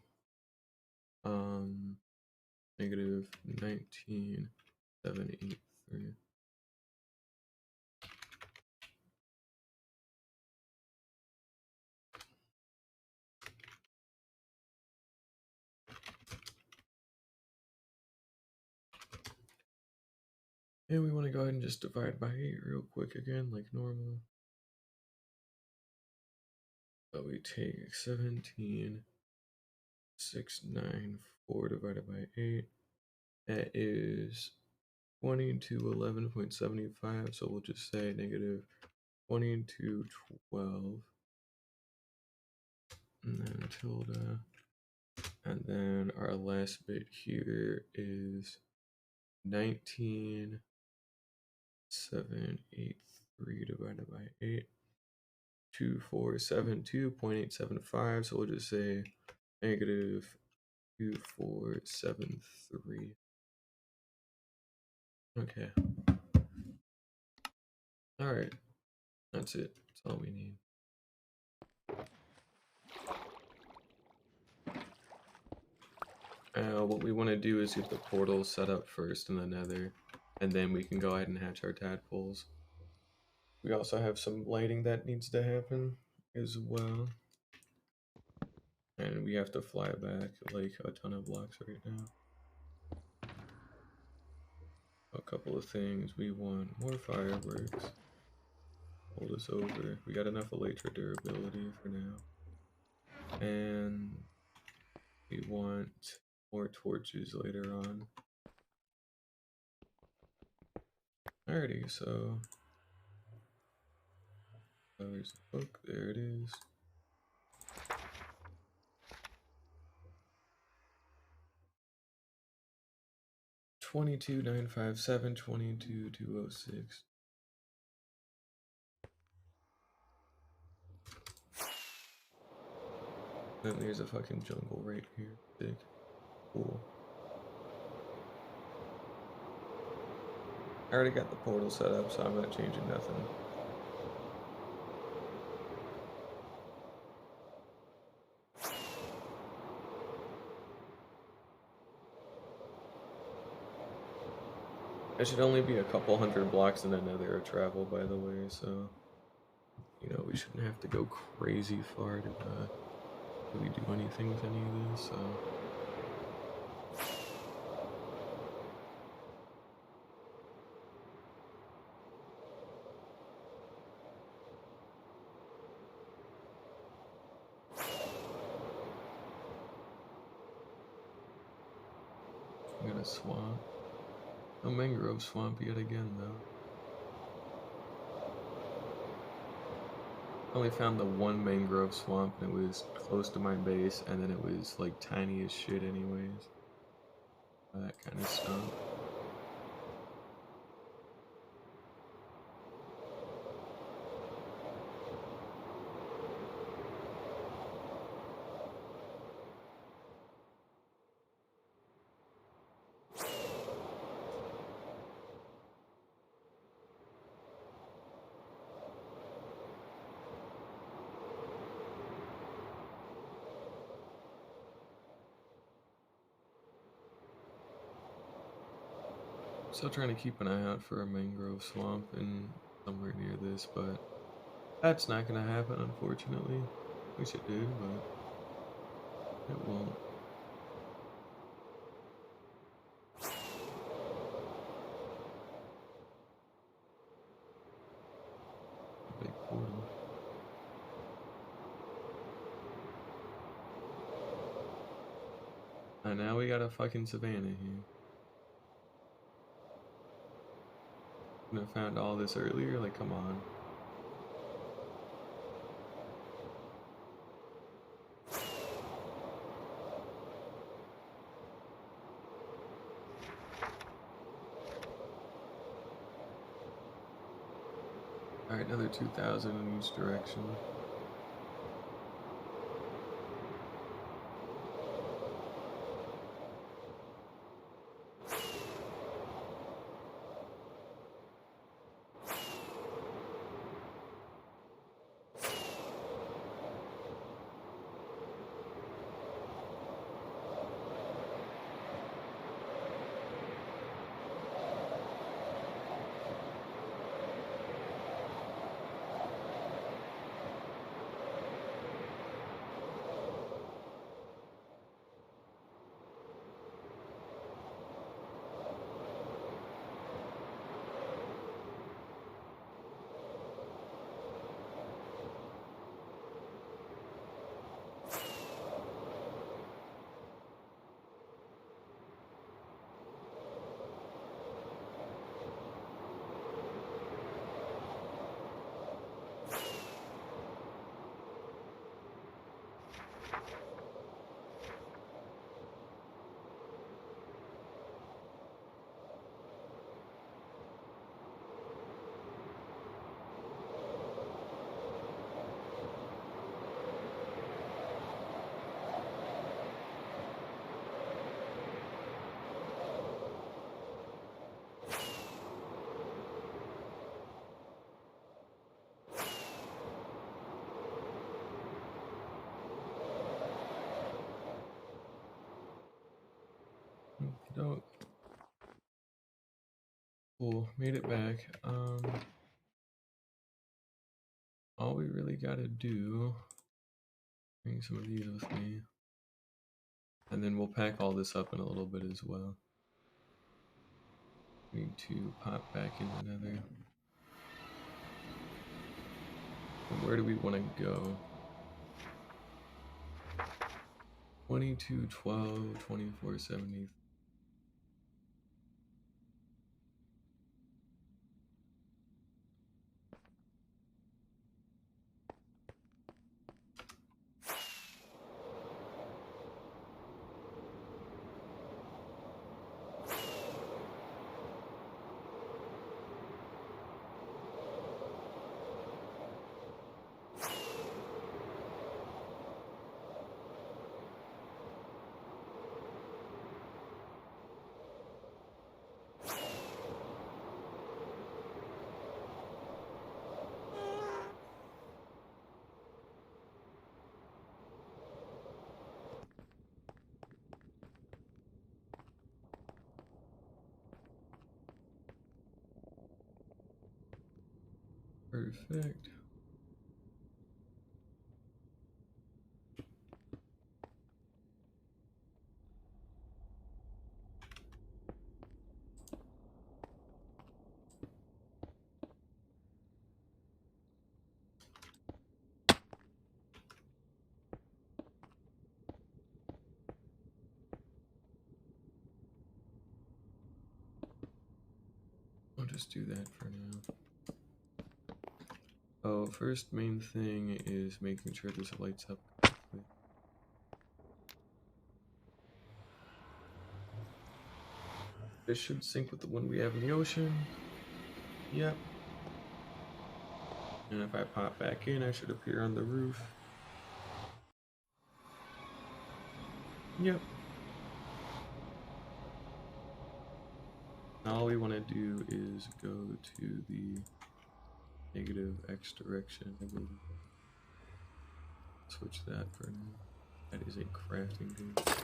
negative 19,783. And we want to go ahead and just divide by 8 real quick again, like normal. So we take 17, 694 divided by 8. That is 20 to 11.75. So we'll just say negative 20 to 12. And then tilde. And then our last bit here is 19,783 divided by 8. 2472.875. So we'll just say negative 2473. Okay. All right. That's it. That's all we need. What we want to do is get the portal set up first in the nether, and then we can go ahead and hatch our tadpoles. We also have some lighting that needs to happen as well. And we have to fly back like a ton of blocks right now. A couple of things. We want more fireworks. Hold us over. We got enough elytra durability for now. And we want more torches later on. Alrighty, so there's the book. There it is. $22,957, $22,206. Then there's a fucking jungle right here. Sick. Cool. I already got the portal set up, so I'm not changing nothing. It should only be a couple hundred blocks in another travel, by the way, so you know we shouldn't have to go crazy far to really do anything with any of this. So we got a swamp. No mangrove swamp yet again, though. I only found the one mangrove swamp, and it was close to my base, and then it was like tiny as shit anyways. That kind of stunk. Still trying to keep an eye out for a mangrove swamp and somewhere near this, but that's not gonna happen, unfortunately. Wish it did, but it won't. Big portal. And now we got a fucking savannah here. Couldn't have found all this earlier, like come on. Alright, another 2,000 in each direction. Don't. Cool, made it back. All we really gotta do, bring some of these with me, and then we'll pack all this up in a little bit as well. We need to pop back in the nether. And where do we want to go? 2212, 2470. Perfect. I'll just do that for now. Oh, first main thing is making sure this lights up correctly. This should sync with the one we have in the ocean. Yep. And if I pop back in, I should appear on the roof. Yep. Now all we want to do is go to the negative X direction, I believe. Switch that for now. That is a crafting table.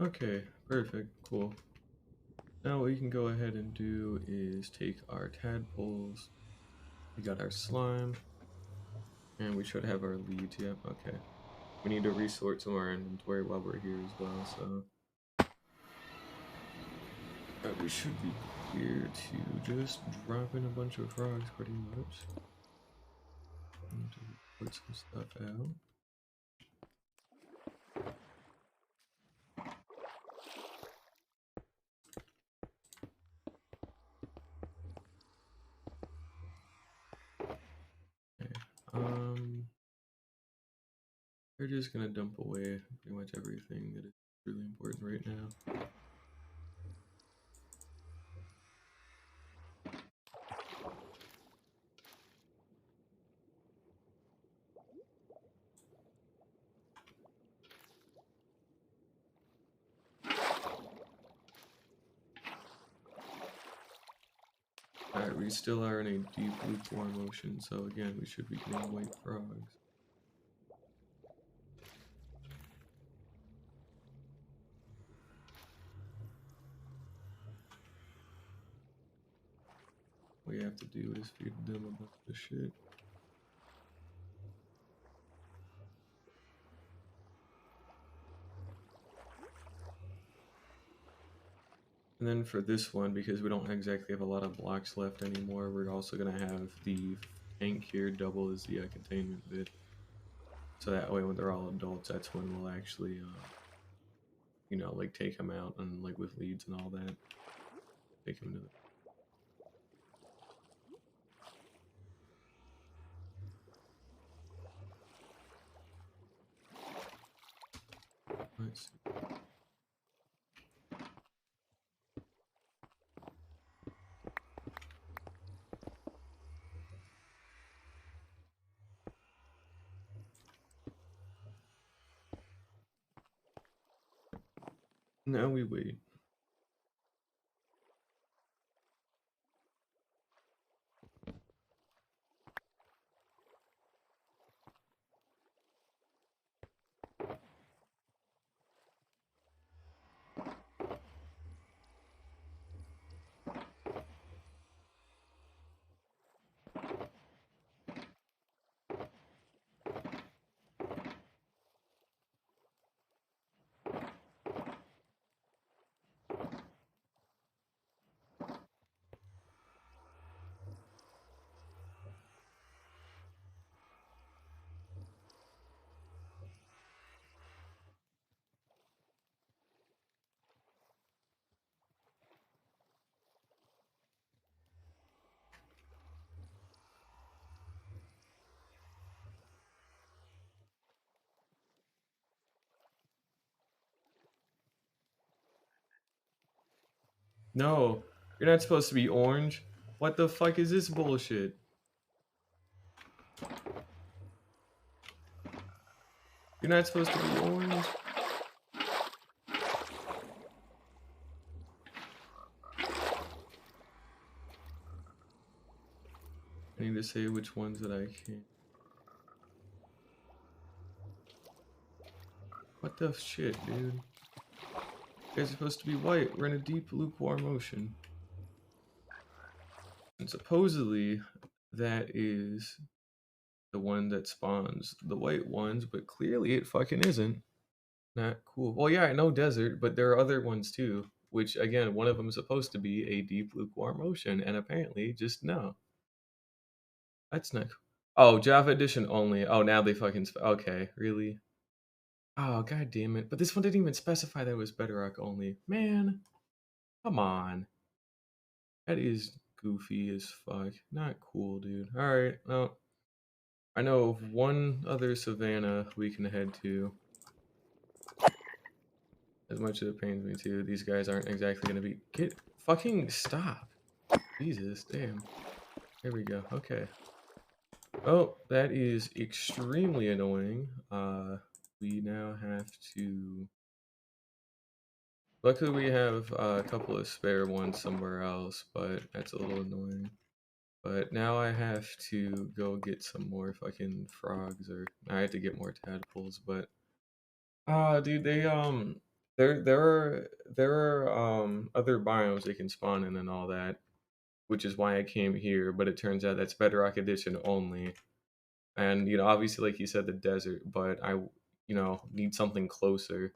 Okay, perfect, cool. Now what we can go ahead and do is take our tadpoles. We got our slime. And we should have our leads, yep, okay. We need to resort some of our inventory while we're here as well, so we should be clear to just drop in a bunch of frogs pretty much. And to put some stuff out. Okay, we're just gonna dump away pretty much everything that is really important right now. Alright, we still are in a deep lukewarm ocean, so again, we should be getting white frogs. All you have to do is feed them a bunch of shit. And then for this one, because we don't exactly have a lot of blocks left anymore, we're also going to have the tank here double as the containment bit. So that way when they're all adults, that's when we'll actually, you know, like take them out and like with leads and all that. Take them to the... Let's see. Now we wait. No, you're not supposed to be orange. What the fuck is this bullshit? You're not supposed to be orange. I need to say which ones that I can. What the shit, dude? You guys are supposed to be white. We're in a deep lukewarm ocean. And supposedly, that is the one that spawns the white ones, but clearly it fucking isn't. Not cool. Well, yeah, I know desert, but there are other ones too. Which, again, one of them is supposed to be a deep lukewarm ocean, and apparently just no. That's not cool. Oh, Java Edition only. Oh, now they fucking... okay, really? Oh, god damn it. But this one didn't even specify that it was Bedrock only. Man, come on. That is goofy as fuck. Not cool, dude. Alright, well, I know of one other savannah we can head to. As much as it pains me too, these guys aren't exactly gonna be... Get... Fucking stop. Jesus, damn. There we go, okay. Oh, that is extremely annoying. We now have to... Luckily we have a couple of spare ones somewhere else, but that's a little annoying. But now I have to go get some more fucking frogs, or I have to get more tadpoles, but dude, there are other biomes they can spawn in and all that, which is why I came here, but it turns out that's Bedrock Edition only. And you know, obviously like you said, the desert, but I need something closer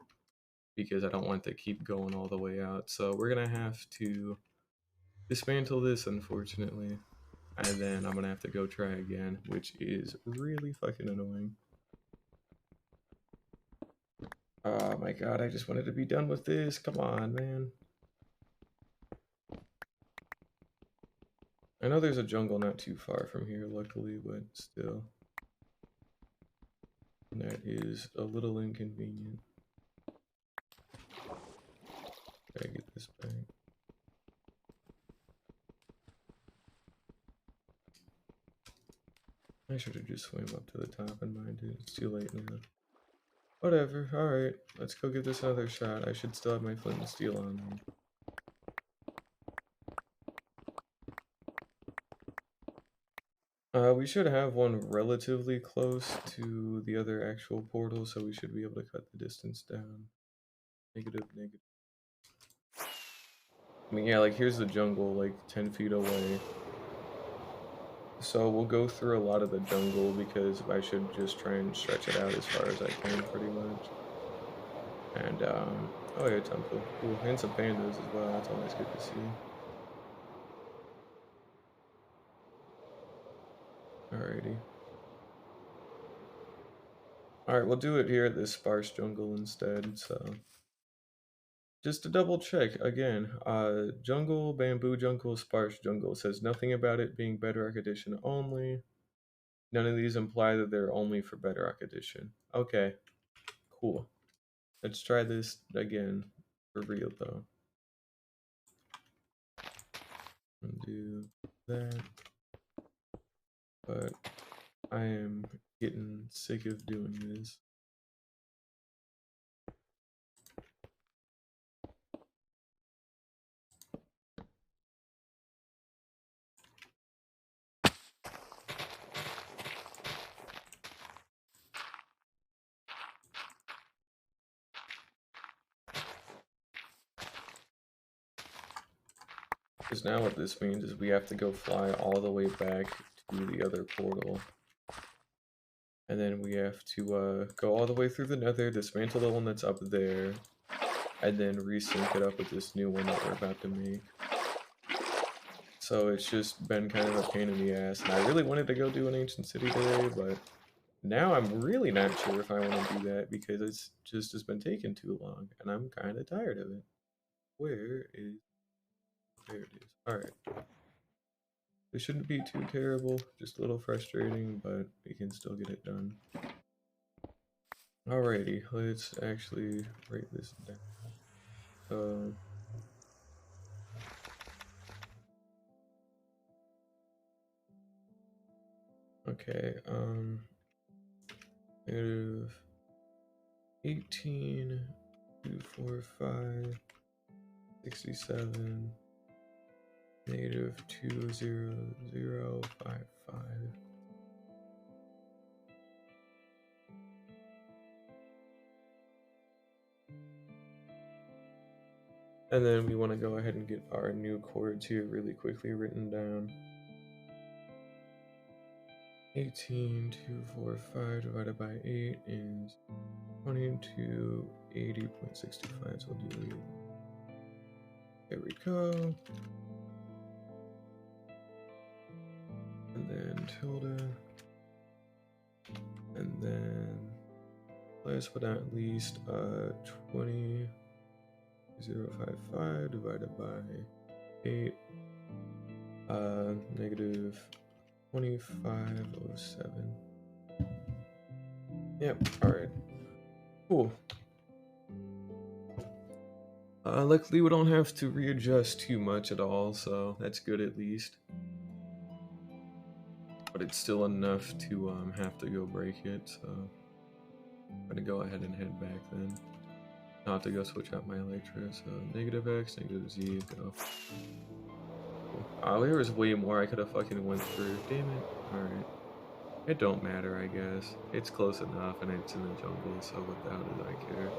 because I don't want to keep going all the way out. So we're gonna have to dismantle this, unfortunately. And then I'm gonna have to go try again, which is really fucking annoying. Oh my god, I just wanted to be done with this. Come on, man. I know there's a jungle not too far from here, luckily, but still. That is a little inconvenient. Gotta get this back. I should have just swam up to the top and mined it. It's too late now. Whatever, alright. Let's go give this another shot. I should still have my flint and steel on me. We should have one relatively close to the other actual portal, so we should be able to cut the distance down. Negative, negative. I mean, yeah, like here's the jungle, like 10 feet away. So we'll go through a lot of the jungle because I should just try and stretch it out as far as I can, pretty much. And, oh yeah, temple. Cool. And some pandas as well. That's always good to see. Alrighty. Alright, we'll do it here at this sparse jungle instead, so. Just to double check, again, jungle, bamboo jungle, sparse jungle. It says nothing about it being bedrock edition only. None of these imply that they're only for bedrock edition. Okay, cool. Let's try this again, for real though. Do that. But I am getting sick of doing this. Because now what this means is we have to go fly all the way back to the other portal. And then we have to go all the way through the nether, dismantle the one that's up there, and then resync it up with this new one that we're about to make. So it's just been kind of a pain in the ass. And I really wanted to go do an ancient city today, but now I'm really not sure if I want to do that because it's just has been taking too long, and I'm kind of tired of it. Where is... There it is. Alright. It shouldn't be too terrible, just a little frustrating, but we can still get it done. Alrighty, let's actually write this down. Okay, negative 18, 245, 67, negative 20055. And then we want to go ahead and get our new chords here really quickly written down. 18,245 divided by 8 is 2280.65. So we'll do... There we go. And then tilde. And then last but not least, 20,055 divided by 8, negative 2507. Yep, alright. Cool. Luckily we don't have to readjust too much at all, so that's good at least. But it's still enough to have to go break it, so I'm gonna go ahead and head back then. I'll have to go switch out my Electra, so negative X, negative Z, go. Oh, there was way more I could have fucking went through. Damn it. Alright. It don't matter, I guess. It's close enough, and it's in the jungle, so what the hell did I care?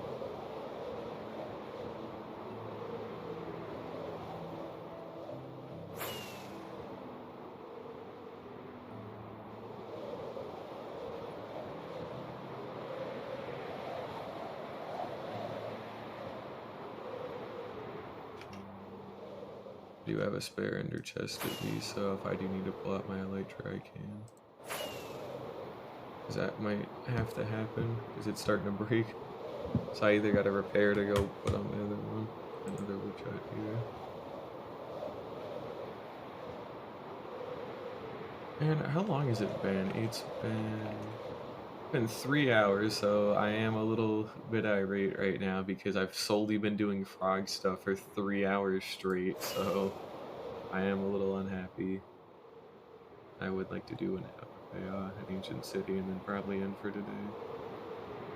I do have a spare ender chest at least, so if I do need to pull out my Elytra, I can. Because that might have to happen, because it's starting to break. So I either got to repair to go put on the other one. Another woodshot here. And how long has it been? It's been 3 hours, so I am a little bit irate right now because I've solely been doing frog stuff for 3 hours straight, so I am a little unhappy. I would like to do an ancient city and then probably end for today.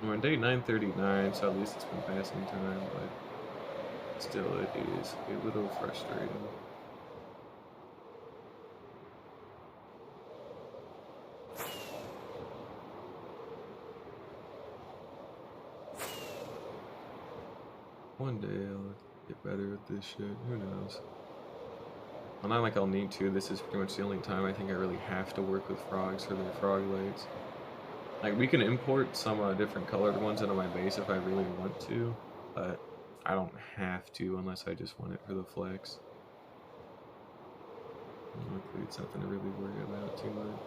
We're on day 939, so at least it's been passing time, but still it is a little frustrating. One day I'll get better at this shit. Who knows? Well, not like I'll need to. This is pretty much the only time I think I really have to work with frogs for their frog lights. Like, we can import some different colored ones into my base if I really want to, but I don't have to unless I just want it for the flex. Luckily, it's nothing to really worry about too much.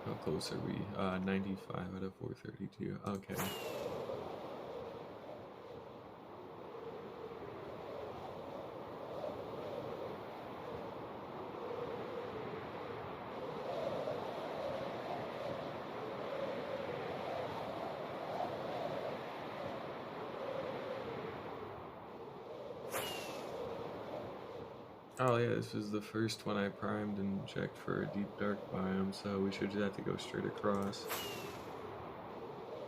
How close are we? 95 out of 432. Okay. Oh yeah, this is the first one I primed and checked for a deep dark biome, so we should just have to go straight across.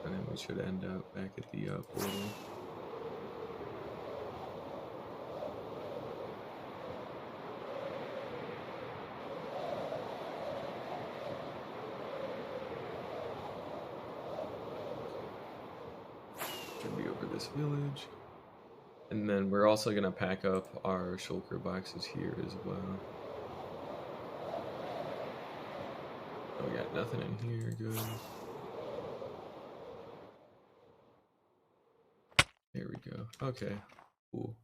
And then we should end up back at the portal. Should be over this village. And then we're also going to pack up our shulker boxes here as well. Oh, we got nothing in here, good. There we go. Okay, cool.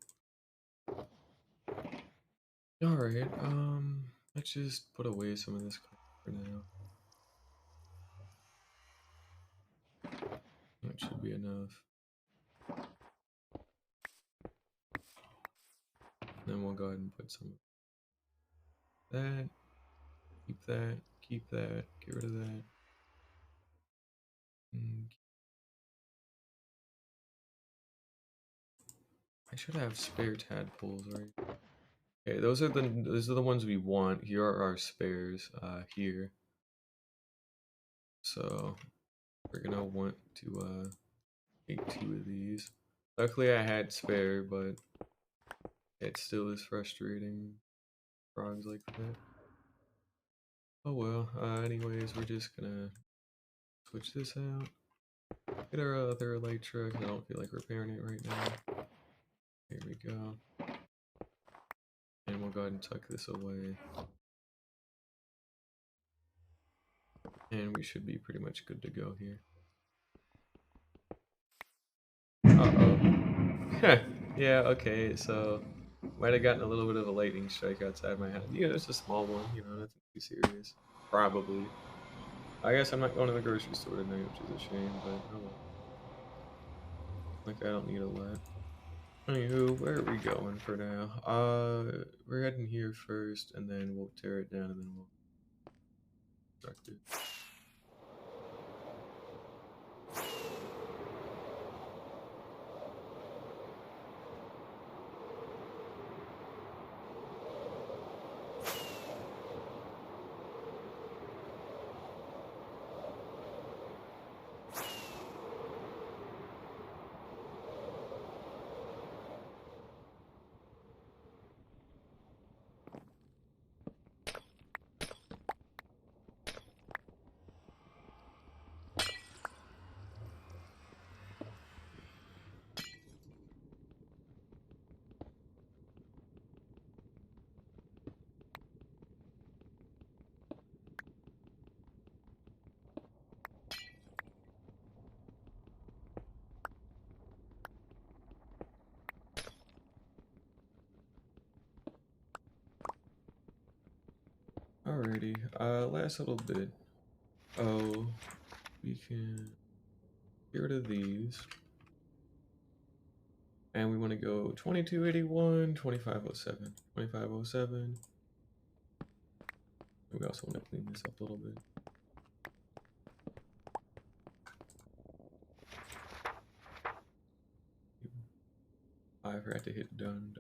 Alright, let's just put away some of this for now. That should be enough. Then we'll go ahead and put some of that. Keep that. Keep that. Get rid of that. I should have spare tadpoles, right? Okay, those are the ones we want. Here are our spares. Here. So we're gonna want to take 2 of these. Luckily, I had spare, but it still is frustrating. Frogs like that. Oh well. Anyways, we're just gonna switch this out. Get our other light truck. I don't feel like repairing it right now. Here we go. And we'll go ahead and tuck this away. And we should be pretty much good to go here. Uh-oh. Yeah, okay, so might have gotten a little bit of a lightning strike outside my house. Yeah, it's a small one, you know, nothing too serious. Probably. I guess I'm not going to the grocery store tonight, which is a shame, but oh well. Like, I don't need a lot. Anywho, where are we going for now? We're heading here first, and then we'll tear it down, and then we'll construct it. Alrighty, last little bit. Oh, we can get rid of these. And we want to go 2281, 2507, 2507. We also want to clean this up a little bit. I forgot to hit done.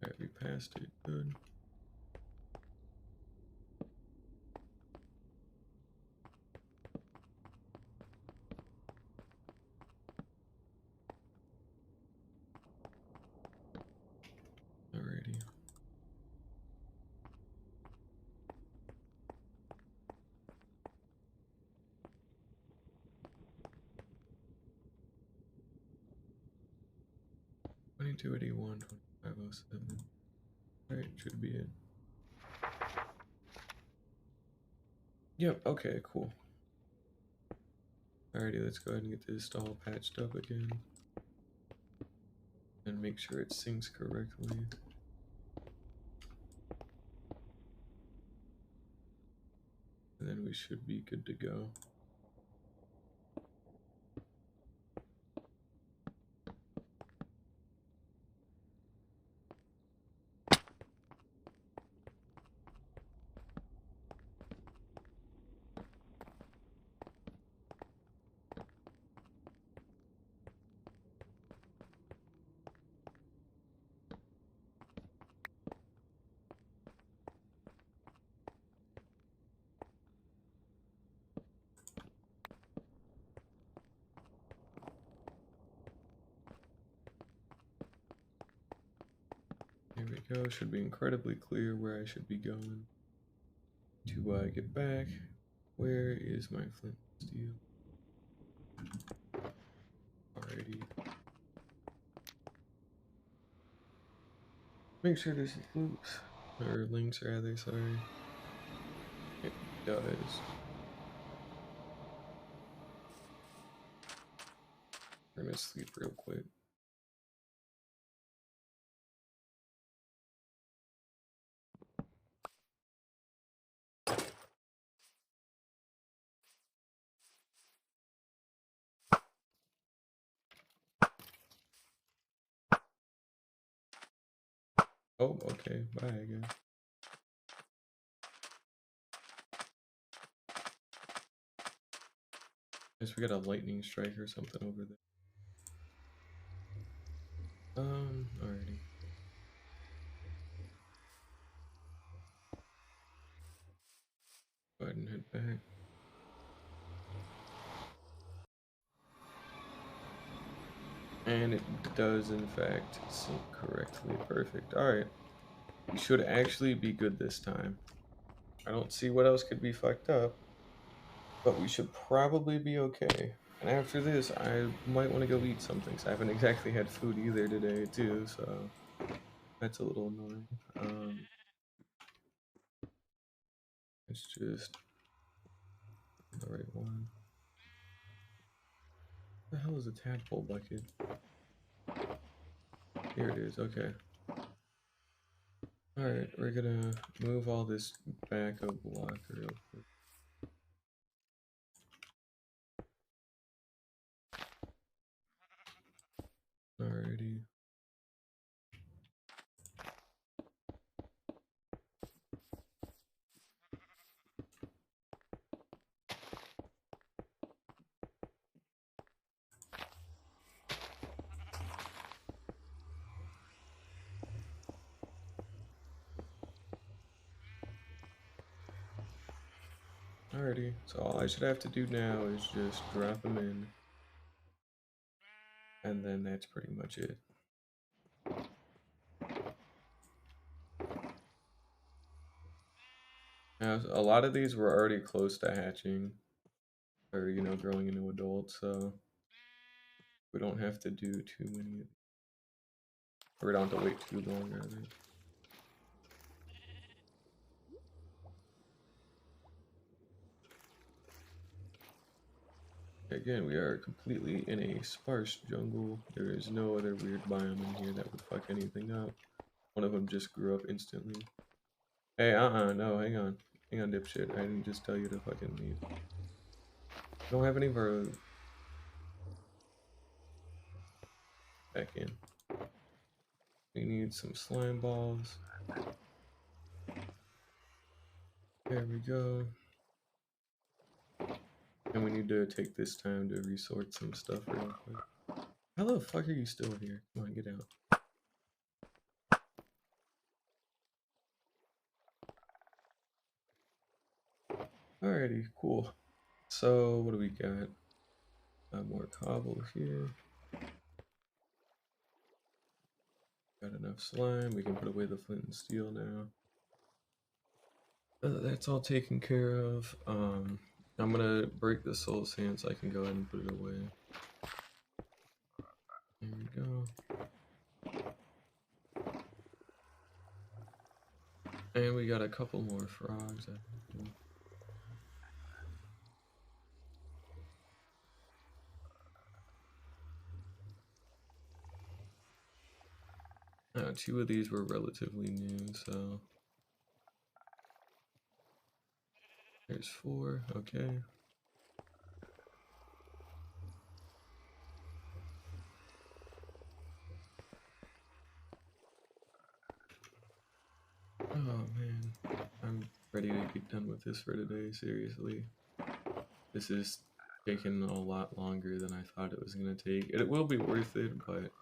Alright, we past it. Good. Alrighty. $22.81, $25.07. Alright, should be it. Yep, okay, cool. Alrighty, let's go ahead and get this all patched up again. And make sure it syncs correctly. And then we should be good to go. Here we go. Should be incredibly clear where I should be going to get back. Where is my flint and steel? Alrighty. Make sure this is loops. Or links rather, sorry. It does. We're gonna sleep real quick. Oh, okay. Bye, guys. Guess we got a lightning strike or something over there. Alrighty. Go ahead and head back. And it does, in fact, sync correctly. Perfect. Alright. We should actually be good this time. I don't see what else could be fucked up. But we should probably be okay. And after this, I might want to go eat something. So I haven't exactly had food either today, too. So that's a little annoying. It's just the right one. What the hell is a tadpole bucket? Here it is. Okay. Alright, we're gonna move all this back a block real quick. Alrighty. Alrighty, so all I should have to do now is just drop them in. And then that's pretty much it. Now, a lot of these were already close to hatching. Or, you know, growing into adults, so we don't have to do too many. Or we don't have to wait too long, rather. Again, we are completely in a sparse jungle. There is no other weird biome in here that would fuck anything up. One of them just grew up instantly. Hey, no, hang on. Hang on, dipshit. I didn't just tell you to fucking leave. Don't have any verb. Back in. We need some slime balls. There we go. And we need to take this time to resort some stuff real quick. How the fuck are you still here? Come on, get out. Alrighty, cool. So what do we got? More cobble here. Got enough slime. We can put away the flint and steel now. That's all taken care of. I'm gonna break the soul sand so I can go ahead and put it away. There we go. And we got a couple more frogs. Two of these were relatively new, so there's 4. Okay. Oh man, I'm ready to get done with this for today. Seriously, this is taking a lot longer than I thought it was gonna take. It will be worth it, but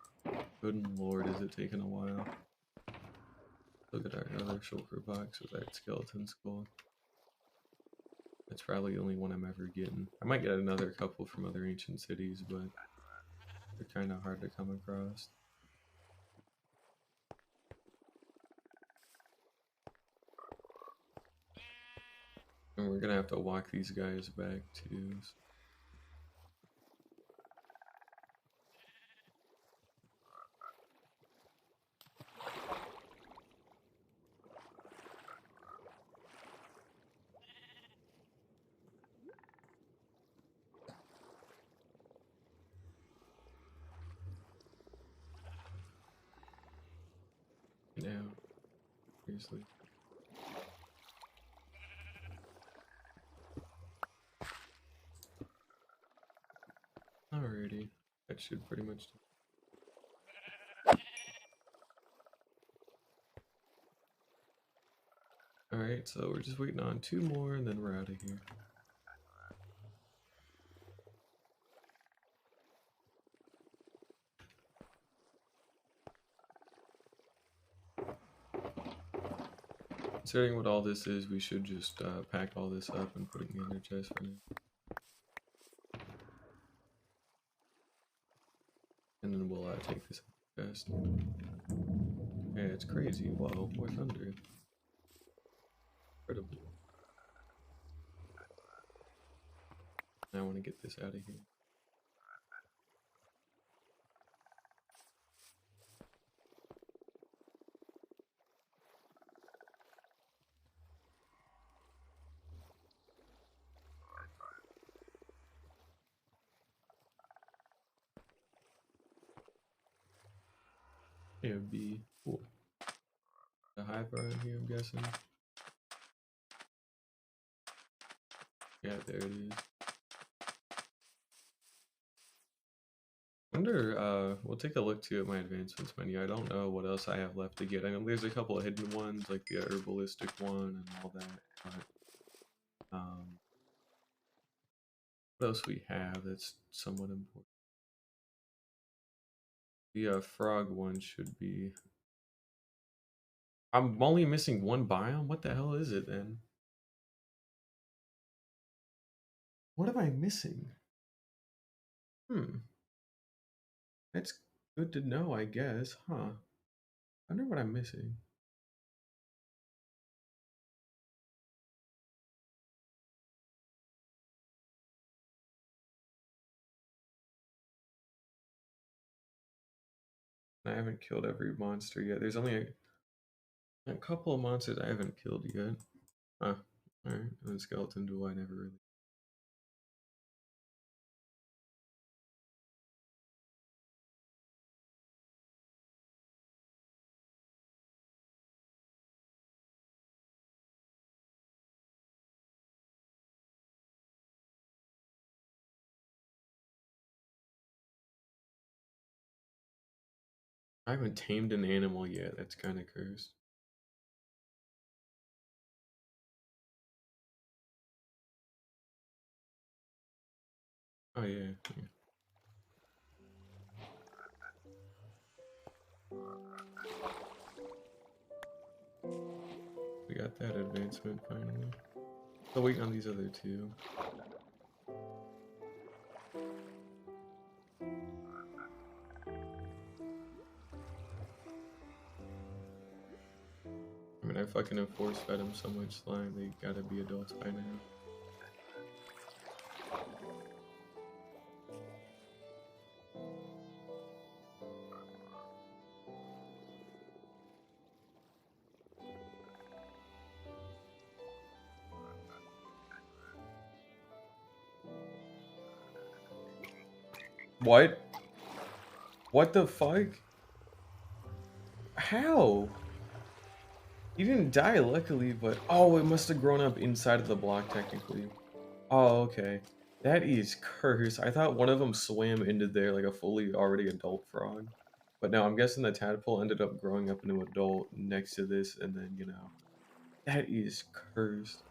good lord, is it taking a while? Look at our other shulker box with that skeleton skull. That's probably the only one I'm ever getting. I might get another couple from other ancient cities, but they're kind of hard to come across. And we're gonna have to walk these guys back too. Now, seriously. Alrighty, that should pretty much do. Alright, so we're just waiting on 2 more and then we're out of here. Considering what all this is, we should just pack all this up and put it in the other chest for now. And then we'll take this chest. Yeah, it's crazy. Whoa, more thunder. Incredible. Now I want to get this out of here. Yeah, B. Cool. The hive around here, I'm guessing. Yeah, there it is. Wonder, we'll take a look too at my advancements menu. I don't know what else I have left to get. I know there's a couple of hidden ones, like the herbalistic one and all that, but, what else we have that's somewhat important? The frog one should be. I'm only missing 1 biome? What the hell is it then? What am I missing? That's good to know, I guess, huh? I wonder what I'm missing. I haven't killed every monster yet. There's only a couple of monsters I haven't killed yet. Huh. Alright, and skeleton do I never really. I haven't tamed an animal yet. That's kind of cursed. Oh yeah, yeah. We got that advancement finally. Still waiting on these other two. I mean, I fucking have force fed them so much slime, they gotta be adults by now. What? What the fuck? How? He didn't die, luckily, but... Oh, it must have grown up inside of the block, technically. Oh, okay. That is cursed. I thought one of them swam into there like a fully already adult frog. But no, I'm guessing the tadpole ended up growing up into adult next to this, and then, you know... That is cursed.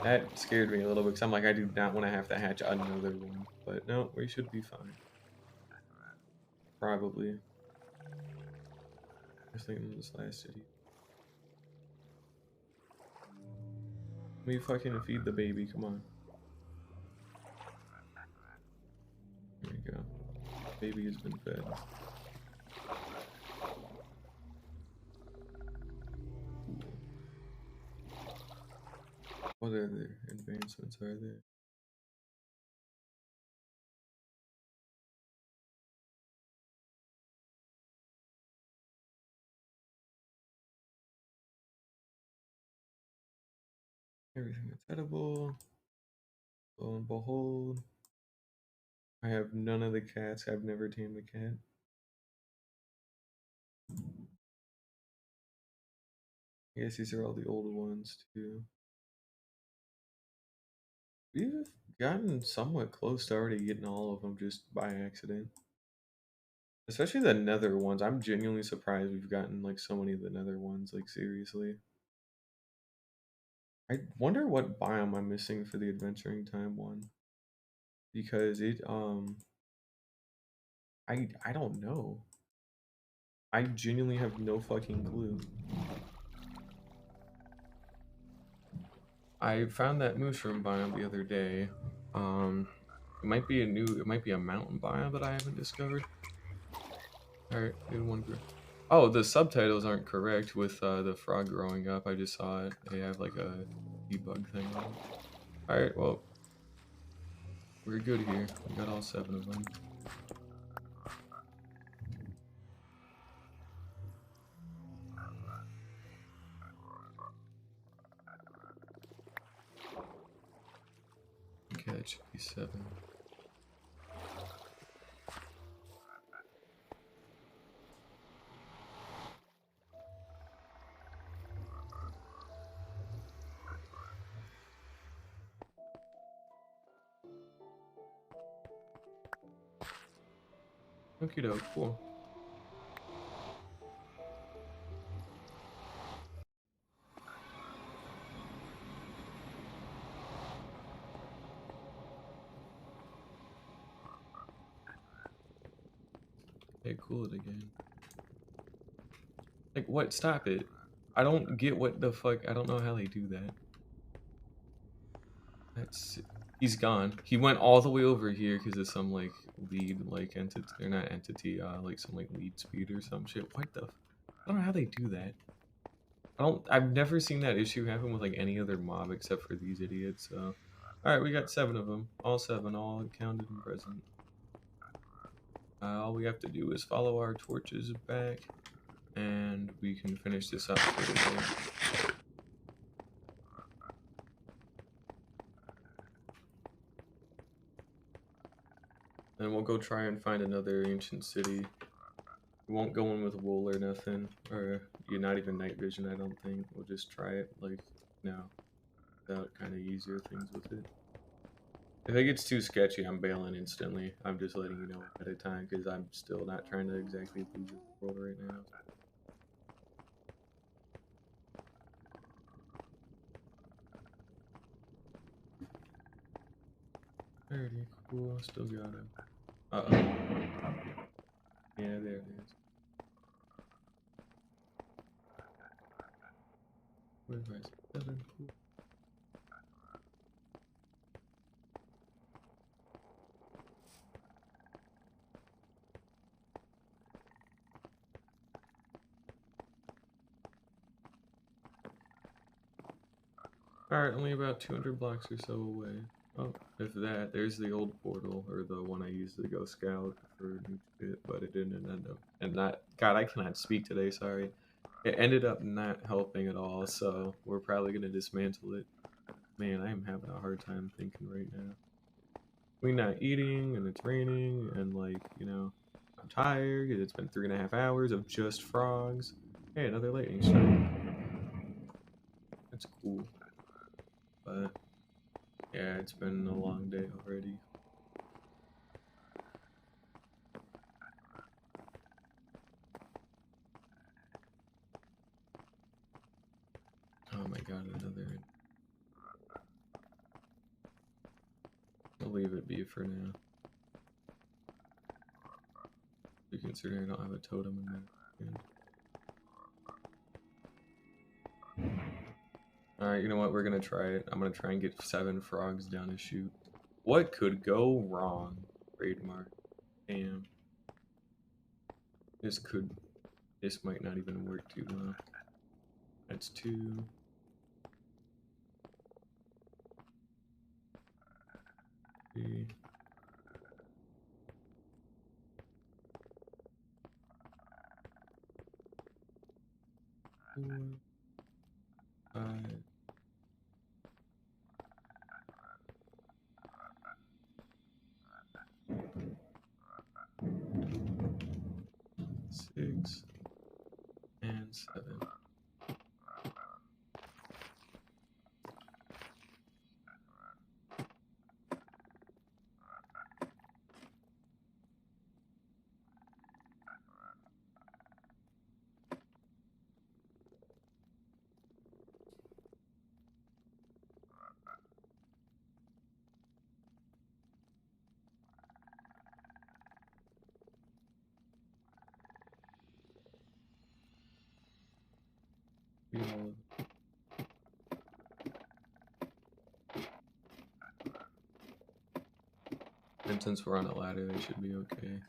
That scared me a little bit, because I'm like, I do not want to have to hatch another one. But no, we should be fine. Probably. I was thinking of this last city. Let me fucking feed the baby, come on. There we go. Baby has been fed. Cool. What other advancements are there? Everything that's edible. Lo and behold, I have none of the cats. I've never tamed a cat. I guess these are all the old ones too. We've gotten somewhat close to already getting all of them just by accident. Especially the nether ones. I'm genuinely surprised we've gotten like so many of the nether ones, like seriously. I wonder what biome I'm missing for the adventuring time one. Because I don't know. I genuinely have no fucking clue. I found that mushroom biome the other day. It might be a mountain biome that I haven't discovered. Alright, good one. Oh, the subtitles aren't correct with the frog growing up. I just saw it. They have like a debug thing on it. Alright, well, we're good here. We got all 7 of them. Okay, that should be 7. Okie doke, cool. Okay, cool it again. Like, what? Stop it. I don't get what the fuck. I don't know how they do that. That's... He's gone. He went all the way over here because of some, like, lead, like, entity. They're not entity, like, some, like, lead speed or some shit. What the... I don't know how they do that. I've never seen that issue happen with, like, any other mob except for these idiots, so... Alright, we got 7 of them. All 7, all counted and present. All we have to do is follow our torches back, and we can finish this up for today. And we'll go try and find another ancient city. We won't go in with wool or nothing, or you're not even night vision, I don't think. We'll just try it, like, now, without kind of easier things with it. If it gets too sketchy, I'm bailing instantly. I'm just letting you know at a time, because I'm still not trying to exactly lose the world right now. Alrighty, cool, still got him. Uh-oh. Yeah, there it is. Where is 7? Cool. Alright, only about 200 blocks or so away. Oh, if that, there's the old portal, or the one I used to go scout for new shit, but it didn't end up. And that, God, I cannot speak today, sorry. It ended up not helping at all, so we're probably gonna dismantle it. Man, I am having a hard time thinking right now. We're not eating, and it's raining, and like, you know, I'm tired, because it's been 3.5 hours of just frogs. Hey, another lightning strike. That's cool. But yeah, it's been a long day already. Oh my god, another. I'll leave it be for now. Considering I don't have a totem in there. Alright, you know what? We're gonna try it. I'm gonna try and get 7 frogs down a chute. What could go wrong? Trademark. Damn. This might not even work too well. That's 2. 3. 4. 5. 6. And 7. And since we're on a ladder, they should be okay.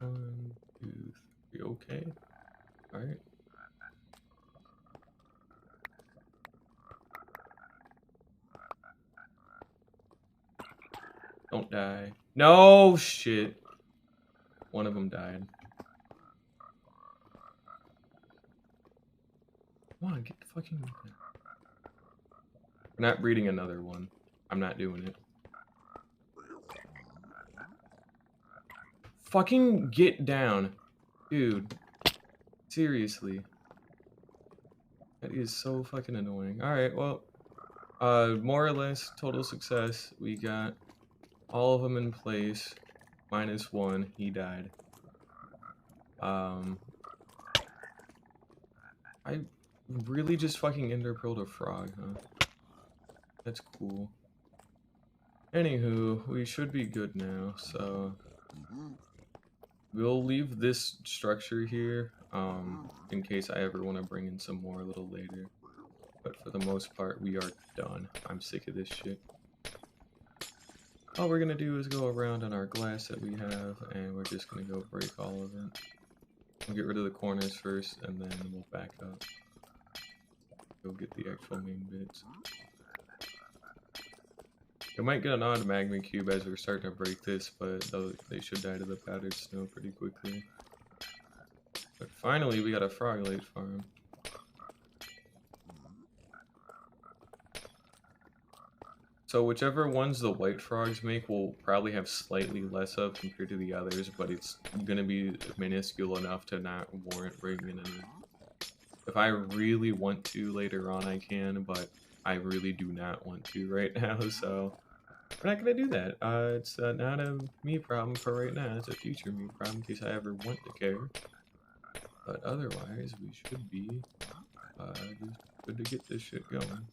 One, two, three. Okay. All right. Don't die. No shit. One of them died. Come on, get the fucking. We're not breeding another one. I'm not doing it. Fucking get down. Dude. Seriously. That is so fucking annoying. Alright, well. More or less total success. We got all of them in place. -1. He died. I really just fucking enderpearled a frog, huh? That's cool. Anywho, we should be good now, so we'll leave this structure here, in case I ever want to bring in some more a little later. But for the most part, we are done. I'm sick of this shit. all we're gonna do is go around on our glass that we have, and we're just gonna go break all of it. We'll get rid of the corners first, and then we'll back up. Go get the actual main bits. We might get an odd magma cube as we're starting to break this, but they should die to the powdered snow pretty quickly. But finally, we got a froglet farm. So whichever ones the white frogs make will probably have slightly less of compared to the others, but it's gonna be minuscule enough to not warrant bringing in any. If I really want to later on, I can, but I really do not want to right now, so we're not gonna do that. It's not a me problem for right now, it's a future me problem in case I ever want to care. But otherwise, we should be just good to get this shit going.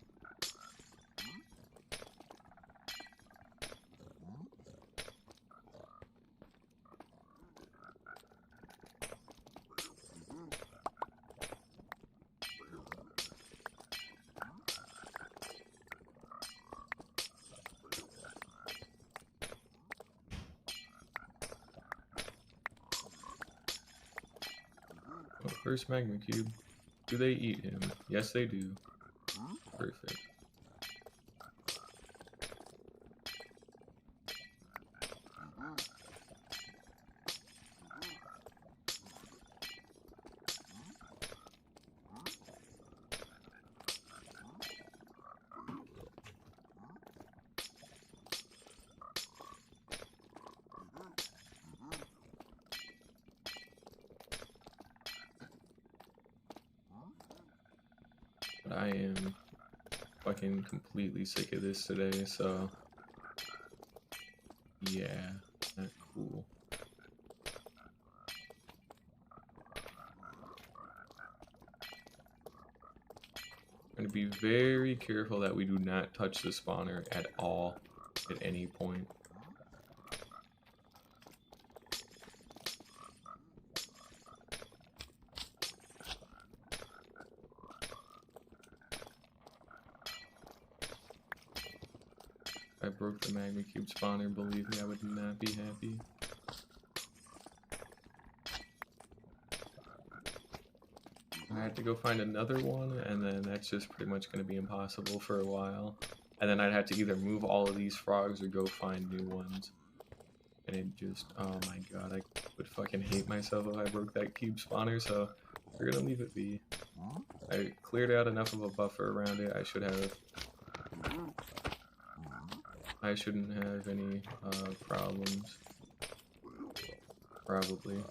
First magma cube. Do they eat him? Yes, they do. Perfect. But I am fucking completely sick of this today, so yeah, not cool. I'm gonna be very careful that we do not touch the spawner at all at any point. If I broke the magma cube spawner, believe me, I would not be happy. I have to go find another one, and then that's just pretty much going to be impossible for a while. And then I'd have to either move all of these frogs or go find new ones. And it just, oh my god, I would fucking hate myself if I broke that cube spawner, so we're gonna leave it be. I cleared out enough of a buffer around it, I shouldn't have any problems. Probably.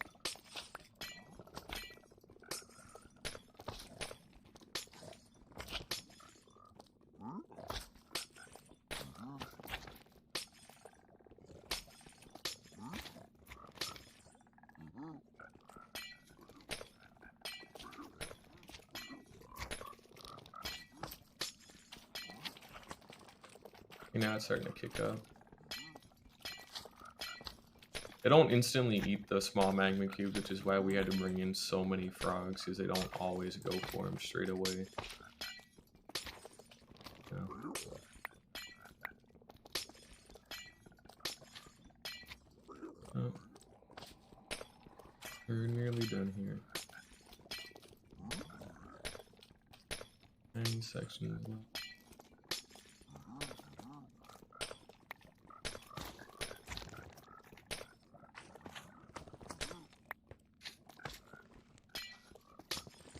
Now it's starting to kick up. They don't instantly eat the small magma cubes, which is why we had to bring in so many frogs, because they don't always go for them straight away. No. Oh. We're nearly done here. 9 sections left.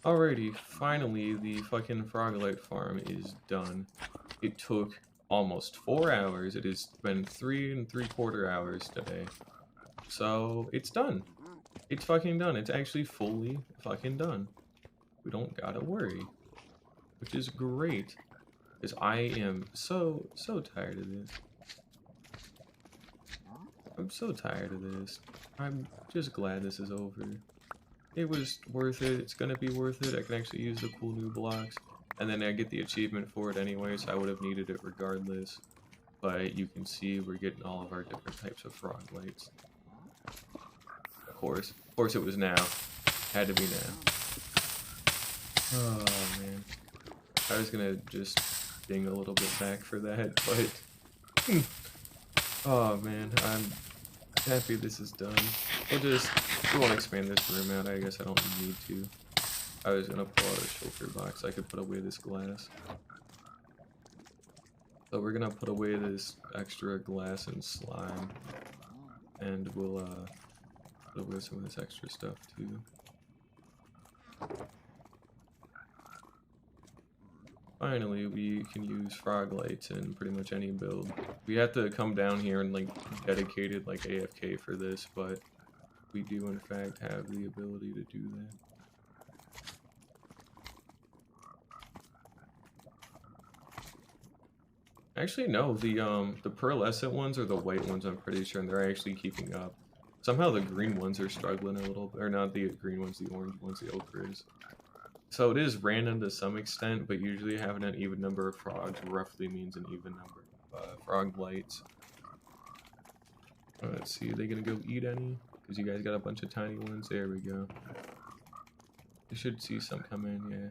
Alrighty, finally the fucking froglet farm is done. It took almost 4 hours. It has been 3 3/4 hours today. So it's done. It's fucking done. It's actually fully fucking done. We don't gotta worry. Which is great. Because I am so tired of this. I'm so tired of this. I'm just glad this is over. It was worth it. It's gonna be worth it. I can actually use the cool new blocks. And then I get the achievement for it anyway, so I would have needed it regardless. But you can see we're getting all of our different types of froglights. Of course it was now. Had to be now. Oh man. I was gonna just ding a little bit back for that, but Oh man, I'm happy this is done. We won't expand this room out. I guess I don't need to. I was gonna pull out a shulker box so I could put away this glass. So we're gonna put away this extra glass and slime, and we'll put away some of this extra stuff too. Finally, we can use frog lights in pretty much any build. We have to come down here and like dedicated like AFK for this, but we do in fact have the ability to do that. Actually, no, the pearlescent ones are the white ones, I'm pretty sure, and they're actually keeping up. Somehow the green ones are struggling a little, or not the green ones, the orange ones, the ochre is. So it is random to some extent, but usually having an even number of frogs roughly means an even number of frog lights. Let's see, are they gonna go eat any? Because you guys got a bunch of tiny ones. There we go. You should see some come in, yeah.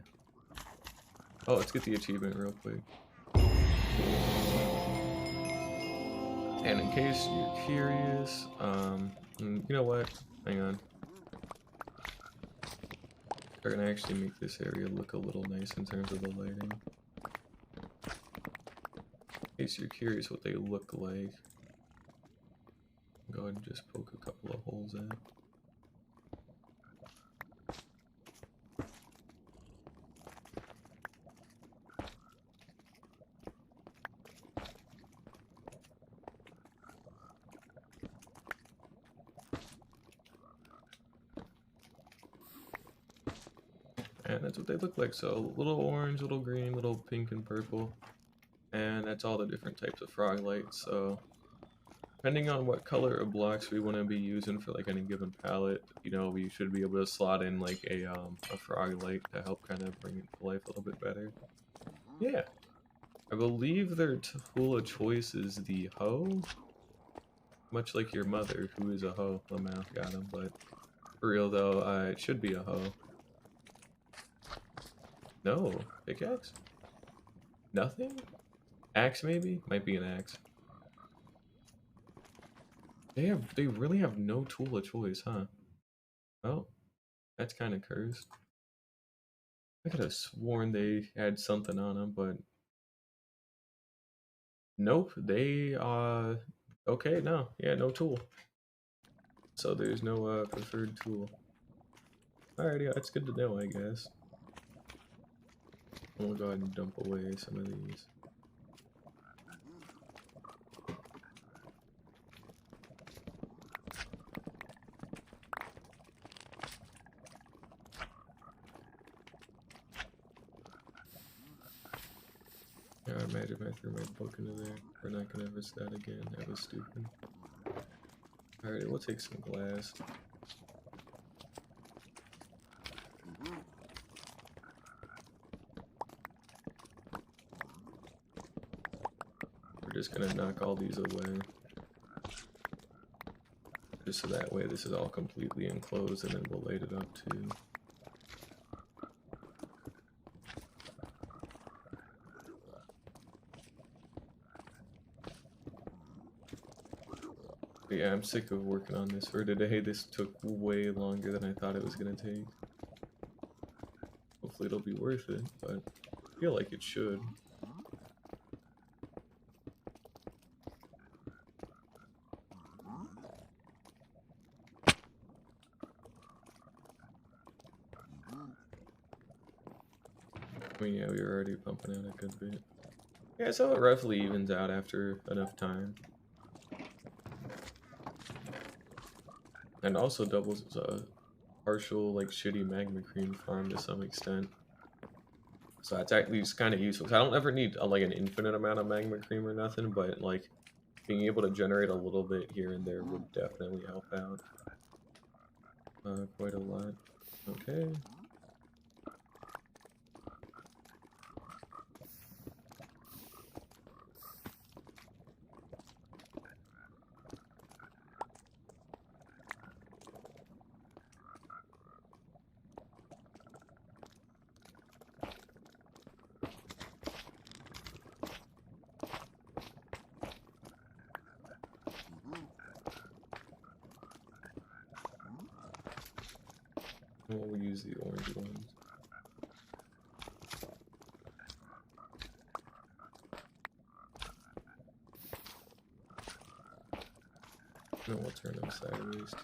Oh, let's get the achievement real quick. And in case you're curious, you know what? Hang on. We're gonna actually make this area look a little nice in terms of the lighting. In case you're curious what they look like, go ahead and just poke a couple of holes in. And that's what they look like. So little orange, little green, little pink and purple. And that's all the different types of frog lights. So depending on what color of blocks we want to be using for like any given palette, you know, we should be able to slot in like a frog light to help kind of bring it to life a little bit better. Yeah. I believe their tool of choice is the hoe. Much like your mother, who is a hoe. Lamau got him, but for real though, it should be a hoe. No, pickaxe? Nothing? Axe maybe? Might be an axe. They really have no tool of choice, huh? Oh, that's kind of cursed. I could have sworn they had something on them, but nope. They okay, no, yeah, no tool. So there's no preferred tool. Alright, yeah, that's good to know, I guess. We'll go ahead and dump away some of these. Yeah, I imagine if I threw my book into there. We're not gonna risk that again. That was stupid. Alright, we'll take some glass. We're just gonna knock all these away. Just so that way this is all completely enclosed, and then we'll light it up too. But yeah, I'm sick of working on this for today. This took way longer than I thought it was gonna take. Hopefully it'll be worth it, but I feel like it should. I mean, yeah, we were already pumping out a good bit. Yeah, so it roughly evens out after enough time. And also doubles as a partial, like, shitty magma cream farm to some extent. So that's at least kind of useful. 'Cause I don't ever need, like, an infinite amount of magma cream or nothing, but, like, being able to generate a little bit here and there would definitely help out. Quite a lot. Okay. We'll use the orange ones. No, we'll turn them sideways too.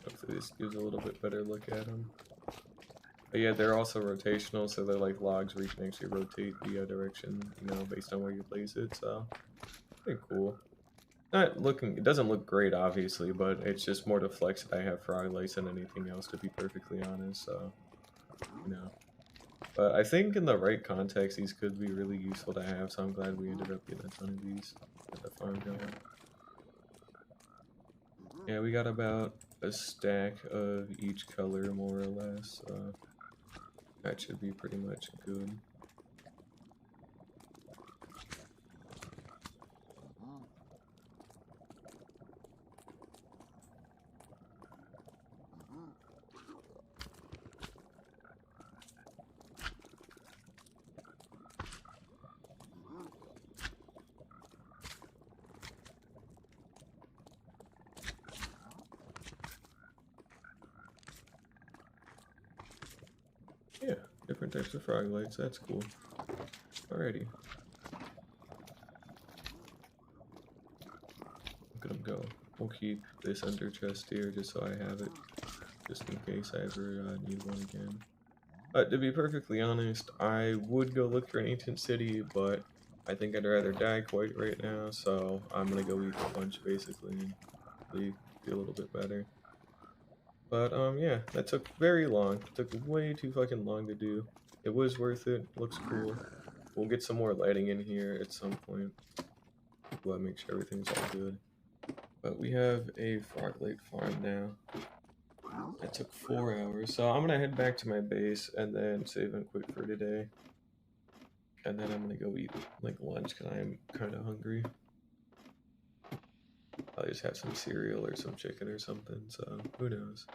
Hopefully this gives a little bit better look at them. But yeah, they're also rotational, so they're like logs where you can actually rotate the direction, you know, based on where you place it, so pretty cool. Not looking, it doesn't look great, obviously, but it's just more to flex that I have frog lights than anything else, to be perfectly honest, so, you know. But I think in the right context, these could be really useful to have, so I'm glad we ended up getting a ton of these at the farm going. Yeah, we got about a stack of each color, more or less, so that should be pretty much good. Yeah, different types of frog lights, that's cool. Alrighty. Look at them go. We'll keep this under chest here just so I have it, just in case I ever need one again. To be perfectly honest, I would go look for an ancient city, but I think I'd rather die quite right now, so I'm gonna go eat a bunch basically and leave, feel a little bit better. But yeah, that took very long. It took way too fucking long to do. It was worth it. Looks cool. We'll get some more lighting in here at some point. We'll make sure everything's all good. But we have a frog lake farm now. That took 4 hours, so I'm gonna head back to my base and then save and quit for today. And then I'm gonna go eat like lunch because I am kind of hungry. I'll just have some cereal or some chicken or something, so who knows.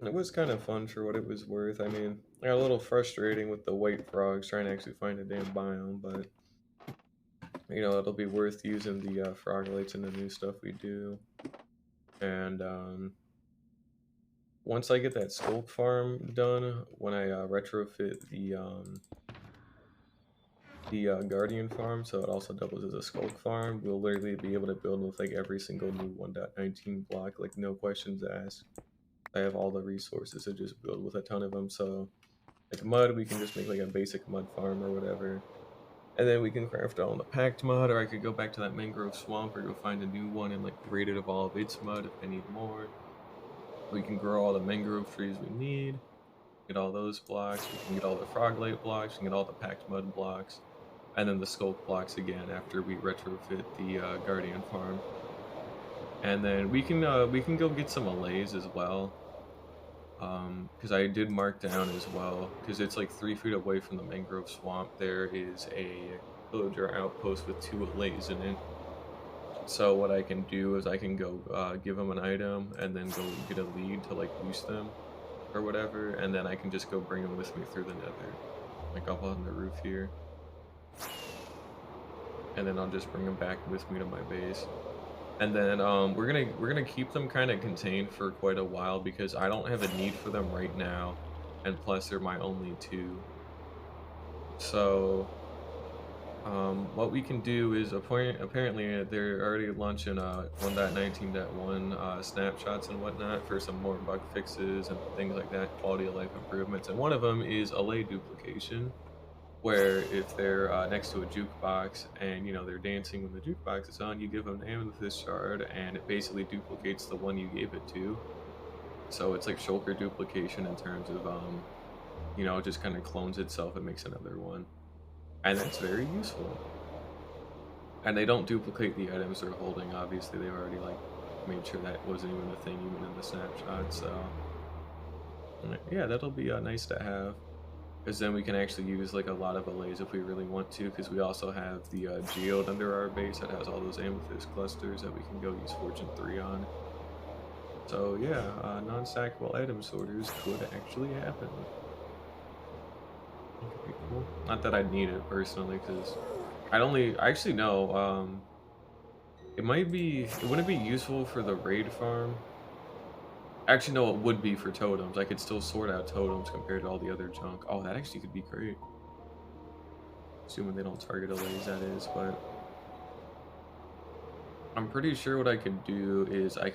It was kind of fun for what it was worth. I mean, it got a little frustrating with the white frogs trying to actually find a damn biome, but you know, it'll be worth using the frog lights and the new stuff we do. And once I get that sculk farm done, when I retrofit the guardian farm, so it also doubles as a sculk farm, we'll literally be able to build with like every single new 1.19 block, like no questions asked. I have all the resources to just build with a ton of them, so like mud, we can just make like a basic mud farm or whatever. And then we can craft all the packed mud, or I could go back to that mangrove swamp or go find a new one and like grade it of all of its mud if I need more. We can grow all the mangrove trees we need, get all those blocks, we can get all the frog light blocks, we can get all the packed mud blocks, and then the sculk blocks again after we retrofit the guardian farm. And then we can go get some allays as well. Because I did mark down as well, because it's like 3 feet away from the mangrove swamp, there is a villager outpost with 2 allays in it. So what I can do is I can go give them an item and then go get a lead to like boost them or whatever, and then I can just go bring them with me through the nether, like up on the roof here. And then I'll just bring them back with me to my base. And then we're gonna keep them kind of contained for quite a while because I don't have a need for them right now, and plus they're my only 2. So what we can do is apparently they're already launching 1.19.1 snapshots and whatnot for some more bug fixes and things like that, quality of life improvements. And one of them is allay duplication, where if they're next to a jukebox and you know they're dancing when the jukebox is on, you give them an amethyst shard and it basically duplicates the one you gave it to. So it's like shulker duplication in terms of you know, it just kind of clones itself and makes another one, and that's very useful. And they don't duplicate the items they're holding. Obviously they've already like made sure that wasn't even a thing even in the snapshot. So yeah, that'll be nice to have. Because then we can actually use like a lot of allays if we really want to, because we also have the geode under our base that has all those amethyst clusters that we can go use Fortune 3 on. So yeah, non-stackable item sorters could actually happen. It could be cool. Not that I'd need it personally, because I actually know, it wouldn't be useful for the raid farm. Actually, no, it would be for totems. I could still sort out totems compared to all the other junk. Oh, that actually could be great. Assuming they don't target allays, that is, but I'm pretty sure what I could do is um,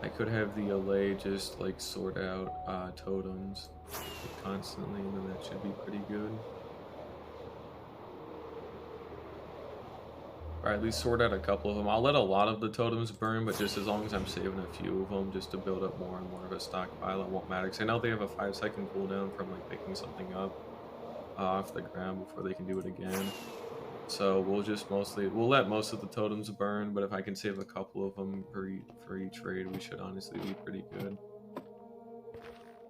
I could have the allay just like sort out totems like, constantly, and then that should be pretty good. Or at least sort out a couple of them. I'll let a lot of the totems burn, but just as long as I'm saving a few of them just to build up more and more of a stockpile, it won't matter. Because I know they have a 5-second cooldown from like picking something up off the ground before they can do it again. So we'll let most of the totems burn, but if I can save a couple of them for each raid, we should honestly be pretty good.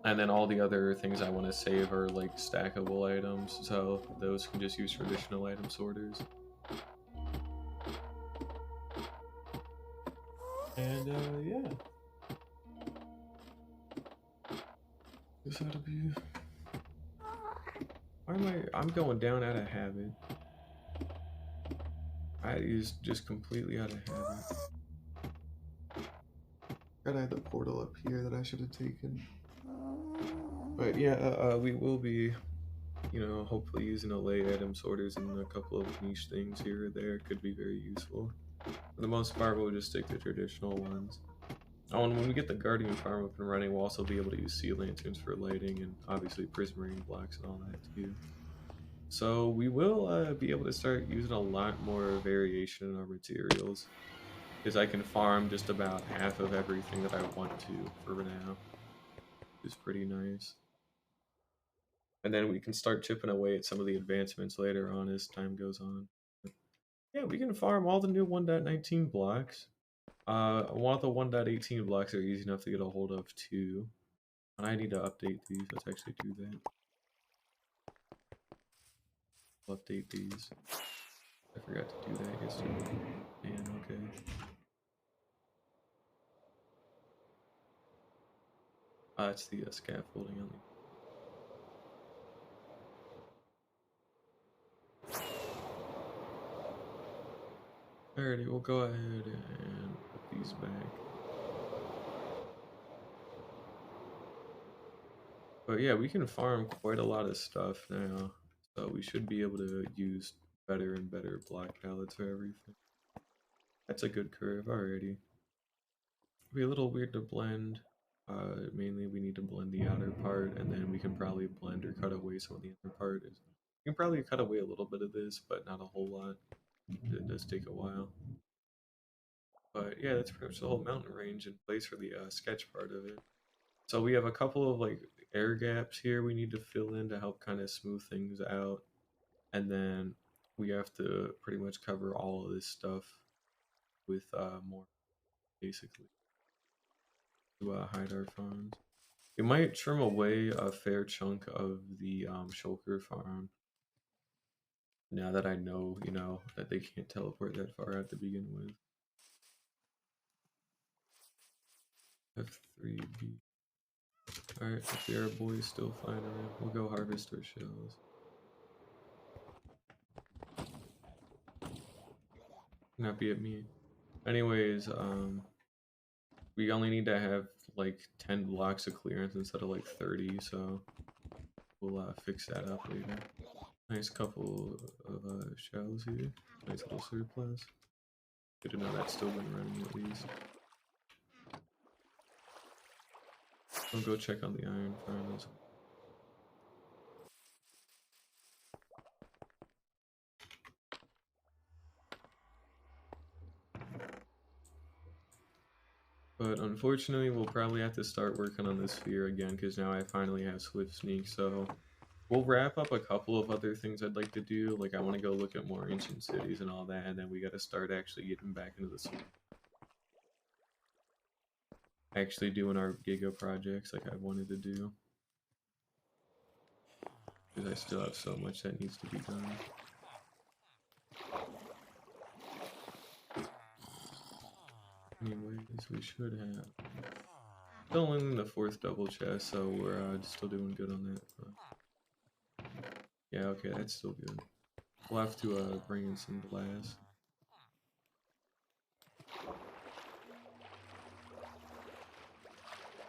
And then all the other things I want to save are like stackable items, so those can just use traditional item sorters. And yeah, this ought to be. Why am I'm going down out of habit. I is just completely out of habit. And I had the portal up here that I should have taken. But yeah, we will be, hopefully using allay item sorters and a couple of niche things here or there. Could be very useful. For the most part, we'll just stick to traditional ones. Oh, and when we get the Guardian farm up and running, we'll also be able to use sea lanterns for lighting and obviously prismarine blocks and all that too. So we will be able to start using a lot more variation in our materials, because I can farm just about half of everything that I want to for now, which is pretty nice. And then we can start chipping away at some of the advancements later on as time goes on. But yeah, we can farm all the new 1.19 blocks. One of the 1.18 blocks are easy enough to get a hold of too. And I need to update these. Let's actually do that. I'll update these. I forgot to do that yesterday. And okay. It's the scaffolding on the. Alrighty, we'll go ahead and put these back. But yeah, we can farm quite a lot of stuff now. So we should be able to use better and better block pallets for everything. That's a good curve already. It'll be a little weird to blend. Mainly we need to blend the outer part, and then we can probably blend or cut away some of the inner part. We can probably cut away a little bit of this, but not a whole lot. It does take a while. But yeah, that's pretty much the whole mountain range in place for the sketch part of it. So we have a couple of like air gaps here we need to fill in to help kind of smooth things out. And then we have to pretty much cover all of this stuff with more, basically, to hide our farms. We might trim away a fair chunk of the shulker farm now that I know, that they can't teleport that far out to begin with. F3B. Alright, if the Arab boy is still flying around, we'll go harvest our shells. Not be at me. Anyways, we only need to have like 10 blocks of clearance instead of like 30, so we'll fix that up later. Nice couple of shells here. Nice little surplus. Good to know that's still been running at least. I'll go check on the iron farm as well. But unfortunately, we'll probably have to start working on this sphere again, because now I finally have Swift Sneak, so we'll wrap up a couple of other things I'd like to do. Like, I want to go look at more ancient cities and all that, and then we got to start actually getting back into the swing. Actually doing our Giga projects like I wanted to do. Because I still have so much that needs to be done. Anyways, we should have. Still in the 4th double chest, so we're still doing good on that front. Yeah, okay, that's still good. We'll have to bring in some glass.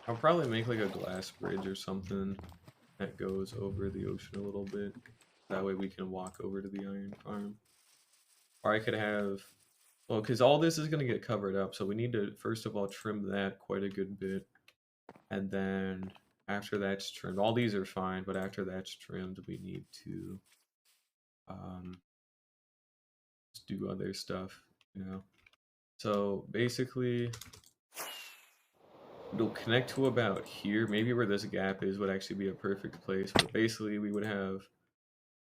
I'll probably make like a glass bridge or something that goes over the ocean a little bit. That way we can walk over to the iron farm. Or I could have, well, because all this is going to get covered up, so we need to first of all trim that quite a good bit. And then after that's trimmed, all these are fine, but after that's trimmed, we need to just do other stuff, you know. So basically, it'll connect to about here. Maybe where this gap is would actually be a perfect place. But basically, we would have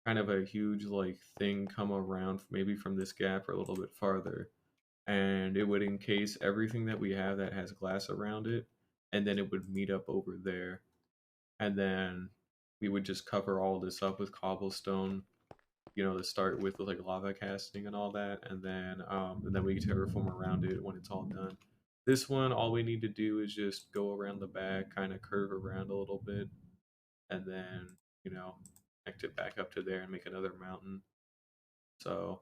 kind of a huge like thing come around, maybe from this gap or a little bit farther, and it would encase everything that we have that has glass around it, and then it would meet up over there, and then we would just cover all this up with cobblestone, you know, to start with like lava casting and all that, and then we terraform around it when it's all done. This one, all we need to do is just go around the back, kind of curve around a little bit, and then, you know, connect it back up to there and make another mountain. So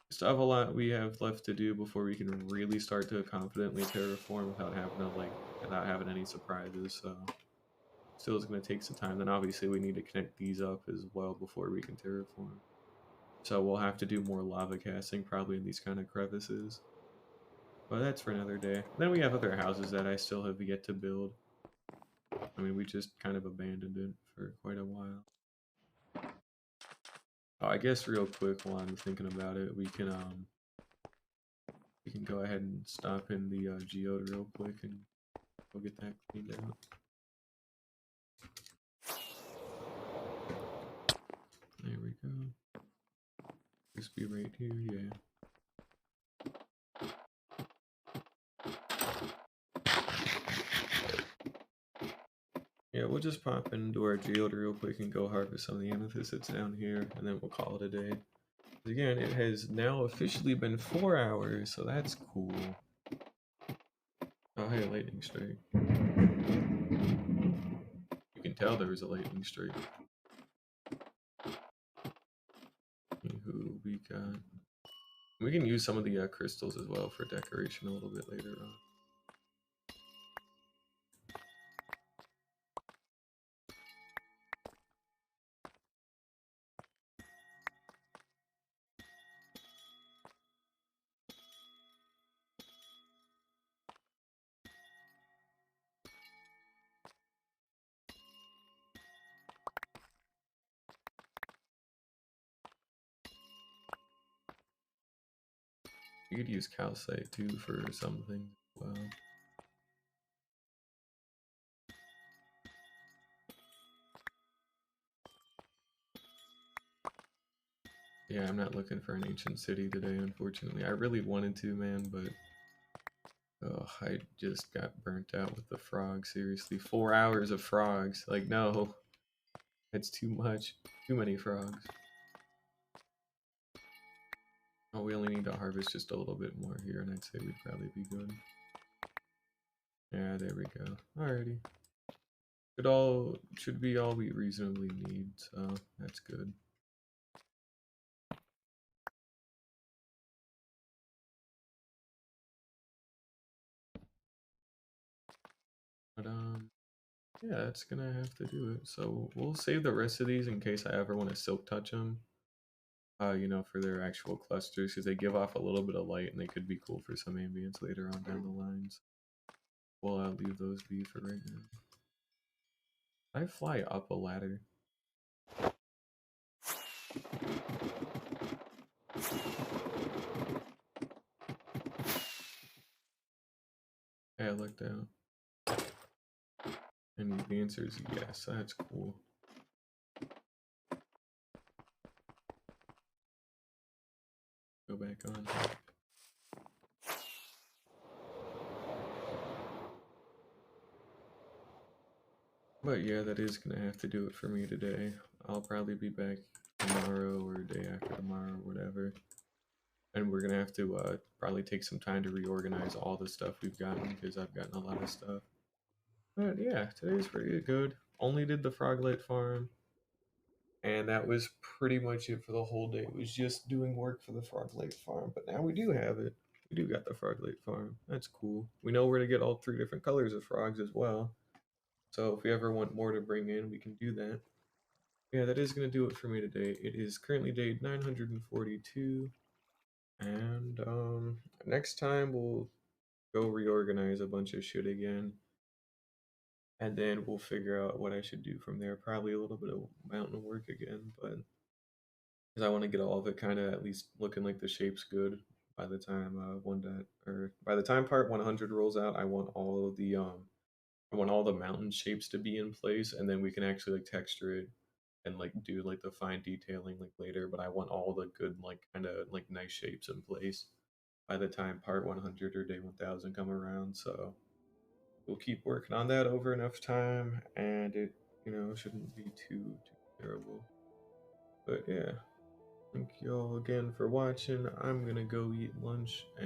still have a lot we have left to do before we can really start to confidently terraform without having any surprises. So still is going to take some time. Then obviously we need to connect these up as well before we can terraform. So we'll have to do more lava casting probably in these kind of crevices. But that's for another day. Then we have other houses that I still have yet to build. I mean, we just kind of abandoned it for quite a while. Oh, I guess real quick while I'm thinking about it, we can go ahead and stop in the geode real quick and go get that cleaned out. There we go. Just be right here, yeah. Yeah, we'll just pop into our geode real quick and go harvest some of the amethyst that's down here, and then we'll call it a day. Again, it has now officially been 4 hours, so that's cool. Oh, hey, lightning strike. You can tell there was a lightning strike. Who we got? We can use some of the crystals as well for decoration a little bit later on. You could use calcite too for something as well. Yeah, I'm not looking for an ancient city today, unfortunately. I really wanted to, man, but oh, I just got burnt out with the frogs. Seriously, 4 hours of frogs. Like, no, it's too much. Too many frogs. Oh, we only need to harvest just a little bit more here, and I'd say we'd probably be good. Yeah, there we go. Alrighty. Should be all we reasonably need, so that's good. But yeah, that's gonna have to do it. So we'll save the rest of these in case I ever want to silk touch them. You know, for their actual clusters, because they give off a little bit of light and they could be cool for some ambience later on down the lines. We'll leave those be for right now. I fly up a ladder. Hey, I looked out. And the answer is yes, that's cool. Go back on. But yeah, that is gonna have to do it for me today. I'll probably be back tomorrow or day after tomorrow or whatever. and we're gonna have to probably take some time to reorganize all the stuff we've gotten because I've gotten a lot of stuff. But yeah, today's pretty good. Only did the Froglet farm, and that was pretty much it for the whole day. It was just doing work for the Froglet farm, but now we do have it. We do got the Froglet farm. That's cool. We know where to get all three different colors of frogs as well. So if we ever want more to bring in, we can do that. Yeah, that is going to do it for me today. It is currently day 942. And next time we'll go reorganize a bunch of shit again. And then we'll figure out what I should do from there. Probably a little bit of mountain work again, but because I want to get all of it kind of at least looking like the shape's good by the time by the time part 100 rolls out. I want all the mountain shapes to be in place, and then we can actually like texture it and like do like the fine detailing like later. But I want all the good like kind of like nice shapes in place by the time part 100 or day 1000 come around. So we'll keep working on that over enough time, and it shouldn't be too terrible. But yeah, thank you all again for watching. I'm gonna go eat lunch.